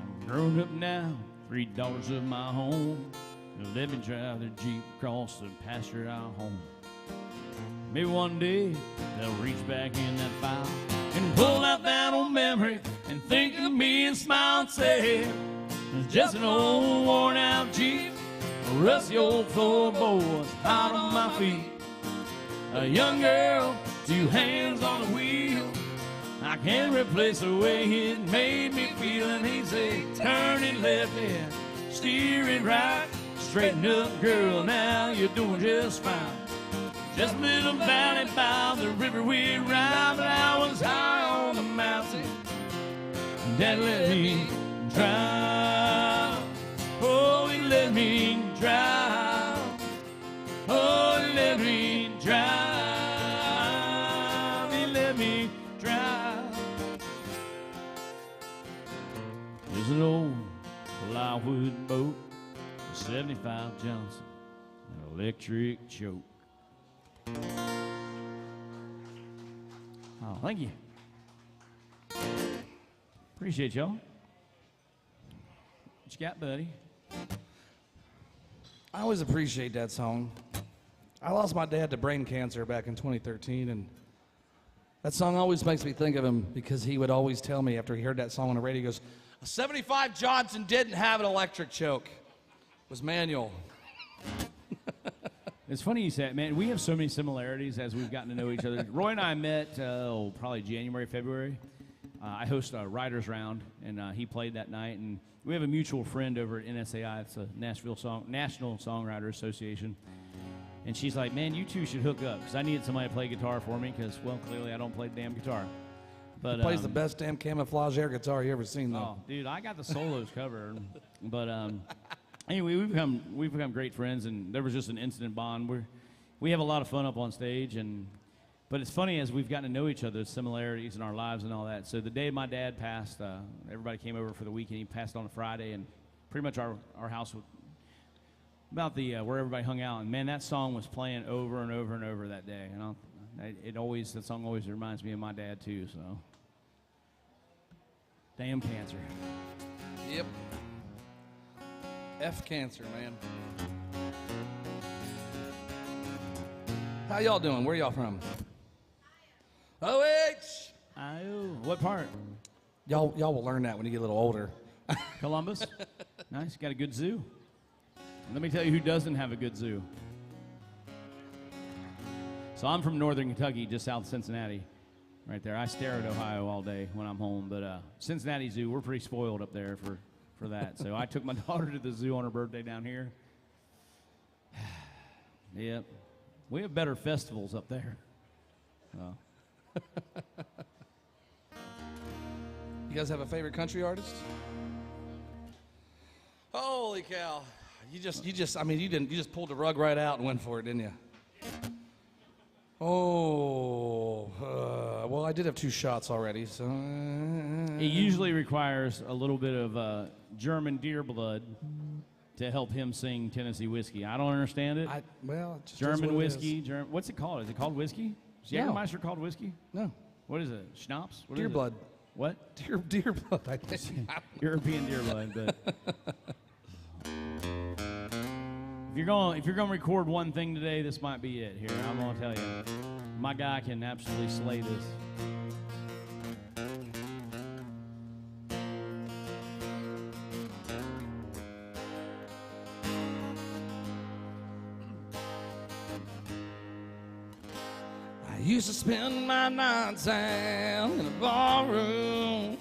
I'm grown up now, 3 daughters of my home. They let me drive their Jeep across the pasture out home. Maybe one day they'll reach back in that file and pull out that old memory and think of me and smile and say, it's just an old worn out Jeep, a rusty old floorboards hot on my feet. A young girl, 2 hands on the wheel. I can't replace the way it made me feel. And he'd say, turn it left and steer it right. Straighten up, girl, now you're doing just fine. Just a little valley by the river we ride. But I was high on the mountain. Dad let me drive. Oh, he let me drive. Oh, he let me drive. He let me drive. There's an old plywood boat, a 75 Johnson, an electric choke. Oh, thank you. Appreciate y'all. What you got, buddy? I always appreciate that song. I lost my dad to brain cancer back in 2013, and that song always makes me think of him because he would always tell me after he heard that song on the radio, he goes, a 75 Johnson didn't have an electric choke. It was manual. It's funny you say it, man. We have so many similarities as we've gotten to know each other. Roy and I met probably January, February. I host a writers round, and he played that night. And we have a mutual friend over at NSAI. It's a National Songwriter Association. And she's like, man, you two should hook up because I needed somebody to play guitar for me because, well, clearly I don't play the damn guitar. But he plays the best damn camouflage air guitar you ever seen, though. Oh, dude, I got the solos covered. But anyway, we've become great friends, and there was just an instant bond. We have a lot of fun up on stage, but it's funny as we've gotten to know each other, similarities in our lives and all that. So the day my dad passed, everybody came over for the weekend. He passed on a Friday, and pretty much our house was about the where everybody hung out. And man, that song was playing over and over and over that day. And that song always reminds me of my dad too. So, damn cancer. Yep. F cancer, man. How y'all doing? Where y'all from? O-H! What part? Y'all will learn that when you get a little older. Columbus? Nice. Got a good zoo. Let me tell you who doesn't have a good zoo. So I'm from northern Kentucky, just south of Cincinnati. Right there. I stare at Ohio all day when I'm home. But Cincinnati Zoo, we're pretty spoiled up there for that. So I took my daughter to the zoo on her birthday down here. Yep. We have better festivals up there. You guys have a favorite country artist? Holy cow. You just pulled the rug right out and went for it, didn't you? Well, I did have 2 shots already, so... It usually requires a little bit of German deer blood to help him sing Tennessee whiskey. I don't understand it. Just German whiskey. What's it called? Is it called whiskey? Is Jägermeister called whiskey? No. What is it? Schnapps? What deer is blood. It? What? Deer blood, I think. European deer blood, but... If you're gonna record one thing today, this might be it. Here, I'm gonna tell you, my guy can absolutely slay this. I used to spend my nights down in a barroom.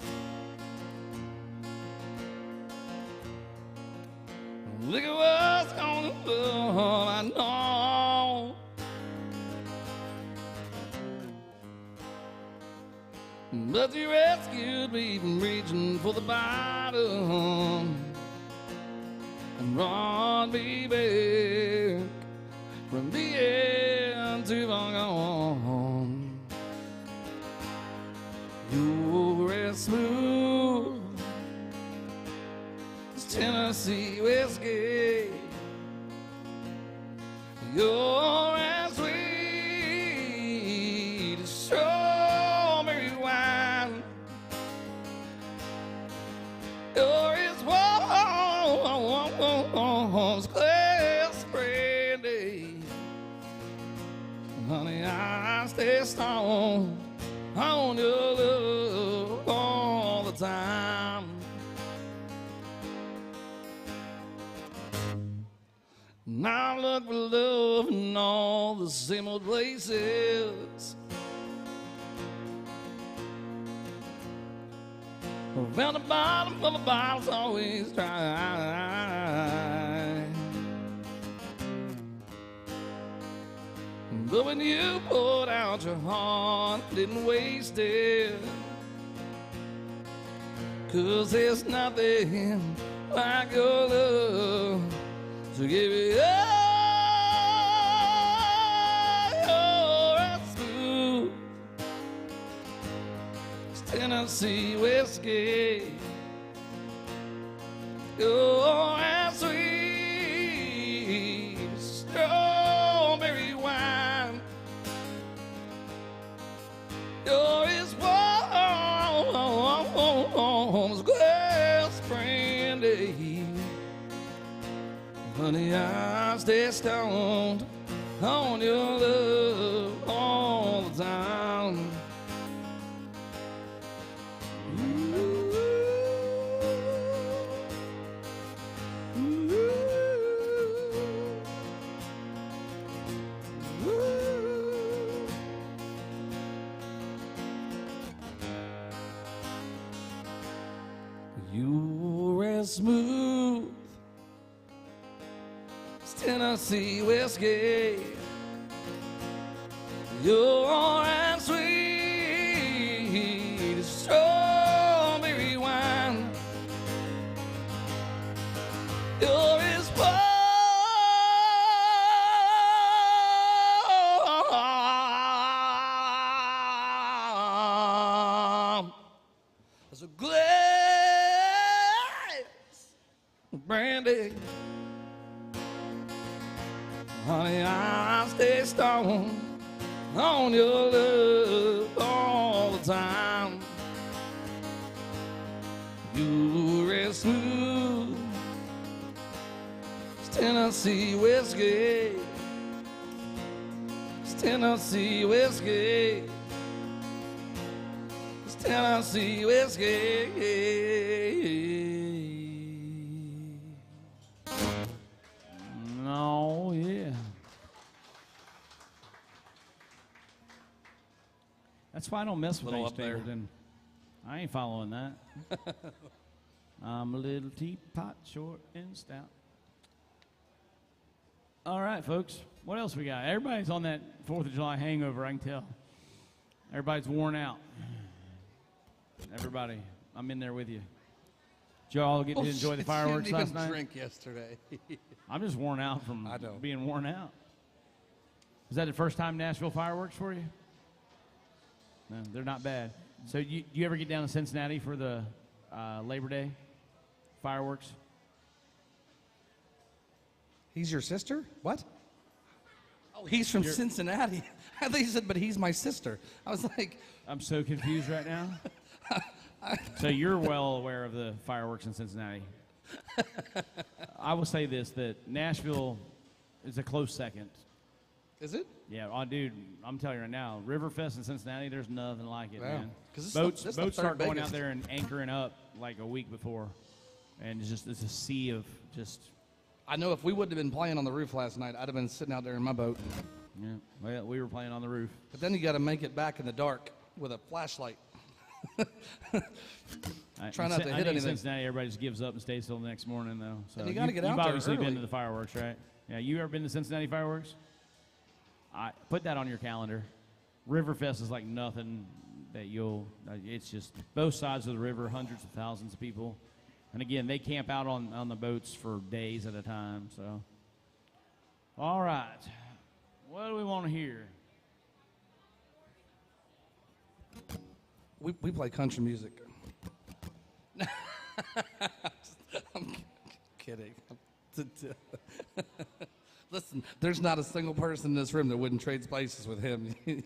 Look at what's going on, I know. But you rescued me from reaching for the bottom and brought me back from the end too far gone. You're as smooth as Tennessee whiskey. You're as sweet as strawberry wine. You're as warm as glass brandy. Honey, I stay strong on your love all the time. Now look for love in all the same old places. Found the bottom of a bottle's always dry. But when you poured out your heart, didn't waste it. 'Cause there's nothing like your love to give it all. You're smooth as Tennessee whiskey. You're as sweet as strawberry wine. You're as warm as glass brandy. Honey, I stay stoned on your love all the time. You're as smooth as Tennessee whiskey. You're as sweet as strawberry wine. You're as warm as a glass of brandy. Honey, I stay stoned on your love all the time. You're as smooth as Tennessee whiskey. It's Tennessee whiskey. It's Tennessee whiskey. Oh, yeah. That's why I don't mess with Little things, up there. Stapleton. I ain't following that. I'm a little teapot, short and stout. All right, folks. What else we got? Everybody's on that 4th of July hangover, I can tell. Everybody's worn out. Everybody, I'm in there with you. Did y'all get to enjoy the fireworks last night? Drink yesterday. I'm just worn out from being worn out. Is that the first time Nashville fireworks for you? No, they're not bad. So you ever get down to Cincinnati for the Labor Day fireworks? He's your sister? What? Oh, he's from Cincinnati. I thought you said, but he's my sister. I was like... I'm so confused right now. So you're well aware of the fireworks in Cincinnati. I will say this, that Nashville is a close second. Is it? Yeah, dude, I'm telling you right now, Riverfest in Cincinnati, there's nothing like it, Wow. man. 'Cause Boats this the start third going biggest. out there and anchoring up like a week before. And it's a sea of just... I know if we wouldn't have been playing on the roof last night, I'd have been sitting out there in my boat. Yeah, well, we were playing on the roof. But then you got to make it back in the dark with a flashlight. Try not to hit I think anything. Cincinnati, everybody just gives up and stays till the next morning, though. So And you gotta get out you've there obviously been early. to the fireworks, right? Yeah, you ever been to Cincinnati fireworks? Put that on your calendar. Riverfest is like nothing that it's just both sides of the river, hundreds of thousands of people. And again, they camp out on the boats for days at a time, so. All right. What do we want to hear? We play country music. I'm kidding. Listen, there's not a single person in this room that wouldn't trade places with him. You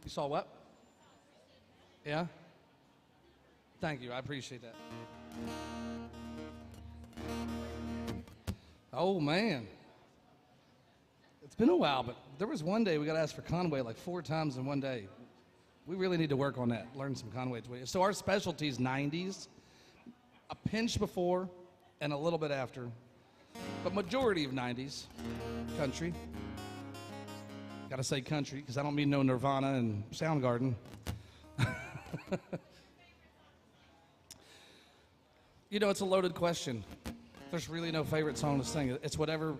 saw what? Yeah? Thank you. I appreciate that. Oh, man. It's been a while, but there was one day we got asked for Conway like 4 times in one day. We really need to work on that, learn some Conway. So our specialty is 90s, a pinch before and a little bit after, but majority of 90s country. Got to say country, because I don't mean no Nirvana and Soundgarden. You know, it's a loaded question. There's really no favorite song to sing. It's whatever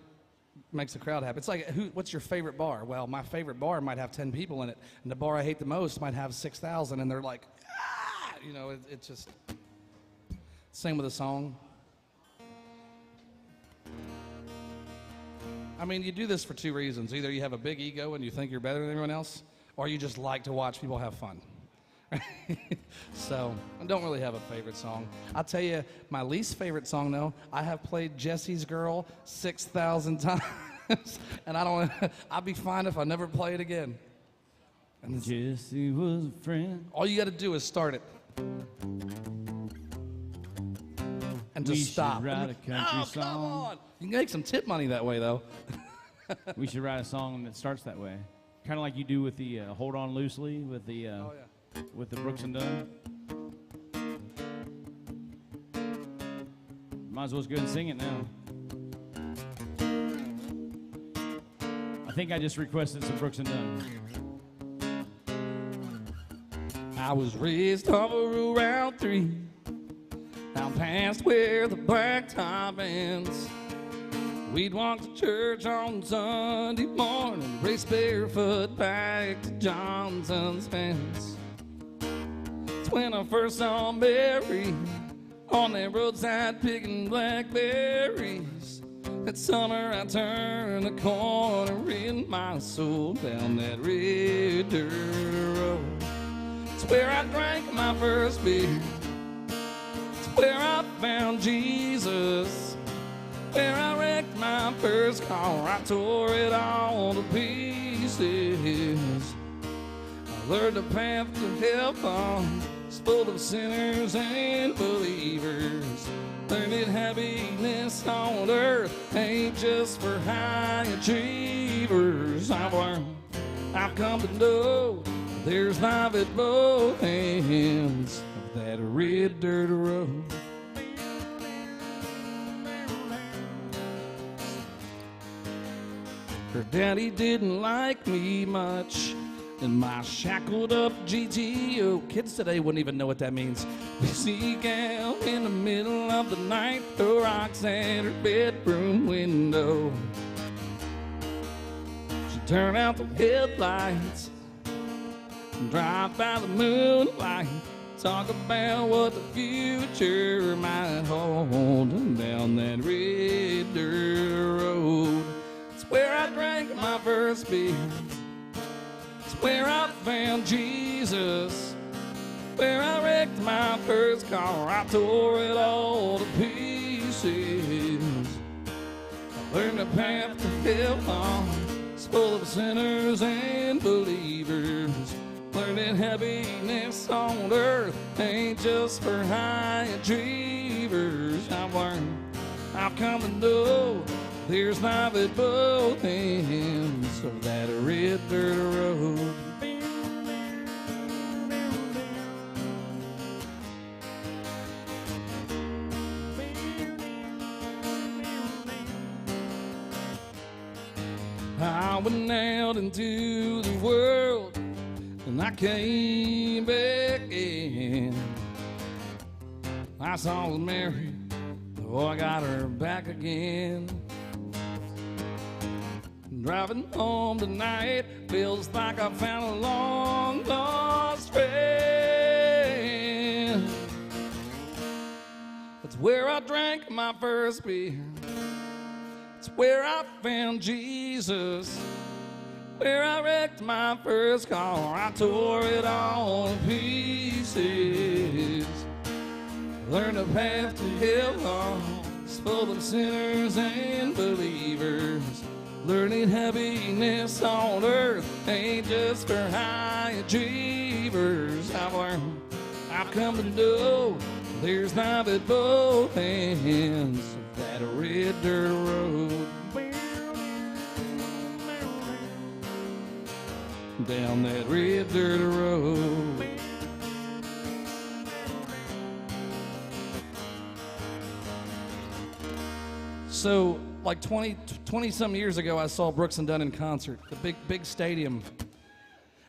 makes the crowd happy. It's like, what's your favorite bar? Well, my favorite bar might have 10 people in it, and the bar I hate the most might have 6,000, and they're like, ah! You know, it's just, same with a song. I mean, you do this for two reasons. Either you have a big ego and you think you're better than everyone else, or you just like to watch people have fun. So, I don't really have a favorite song. I'll tell you, my least favorite song, though, I have played Jesse's Girl 6,000 times, and I'd be fine if I never play it again. And Jesse was a friend. All you got to do is start it. And just stop. We should write a country song. Come on. You can make some tip money that way, though. We should write a song that starts that way. Kind of like you do with the Hold On Loosely with the... with the Brooks and Dunn. Might as well just go ahead and sing it now. I think I just requested some Brooks and Dunn. I was raised over Route 3, down past where the blacktop ends. We'd walk to church on Sunday morning, race barefoot back to Johnson's fence. When I first saw Mary on that roadside picking blackberries, that summer I turned the corner in my soul down that red dirt road. It's where I drank my first beer. It's where I found Jesus. Where I wrecked my first car, I tore it all to pieces. I learned the path to heaven, full of sinners and believers. Learned that happiness on earth ain't just for high achievers. I've come to know there's life at both ends of that red dirt road. Her daddy didn't like me much in my shackled up GTO. Kids today wouldn't even know what that means. We sneak out in the middle of the night, throw rocks at her bedroom window. She turned out the headlights and drive by the moonlight. Talk about what the future might hold down that red dirt road. It's where I drank my first beer. Where I found Jesus, where I wrecked my first car, I tore it all to pieces. I learned the path to heaven, it's full of sinners and believers. Learned that happiness on earth ain't just for high achievers. I've learned, I've come to know there's life at both ends of that red dirt road. I went out into the world and I came back in. I saw Mary, oh, I got her back again. Driving home tonight feels like I found a long lost friend. It's where I drank my first beer. It's where I found Jesus. Where I wrecked my first car, I tore it all to pieces. Learned the path to hell, it's full of sinners and believers. Learning happiness on earth ain't just for high achievers. I've learned, I've come to know there's life at both ends of that red dirt road. Down that red dirt road. So like 20 some years ago, I saw Brooks and Dunn in concert, the big stadium.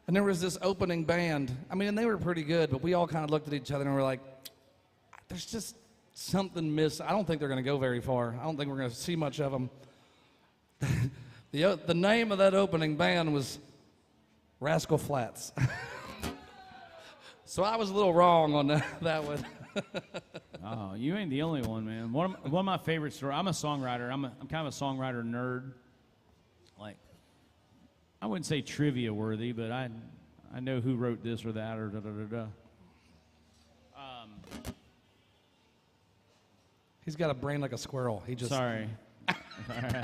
And there was this opening band. I mean, and they were pretty good, but we all kind of looked at each other and were like, there's just something missing. I don't think they're going to go very far. I don't think we're going to see much of them. The name of that opening band was Rascal Flatts. So I was a little wrong on that one. Oh, you ain't the only one, man. One of my favorite stories. I'm a songwriter. I'm kind of a songwriter nerd. Like, I wouldn't say trivia worthy, but I know who wrote this or that or da da da da. He's got a brain like a squirrel. He just sorry. Writing.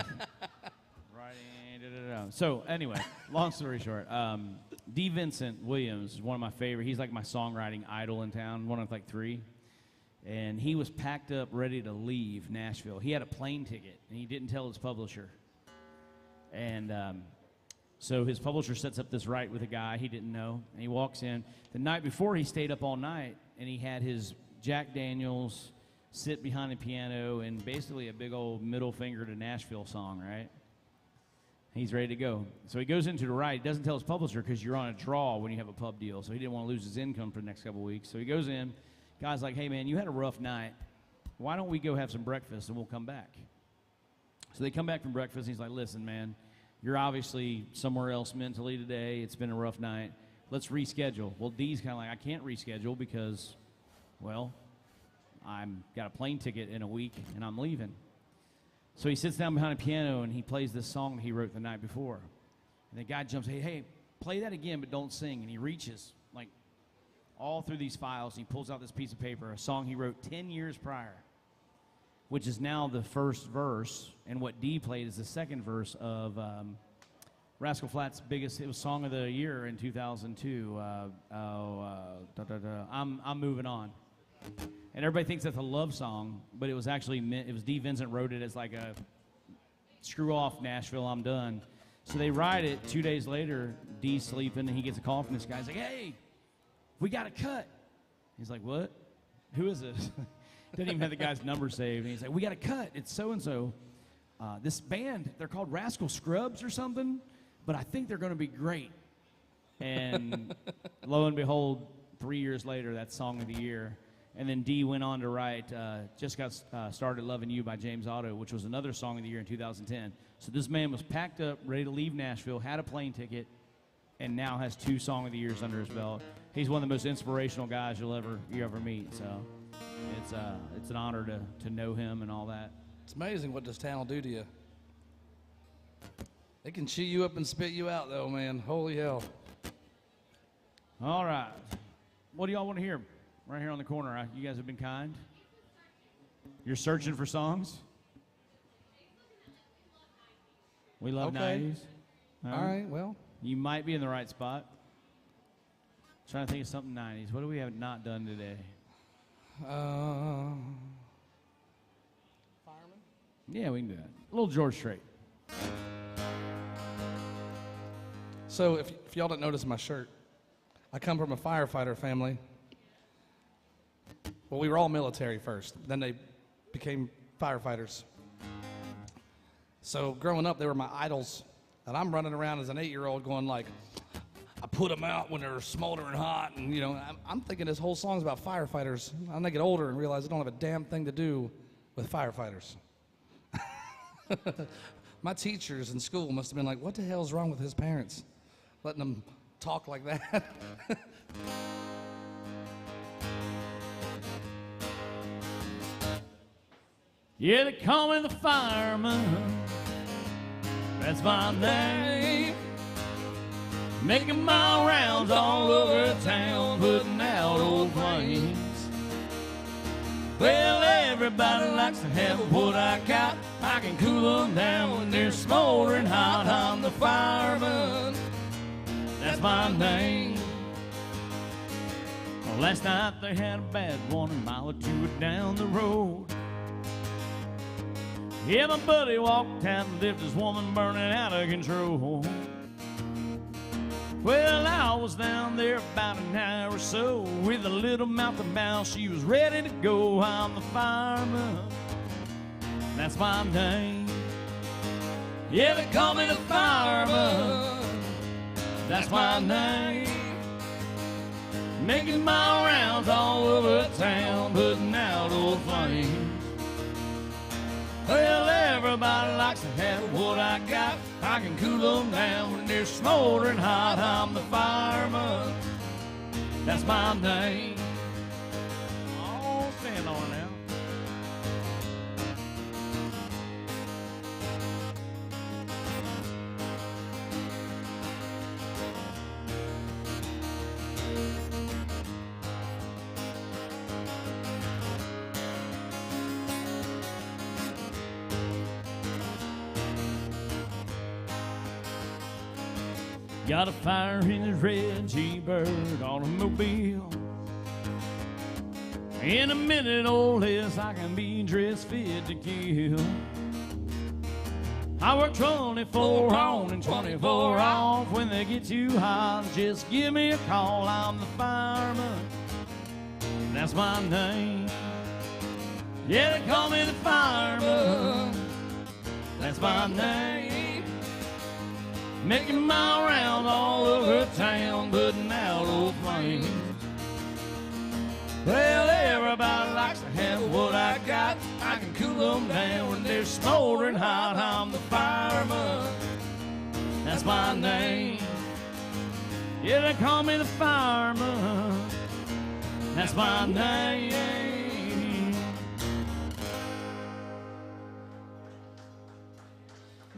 So anyway, long story short, D. Vincent Williams is one of my favorite. He's like my songwriting idol in town, one of like three. And he was packed up, ready to leave Nashville. He had a plane ticket, and he didn't tell his publisher. And so his publisher sets up this right with a guy he didn't know, and he walks in. The night before, he stayed up all night, and he had his Jack Daniels sit behind the piano and basically a big old middle finger to Nashville song, right? He's ready to go. So he goes into the right. He doesn't tell his publisher because you're on a draw when you have a pub deal, so he didn't want to lose his income for the next couple of weeks. So he goes in. Guy's like, hey, man, you had a rough night. Why don't we go have some breakfast and we'll come back? So they come back from breakfast, and he's like, listen, man, you're obviously somewhere else mentally today. It's been a rough night. Let's reschedule. Well, D's kind of like, I can't reschedule because, well, I'm got a plane ticket in a week, and I'm leaving. So he sits down behind a piano, and he plays this song he wrote the night before. And the guy jumps, hey, play that again, but don't sing. And he reaches, like, all through these files, and he pulls out this piece of paper, a song he wrote 10 years prior, which is now the first verse, and what Dee played is the second verse of Rascal Flatts' biggest, it was Song of the Year in 2002, I'm Moving On. And everybody thinks that's a love song, but it was actually meant, it was Dee Vincent wrote it as like a screw off Nashville, I'm done. So they write it. 2 days later, Dee's sleeping, and he gets a call from this guy. He's like, hey, we got a cut. He's like, what? Who is this? Didn't even have the guy's number saved. And he's like, we got a cut. It's so-and-so. This band, they're called Rascal Scrubs or something, but I think they're going to be great. And lo and behold, 3 years later, that's Song of the Year. And then Dee went on to write Just Got Started Loving You by James Otto, which was another Song of the Year in 2010. So this man was packed up, ready to leave Nashville, had a plane ticket, and now has 2 Song of the Years under his belt. He's one of the most inspirational guys you ever meet. So it's an honor to know him and all that. It's amazing what this town will do to you. They can chew you up and spit you out, though, man. Holy hell. All right. What do y'all want to hear? Right here on the corner. You guys have been kind. You're searching for songs? We love 90s. All right, well. You might be in the right spot. Trying to think of something 90s. What do we have not done today? Fireman? Yeah, we can do that. A little George Strait. So if y'all didn't notice my shirt, I come from a firefighter family. Well, we were all military first. Then they became firefighters. So growing up, they were my idols. And I'm running around as an 8-year-old going like, I put them out when they're smoldering hot. And, you know, I'm thinking this whole song's about firefighters. I'm going to get older and realize I don't have a damn thing to do with firefighters. My teachers in school must have been like, what the hell's wrong with his parents? Letting them talk like that. Yeah, they call me the fireman. That's my name. Making my rounds all over town, putting out old flames. Well, everybody likes to have what I got. I can cool them down when they're smoldering hot. I'm the fireman. That's my name. Well, last night they had a bad one a mile or two down the road. Yeah, my buddy walked out and left his woman burning out of control. Well, I was down there about an hour or so with a little mouth to mouth. She was ready to go. I'm the fireman. That's my name. Yeah, they call me the fireman. That's my name. Making my rounds all over town, putting out old flames. Well, everybody likes to have what I got. I can cool them down when they're smoldering hot. I'm the fireman. That's my name. Oh, stand on it now. Got a fire in his red G-Bird automobile. In a minute or less, I can be dressed fit to kill. I work 24 on and 24 off. When they get too hot, just give me a call. I'm the fireman. That's my name. Yeah, they call me the fireman. That's my name. Making my round all over town, putting out old flames. Well, everybody likes to have what I got. I can cool them down when they're smoldering hot. I'm the fireman. That's my name. Yeah, they call me the fireman. That's my name.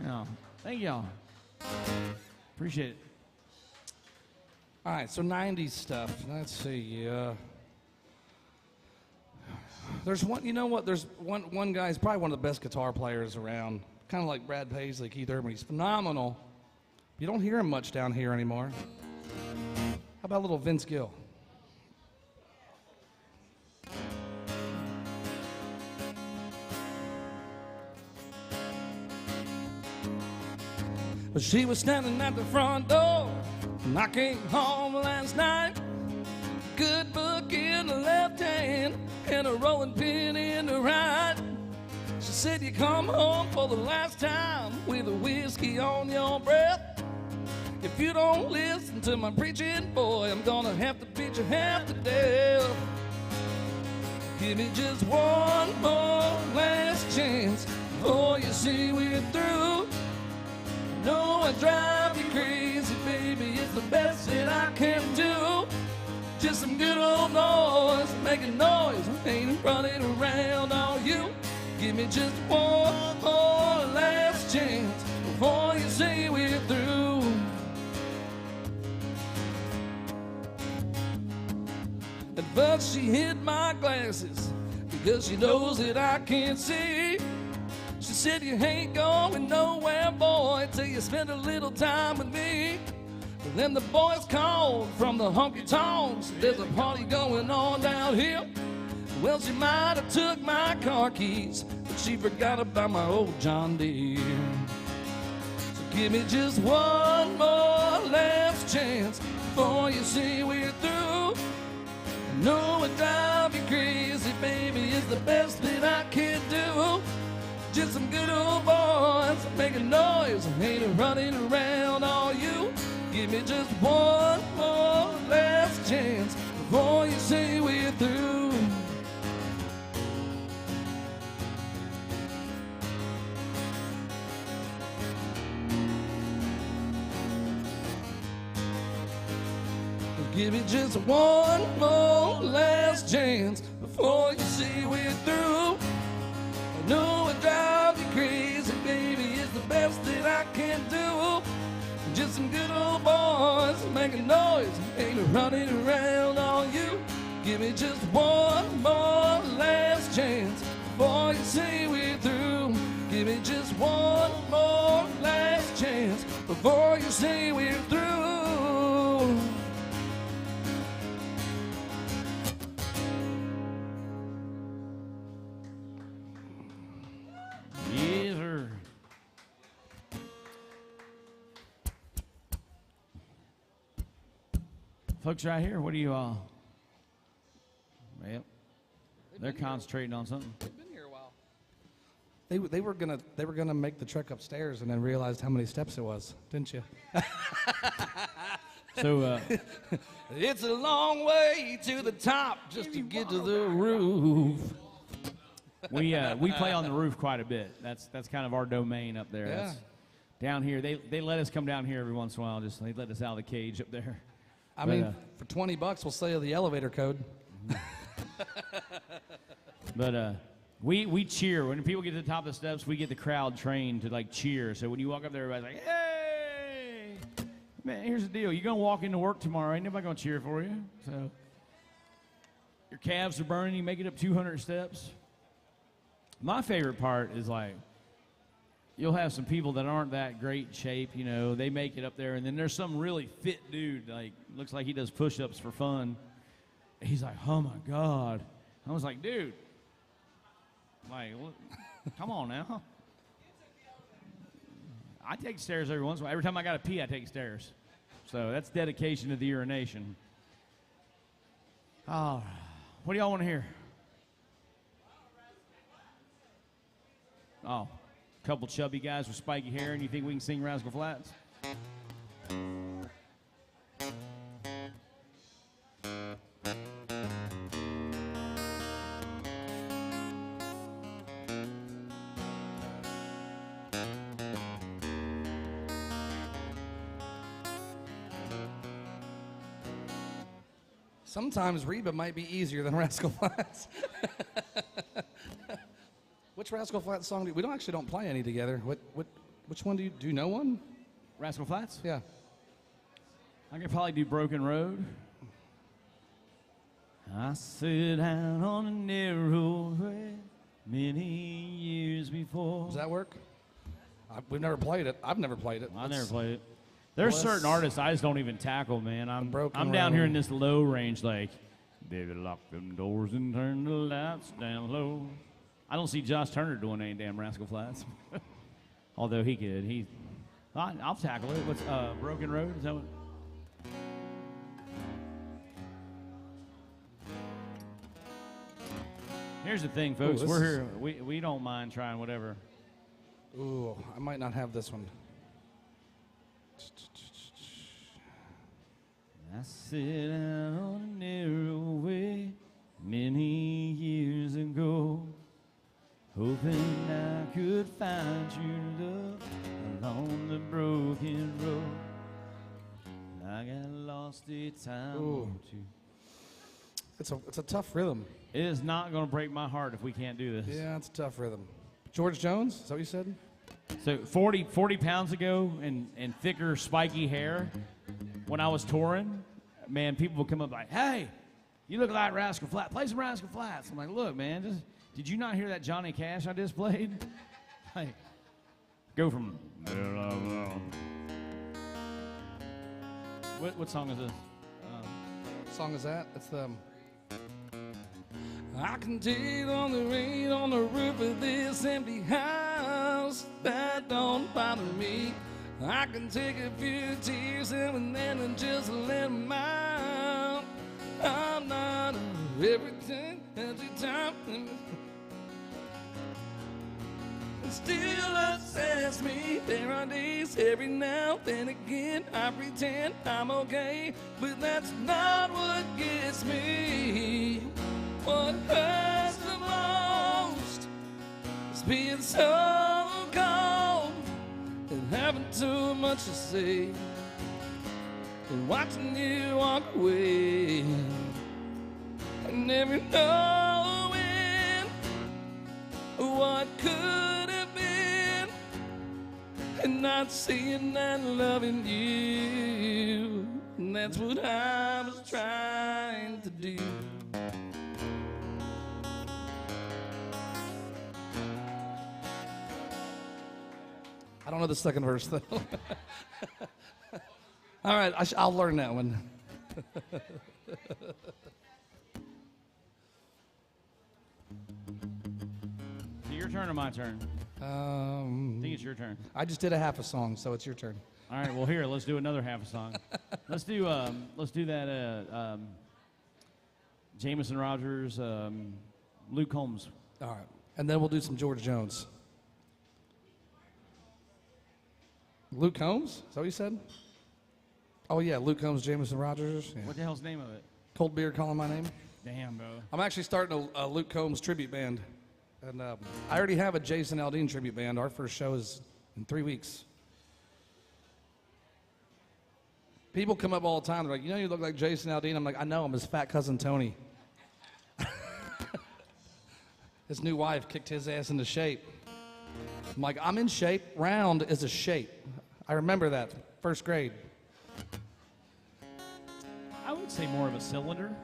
Yeah, thank y'all. Appreciate it. All right, so 90s stuff. Let's see. There's one, you know what? There's one guy, he's probably one of the best guitar players around. Kind of like Brad Paisley, Keith Urban. He's phenomenal. You don't hear him much down here anymore. How about a little Vince Gill? But she was standing at the front door when I came home last night. Good book in the left hand and a rolling pin in the right. She said, you come home for the last time with a whiskey on your breath. If you don't listen to my preaching, boy, I'm gonna have to beat you half to death. Give me just one more last chance before you see we're through. No, I drive you crazy, baby, it's the best that I can do. Just some good old noise, making noise, ain't running around on you. Give me just one more last chance before you say we're through. At first she hid my glasses because she knows that I can't see. She said, you ain't going nowhere, boy, till you spend a little time with me. But then the boys called from the honky-tonks. There's a party going on down here. Well, she might have took my car keys, but she forgot about my old John Deere. So give me just one more last chance before you see we're through. I know it drive you crazy, baby, it's the best that I can do. Just some good old boys making noise, ain't running around on you. Give me just one more last chance before you say we're through. Give me just one more last chance before you see we're through. I know it drives you crazy, baby, it's the best that I can do. Just some good old boys making noise, ain't running around on you. Give me just one more last chance before you say we're through. Give me just one more last chance before you say we're through. Yes, sir. Folks right here, what are you all? Well, they're concentrating on something. They've been here a while. They were gonna make the trek upstairs and then realized how many steps it was, didn't you? So It's a long way to the top just to get to the roof. we play on the roof quite a bit. That's kind of our domain up there. Yeah. That's down here. They let us come down here every once in a while. Just they let us out of the cage up there. I mean, for $20, we'll sell you the elevator code. But we cheer when people get to the top of the steps. We get the crowd trained to like cheer. So when you walk up there, everybody's like, "Hey, man! Here's the deal. You're gonna walk into work tomorrow. Ain't nobody gonna cheer for you. So your calves are burning. You make it up 200 steps." My favorite part is like you'll have some people that aren't that great shape. You know, they make it up there, and then there's some really fit dude. Like looks like he does push-ups for fun. He's like, "Oh my God!" I was like, "Dude." Like, look, come on now. I take stairs every once in a while. Every time I got to pee, I take stairs. So that's dedication to the urination. Oh, what do y'all want to hear? Oh, a couple chubby guys with spiky hair, and you think we can sing Rascal Flatts? Sometimes Reba might be easier than Rascal Flatts. Which Rascal Flatts song we actually don't play any together. Which one do you know one? Rascal Flatts? Yeah. I could probably do Broken Road. I sit down on a narrow way many years before. Does that work? We've never played it. I've never played it. I've never played it. There's certain artists I just don't even tackle, man. I'm down Road. here in this low range, like, baby, lock them doors and turn the lights down low. I don't see Josh Turner doing any damn Rascal Flatts. Although he could. I'll tackle it. What's Broken Road? Is that what? Here's the thing, folks. Ooh, We're here. We don't mind trying whatever. Ooh, I might not have this one. I sit out on a narrow way many years ago, hoping I could find true love along the broken road. I got lost a time or two. It's a tough rhythm. It is not going to break my heart if we can't do this. Yeah, it's a tough rhythm. George Jones, is that what you said? So 40 pounds ago and thicker, spiky hair, when I was touring, man, people would come up like, "Hey, you look like Rascal Flatts. Play some Rascal Flatts." I'm like, "Look, man, did you not hear that Johnny Cash I just played?" Like, go from. What song is this? What song is that? It's the. I can take on the rain on the roof of this empty house. That don't bother me. I can take a few tears and then just let them out. I'm not everything every time. Still upsets me. There are days every now and again I pretend I'm okay, but that's not what gets me. What hurts the most is being so cold and having too much to say and watching you walk away and never knowing what could have been and not seeing and loving you. And that's what I was trying to do. I don't know the second verse, though. All right, I'll learn that one. Is it your turn or my turn? I think it's your turn. I just did a half a song, so it's your turn. All right, well, here, let's do another half a song. Let's do that Jameson Rogers, Luke Combs. All right, and then we'll do some George Jones. Luke Combs? Is that what you said? Oh, yeah, Luke Combs, Jameson Rogers. Yeah. What the hell's the name of it? Cold Beer Calling My Name. Damn, bro. I'm actually starting a Luke Combs tribute band. And I already have a Jason Aldean tribute band. Our first show is in 3 weeks. People come up all the time. They're like, you know, you look like Jason Aldean. I'm like, I know. I'm his fat cousin Tony. His new wife kicked his ass into shape. I'm like, I'm in shape. Round is a shape. I remember that. First grade. I would say more of a cylinder.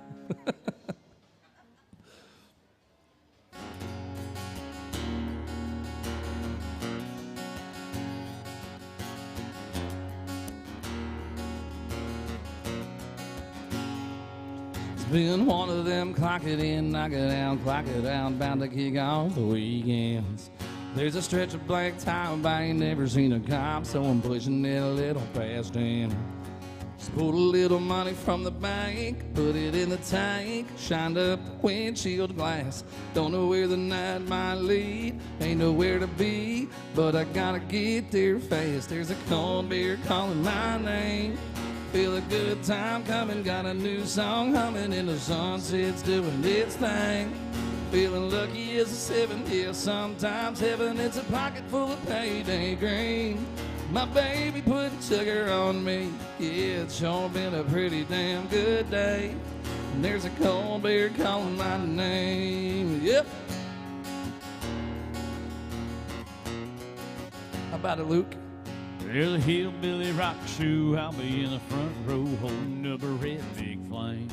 Been one of them, clock it in, knock it down, clock it out, bound to kick off the weekends. There's a stretch of blank time, I ain't never seen a cop, so I'm pushing it a little past him. Just pulled a little money from the bank, put it in the tank, shined up the windshield glass. Don't know where the night might lead, ain't nowhere to be, but I gotta get there fast. There's a cold beer calling my name. Feel a good time coming, got a new song humming, and the sunset's doing its thing. Feeling lucky as a 7, yeah, sometimes heaven, it's a pocket full of payday green. My baby putting sugar on me, yeah, it's sure been a pretty damn good day. And there's a cold beer calling my name, yep. How about it, Luke? There's a hillbilly rock shoe, I'll be in the front row holding up a red big flame.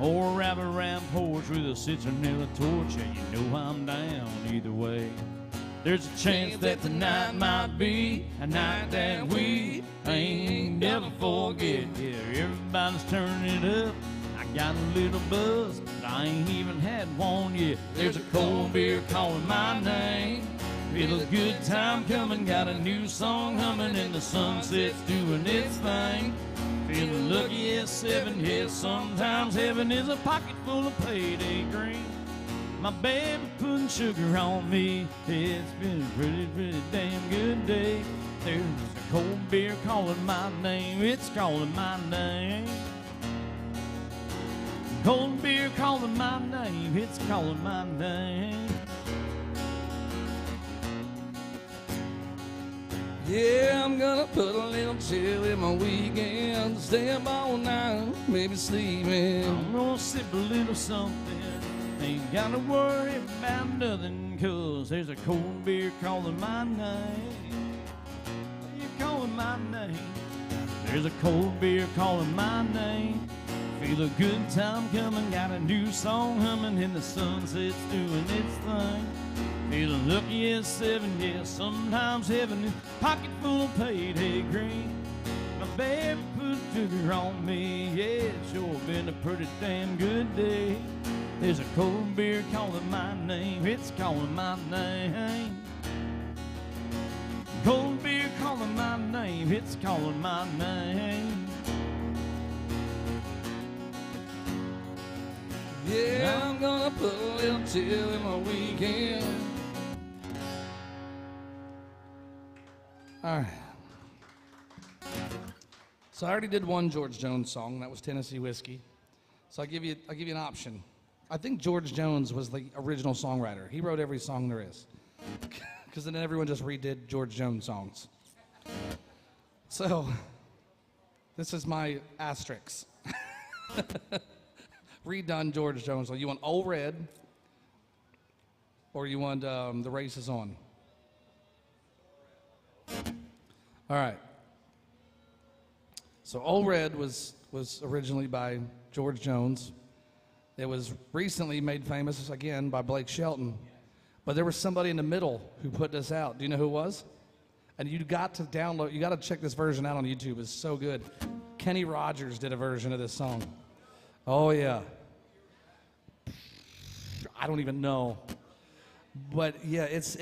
Or a wrap-around porch with a citronella torch, yeah, you know I'm down either way. There's a chance that tonight might be a night that we ain't never forget. Yeah, everybody's turning it up, I got a little buzz, but I ain't even had one yet. There's a cold beer calling my name. Feel a good time coming, got a new song humming, and the sunset's doing its thing. Feeling lucky as 7, yeah, sometimes heaven is a pocket full of payday green. My baby putting sugar on me, it's been a pretty damn good day. There's a cold beer calling my name, it's calling my name. Cold beer calling my name, it's calling my name. Yeah, I'm gonna put a little chill in my weekend. Stay up all night, maybe sleeping. I'm gonna sip a little something. Ain't gotta worry about nothing, 'cause there's a cold beer calling my name. You're calling my name. There's a cold beer calling my name. Feel a good time coming, got a new song humming, and the sunset's doing its thing. Feeling lucky as 7, yeah, sometimes heaven is a pocket full of payday green. My baby put sugar on me, yeah, it's sure been a pretty damn good day. There's a cold beer calling my name, it's calling my name. Cold beer calling my name, it's calling my name. Yeah, I'm gonna put a little chill in my weekend. All right. So I already did one George Jones song. That was Tennessee Whiskey. So I'll give you an option. I think George Jones was the original songwriter. He wrote every song there is. Because then everyone just redid George Jones songs. So this is my asterisk. Redone George Jones. So you want Old Red, or you want The Race Is On? All right. So Old Red was originally by George Jones. It was recently made famous again by Blake Shelton. But there was somebody in the middle who put this out. Do you know who it was? And you got to download, you got to check this version out on YouTube. It's so good. Kenny Rogers did a version of this song. Oh yeah. I don't even know. But yeah, it's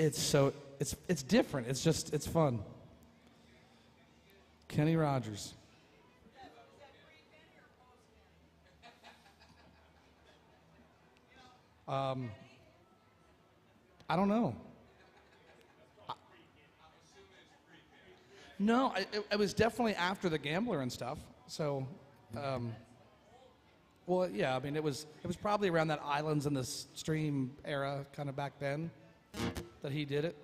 different. It's fun. Kenny Rogers. I don't know. No, it was definitely after The Gambler and stuff. So, well, yeah, I mean, it was probably around that Islands in the Stream era, kind of back then, that he did it.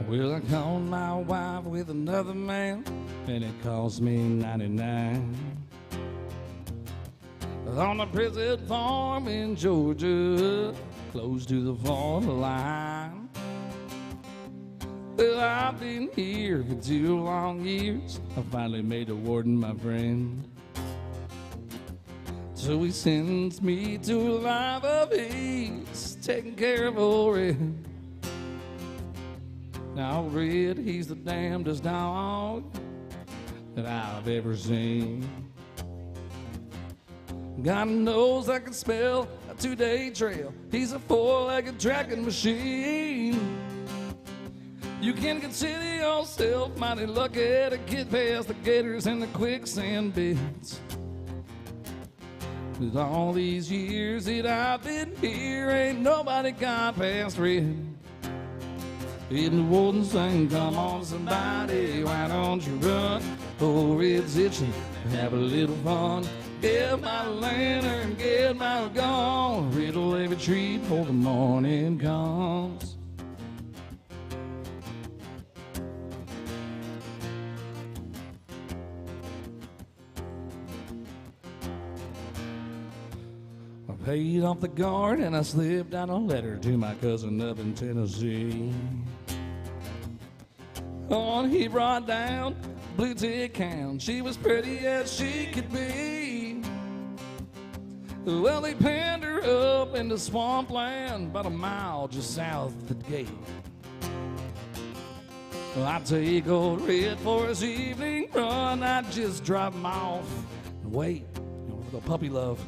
Well, I called my wife with another man, and it cost me 99. On a prison farm in Georgia, close to the farm line. Well, I've been here for 2 long years. I finally made a warden my friend. So he sends me to a life of ease, taking care of old Red. Now Red, he's the damnedest dog that I've ever seen. God knows I can smell a 2-day trail. He's a 4-legged tracking machine. You can consider yourself mighty lucky to get past the gators and the quicksand beds. With all these years that I've been here, ain't nobody got past Red. In the warden saying, come on somebody, why don't you run? Oh, Red's itching, have a little fun. Get my lantern, get my gun. Red'll every treat before the morning comes. I paid off the guard and I slipped out a letter to my cousin up in Tennessee. Oh, he brought down blue tick count. She was pretty as she could be. Well, they panned her up into swampland about a mile just south of the gate. Well, I take old Red for his evening run. I just drop him off and wait, for the puppy love.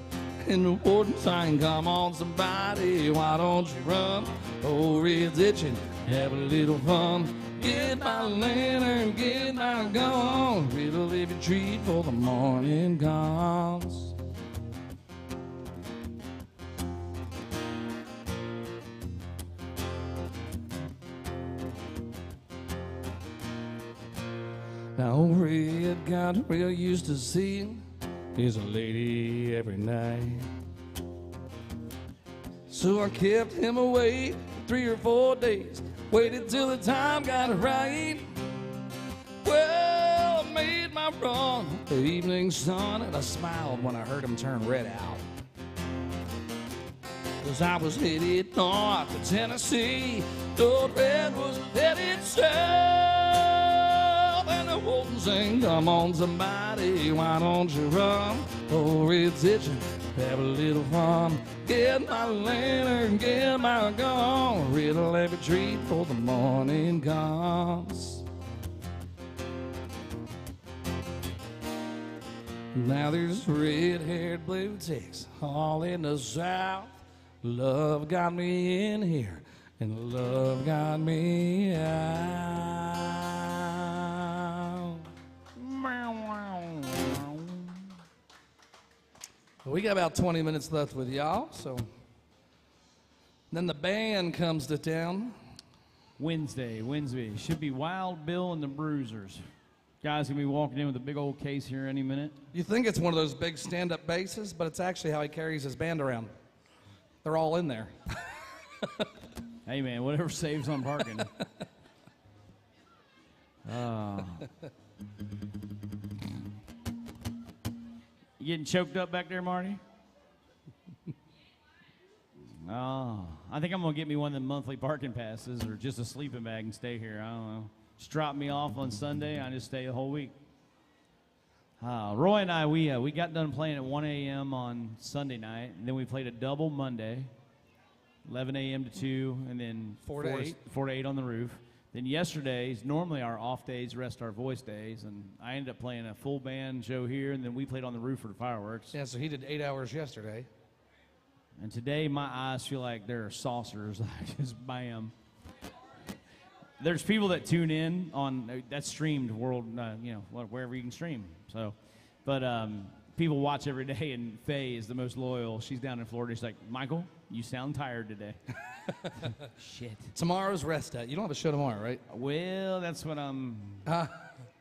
And the warden saying, come on somebody, why don't you run? Old Red's itching, have a little fun. Get my lantern, get my gun. Red'll leave a treat for the morning comes. Now Red got real used to seeing his lady every night. So I kept him away for 3 or 4 days. Waited till the time got right. Well, I made my run the evening sun, and I smiled when I heard him turn Red out. 'Cause I was headed north to Tennessee. Old Red was headed south. And the warden sang, come on somebody, why don't you run? Old Red's itching, have a little fun. Get my lantern, get my gun. Red'll have a treat for the morning comes. Now there's red-haired blue ticks all in the south. Love got me in here, and love got me out. We got about 20 minutes left with y'all, so then the band comes to town. Wednesday. Should be Wild Bill and the Bruisers. Guy's gonna be walking in with a big old case here any minute. You think it's one of those big stand-up basses, but it's actually how he carries his band around. They're all in there. Hey man, whatever saves on parking. You getting choked up back there, Marty? Oh, I think I'm gonna get me one of them monthly parking passes or just a sleeping bag and stay here. I don't know. Just drop me off on Sunday. I just stay the whole week. Roy and I, we got done playing at 1 a.m. on Sunday night, and then we played a double Monday, 11 a.m. to 2, and then 4 to 8 on the roof. Then yesterday's normally our off days, rest our voice days, and I ended up playing a full band show here, and then we played on the roof for the fireworks. Yeah, so he did 8 hours yesterday. And today my eyes feel like there are saucers. I just bam. there's people that tune in on that's streamed wherever you can stream. So, but people watch every day, and Faye is the most loyal. She's down in Florida. She's like, Michael, you sound tired today. Shit. Tomorrow's rest day. You don't have a show tomorrow, right? Well, that's what I'm.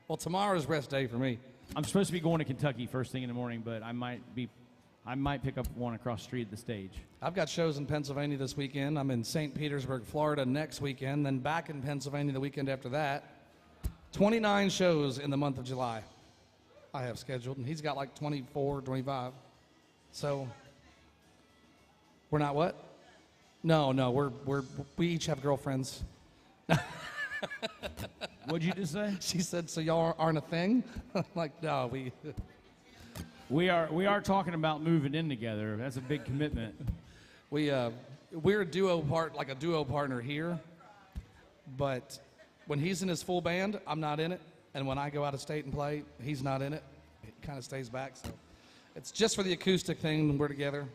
Well, tomorrow's rest day for me. I'm supposed to be going to Kentucky first thing in the morning, but I might pick up one across the street at the stage. I've got shows in Pennsylvania this weekend. I'm in St. Petersburg, Florida next weekend, then back in Pennsylvania the weekend after that. 29 shows in the month of July I have scheduled, and he's got like 24, 25. So we're not what? No, we each have girlfriends. What'd you just say? She said, so y'all aren't a thing? Like, no, We are talking about moving in together. That's a big commitment. we're a duo partner here, but when he's in his full band, I'm not in it, and when I go out of state and play, he's not in it. He kind of stays back, so it's just for the acoustic thing when we're together.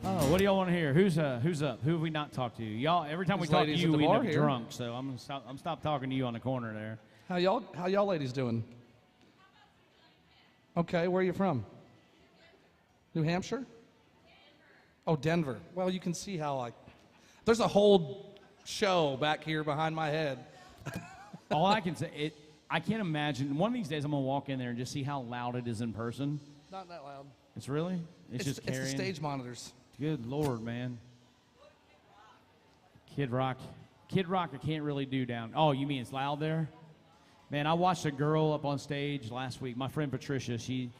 Oh, what do y'all want to hear? Who's up? Who have we not talked to? Y'all, every time we talk to you, we end up drunk. So I'm stop talking to you on the corner there. How y'all ladies doing? Okay, where are you from? New Hampshire? Oh, Denver. Well, you can see how there's a whole show back here behind my head. All I can say, I can't imagine. One of these days, I'm gonna walk in there and just see how loud it is in person. Not that loud. It's really? It's just carrying. It's the stage monitors. Good Lord, man. Kid Rock, I can't really do down. Oh, you mean it's loud there? Man, I watched a girl up on stage last week. My friend Patricia, she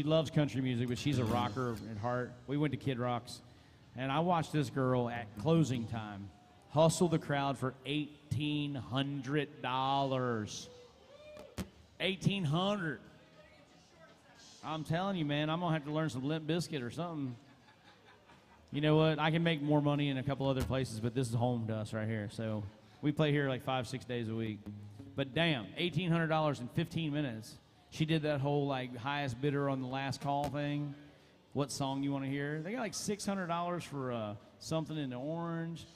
loves country music, but she's a rocker at heart. We went to Kid Rock's, and I watched this girl at closing time hustle the crowd for $1,800. $1,800. I'm telling you, man, I'm gonna have to learn some Limp Bizkit or something. You know what? I can make more money in a couple other places, but this is home to us right here. So we play here like 5-6 days a week. But damn, $1,800 in 15 minutes. She did that whole like highest bidder on the last call thing. What song you want to hear? They got like $600 for Something in the Orange,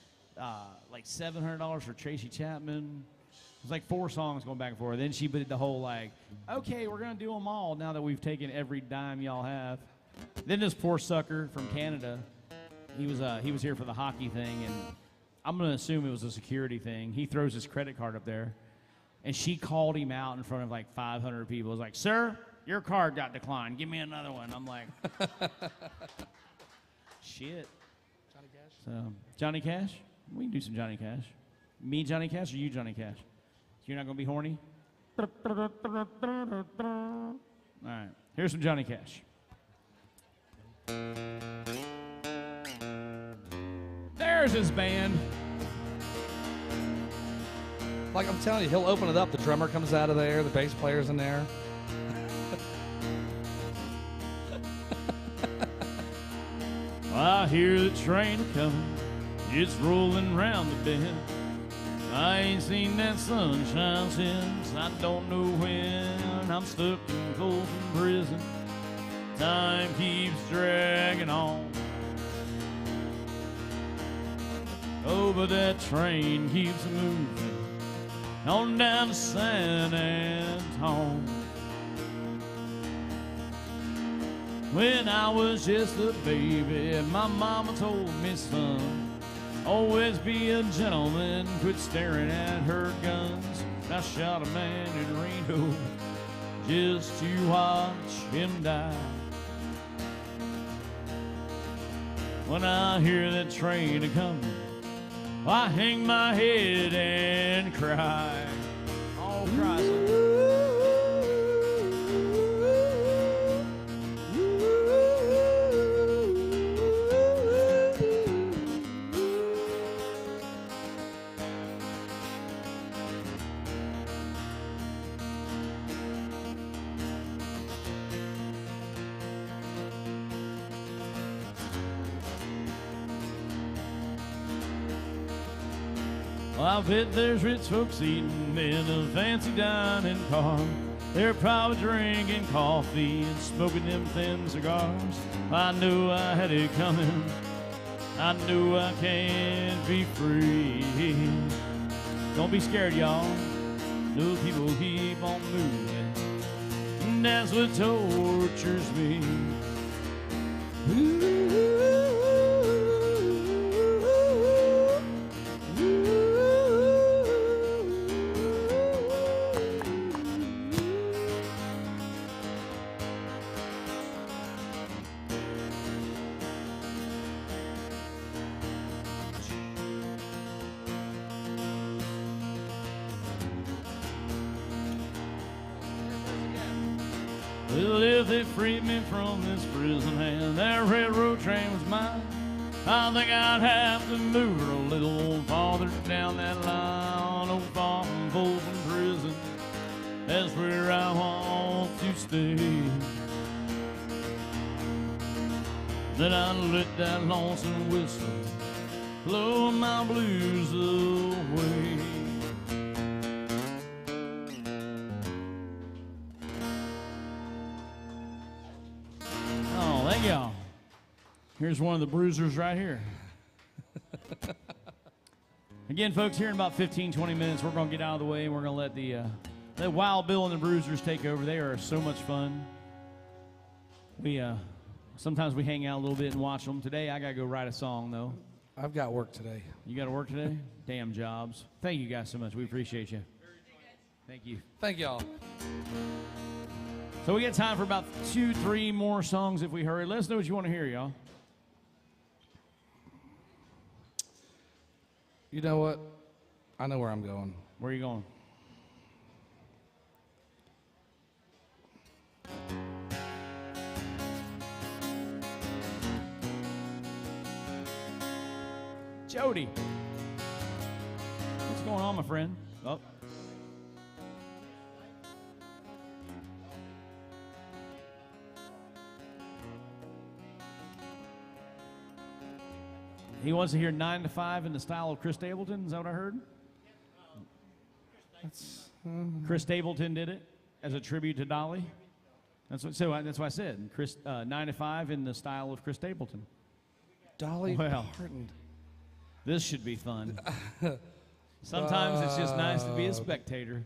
like $700 for Tracy Chapman. It was like 4 songs going back and forth. Then she did the whole like, okay, we're gonna do them all now that we've taken every dime y'all have. Then this poor sucker from Canada, he was here for the hockey thing, and I'm gonna assume it was a security thing. He throws his credit card up there, and she called him out in front of like 500 people. It was like, sir, your card got declined. Give me another one. I'm like, shit. Johnny Cash? So, Johnny Cash? We can do some Johnny Cash. Me, Johnny Cash, or you, Johnny Cash? You're not going to be horny? All right. Here's some Johnny Cash. There's his band. Like I'm telling you, he'll open it up. The drummer comes out of there. The bass player's in there. I hear the train coming. It's rolling round the bend. I ain't seen that sunshine since I don't know when. I'm stuck in Colton prison. Time keeps dragging on. Oh, but that train keeps moving on down to San Antone. When I was just a baby, my mama told me, son, always be a gentleman, quit staring at her guns. I shot a man in Reno just to watch him die. When I hear that train a-coming, I hang my head and cry. Oh, cry, son. I bet there's rich folks eating in a fancy dining car. They're probably drinking coffee and smoking them thin cigars. I knew I had it coming. I know I can't be free. Don't be scared, y'all. No, people keep on moving, and that's what tortures me. Well, if they freed me from this prison and that railroad train was mine, I think I'd have to move her a little farther down that line. Oh, far from Folsom Prison, that's where I want to stay. Then I'd let that lonesome whistle blow my blues away. Oh, thank y'all. Here's one of the bruisers right here. Again, folks, here in about 15, 20 minutes, we're going to get out of the way and we're going to let Wild Bill and the Bruisers take over. They are so much fun. Sometimes we hang out a little bit and watch them. Today, I got to go write a song, though. I've got work today. You got to work today? Damn jobs. Thank you guys so much. We appreciate you. Thank you. Thank y'all. So we got time for about 2-3 more songs if we hurry. Let us know what you want to hear, y'all. You know what? I know where I'm going. Where are you going? Jody. What's going on, my friend? Oh. He wants to hear 9 to 5 in the style of Chris Stapleton. Is that what I heard? Chris Stapleton did it as a tribute to Dolly. That's what I said. Chris 9 to 5 in the style of Chris Stapleton. Dolly Parton. This should be fun. Sometimes it's just nice to be a spectator.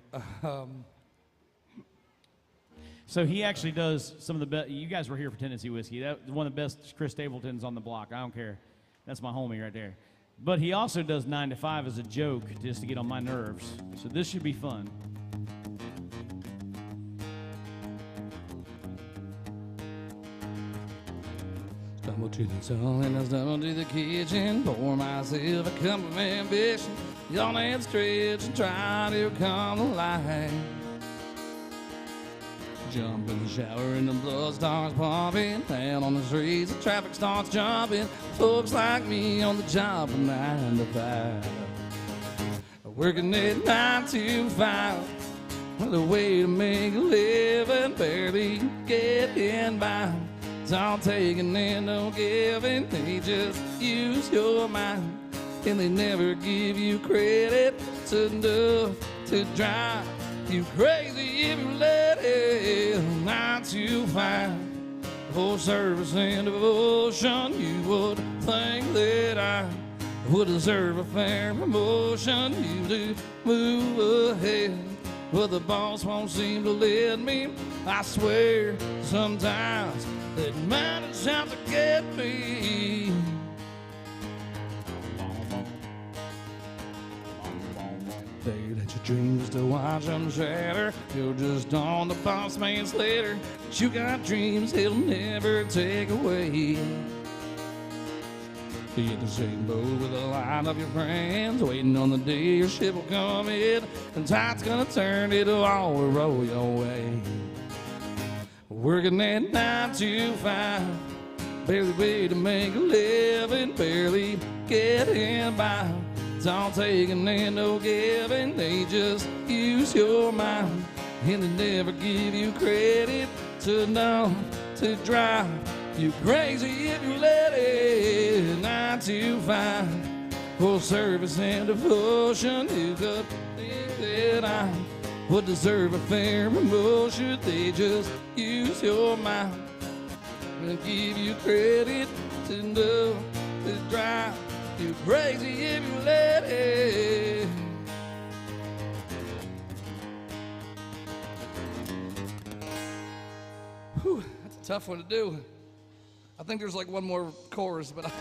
So he actually does some of the best. You guys were here for Tennessee Whiskey. That was one of the best Chris Stapletons on the block. I don't care. That's my homie right there. But he also does 9 to 5 as a joke just to get on my nerves. So this should be fun. Stumble to the toilet and I stumble to the kitchen. Pour myself a cup of ambition. Yawn and stretch and try to come alive. Jump in the shower and the blood starts pumping. Down on the streets, the traffic starts jumping. Folks like me on the job from 9 to 5. Working at 9 to 5. Well, the way to make a living, barely getting by. It's all taking and no giving. They just use your mind, and they never give you credit. It's enough to drive you crazy if you let it. 9 to 5, full service and devotion. You would think that I would deserve a fair promotion. You do move ahead, but the boss won't seem to let me. I swear sometimes that managers have to get me. They let your dreams to watch them shatter. You're just on the boss man's ladder. But you got dreams he'll never take away. You in the same boat with a line of your friends, waiting on the day your ship will come in, and tide's gonna turn, it'll all roll your way. Working at 9 to 5, barely way to make a living, barely getting by. It's all taking and no giving. They just use your mind, and they never give you credit. To know to drive you crazy if you let it. 9 to 5, full service and devotion. You could think that I would deserve a fair promotion. They just use your mind and give you credit. To know is drive you crazy if you let it. Whew, that's a tough one to do. I think there's like one more chorus, but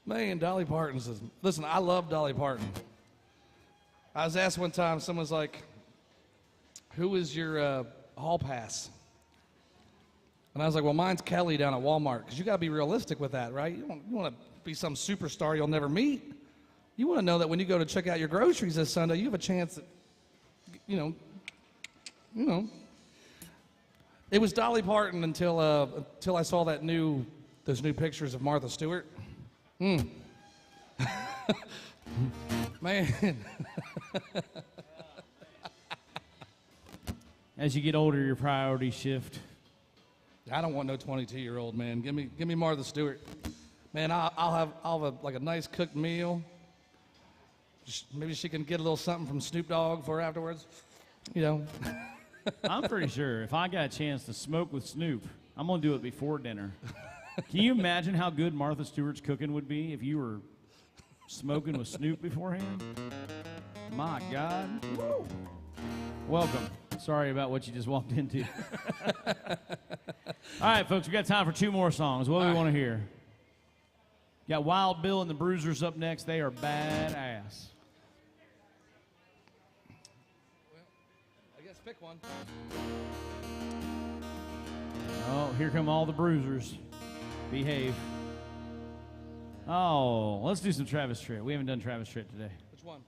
man, Dolly Parton says, listen, I love Dolly Parton. I was asked one time, someone's like, who is your hall pass? And I was like, well, mine's Kelly down at Walmart, because you got to be realistic with that, right? You want to be some superstar you'll never meet. You want to know that when you go to check out your groceries this Sunday, you have a chance that, you know. It was Dolly Parton until I saw those new pictures of Martha Stewart. Man. As you get older, your priorities shift. I don't want no 22-year-old, man. Give me Martha Stewart. Man, I'll have a nice cooked meal. Maybe she can get a little something from Snoop Dogg for afterwards. You know. I'm pretty sure if I got a chance to smoke with Snoop, I'm going to do it before dinner. Can you imagine how good Martha Stewart's cooking would be if you were smoking with Snoop beforehand? My God. Woo. Welcome. Sorry about what you just walked into. All right, folks, we got time for 2 more songs. What do we want to hear? Got Wild Bill and the Bruisers up next. They are badass. Pick one. Oh, here come all the Bruisers. Behave. Oh, let's do some Travis Tritt. We haven't done Travis Tritt today. Which one?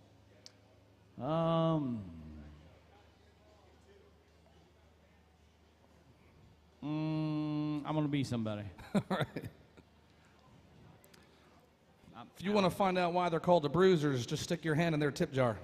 I'm gonna be somebody. All right. If you want to find out why they're called the Bruisers, just stick your hand in their tip jar.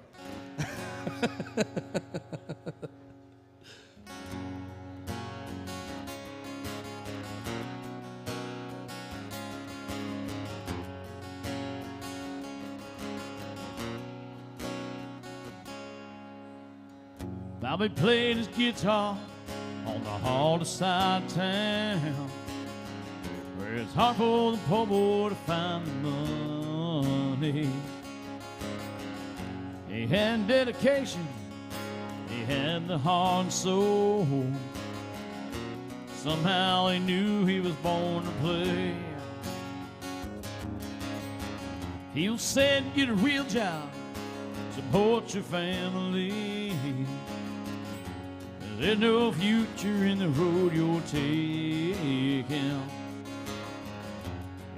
Bobby played his guitar on the hardest side of town, where it's hard for the poor boy to find the money. He had dedication, he had the heart and soul. Somehow he knew he was born to play. He said, get a real job, support your family. There's no future in the road you're taking.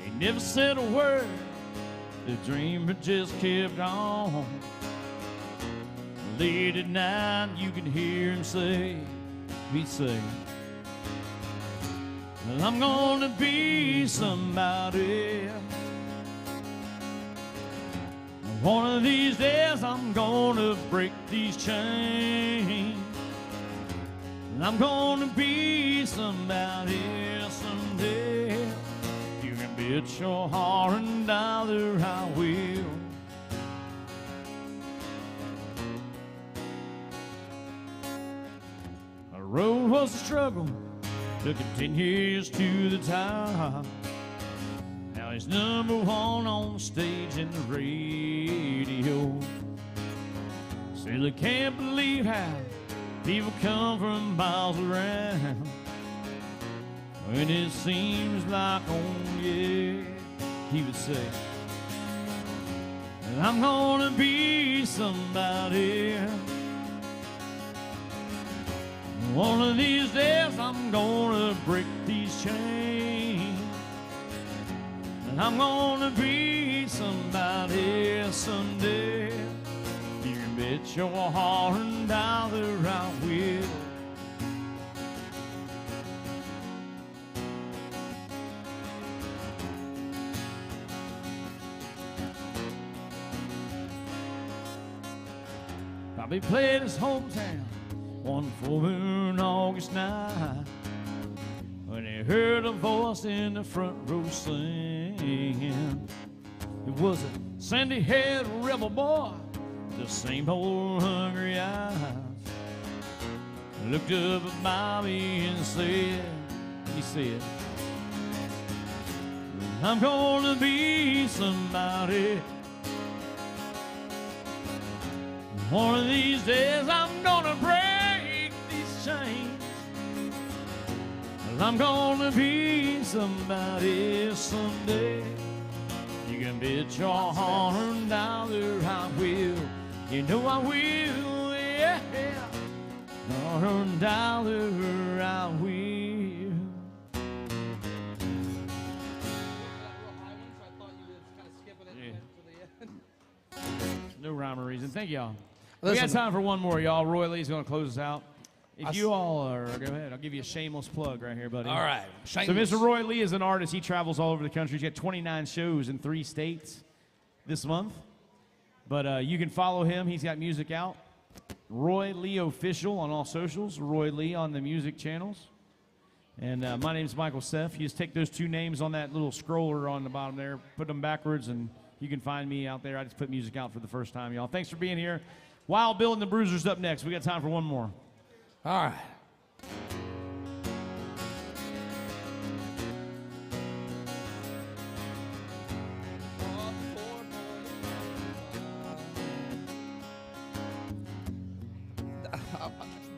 He never said a word, the dreamer just kept on. Late at night you could hear him say, he'd say, well, I'm gonna be somebody. One of these days I'm gonna break these chains. I'm gonna be somebody someday. You can bet your heart and dollar I will. The road was a struggle, took him 10 years to the top. Now he's number 1 on the stage and the radio. Still I can't believe how people come from miles around when it seems like, oh yeah, he would say, I'm gonna be somebody. One of these days I'm gonna break these chains. And I'm gonna be somebody someday. You can bet your heart and dollar I will. Bobby played his hometown one full moon August night when he heard a voice in the front row singing. It was a sandy-haired rebel boy, the same old hungry eyes. Looked up at Bobby and he said, I'm gonna be somebody. One of these days I'm gonna break these chains. Well, I'm gonna be somebody someday. You can bet your $100 I will. You know I will, yeah. $100 I will. No rhyme or reason. Thank y'all. We got time for one more, y'all. Roy Lee's going to close us out. If you all are, go ahead. I'll give you a shameless plug right here, buddy. All right. Shameless. So Mr. Roy Lee is an artist. He travels all over the country. He's got 29 shows in 3 states this month. But you can follow him. He's got music out. Roy Lee Official on all socials. Roy Lee on the music channels. And my name's Michael Seff. You just take those 2 names on that little scroller on the bottom there, put them backwards, and you can find me out there. I just put music out for the first time, y'all. Thanks for being here. Wild Bill and the Bruisers up next. We got time for one more. All right.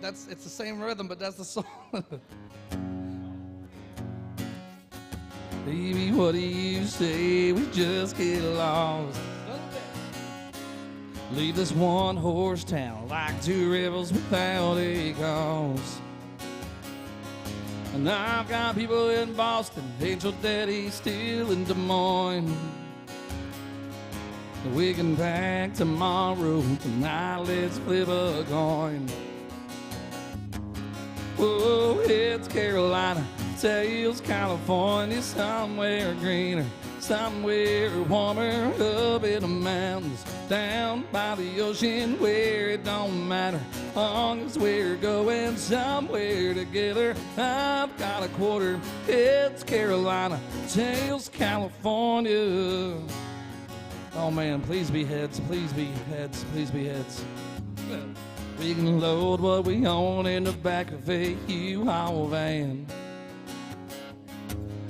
It's the same rhythm, but that's the song. Baby, what do you say? We just get lost. Leave this one-horse town like 2 rebels without a cause. And I've got people in Boston, Angel Daddy still in Des Moines. We can pack tomorrow, tonight let's flip a coin. Oh, it's Carolina, Tails, California, somewhere greener, somewhere warmer, up in the mountains, down by the ocean, where it don't matter, long as we're going somewhere together. I've got a quarter, it's Carolina, Tails, California. Oh man, please be heads, please be heads, please be heads. We can load what we own in the back of a U-Haul van.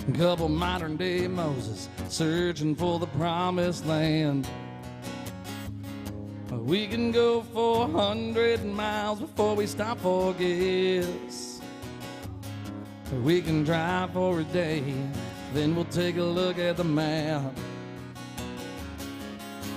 A couple modern day Moses searching for the promised land. We can go 400 miles before we stop for gas. We can drive for a day, then we'll take a look at the map.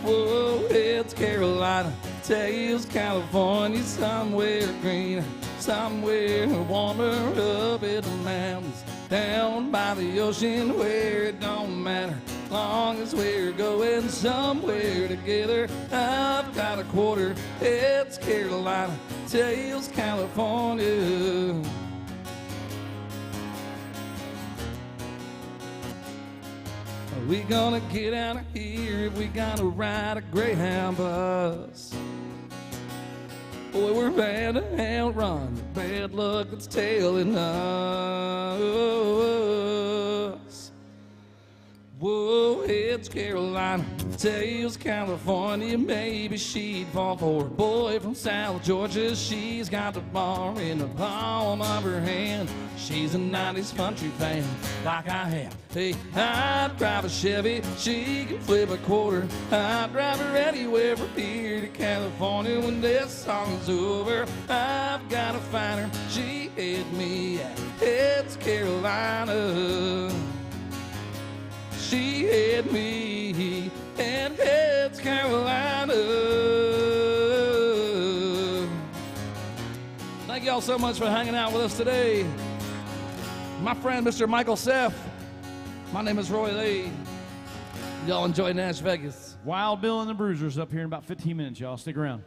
Whoa, it's Carolina, Tails, California, somewhere greener, somewhere warmer, up in the mountains, down by the ocean, where it don't matter, long as we're going somewhere together. I've got a quarter, it's Carolina, Tails, California. We gonna get out of here if we gotta ride a Greyhound bus. Boy, we're bad to outrun the bad luck that's tailing us. Whoa, it's Carolina, Tails, California. Maybe she'd fall for a boy from South Georgia. She's got the bar in the palm of her hand. She's a 90s country fan, like I have. Hey, I'd drive a Chevy, she can flip a quarter. I'd drive her anywhere from here to California. When this song's over, I've got to find her. She hit me at It's Carolina. She hit me and it's Carolina. Thank y'all so much for hanging out with us today. My friend, Mr. Michael Seff. My name is Roy Lee. Y'all enjoy Nash Vegas. Wild Bill and the Bruisers up here in about 15 minutes, y'all. Stick around.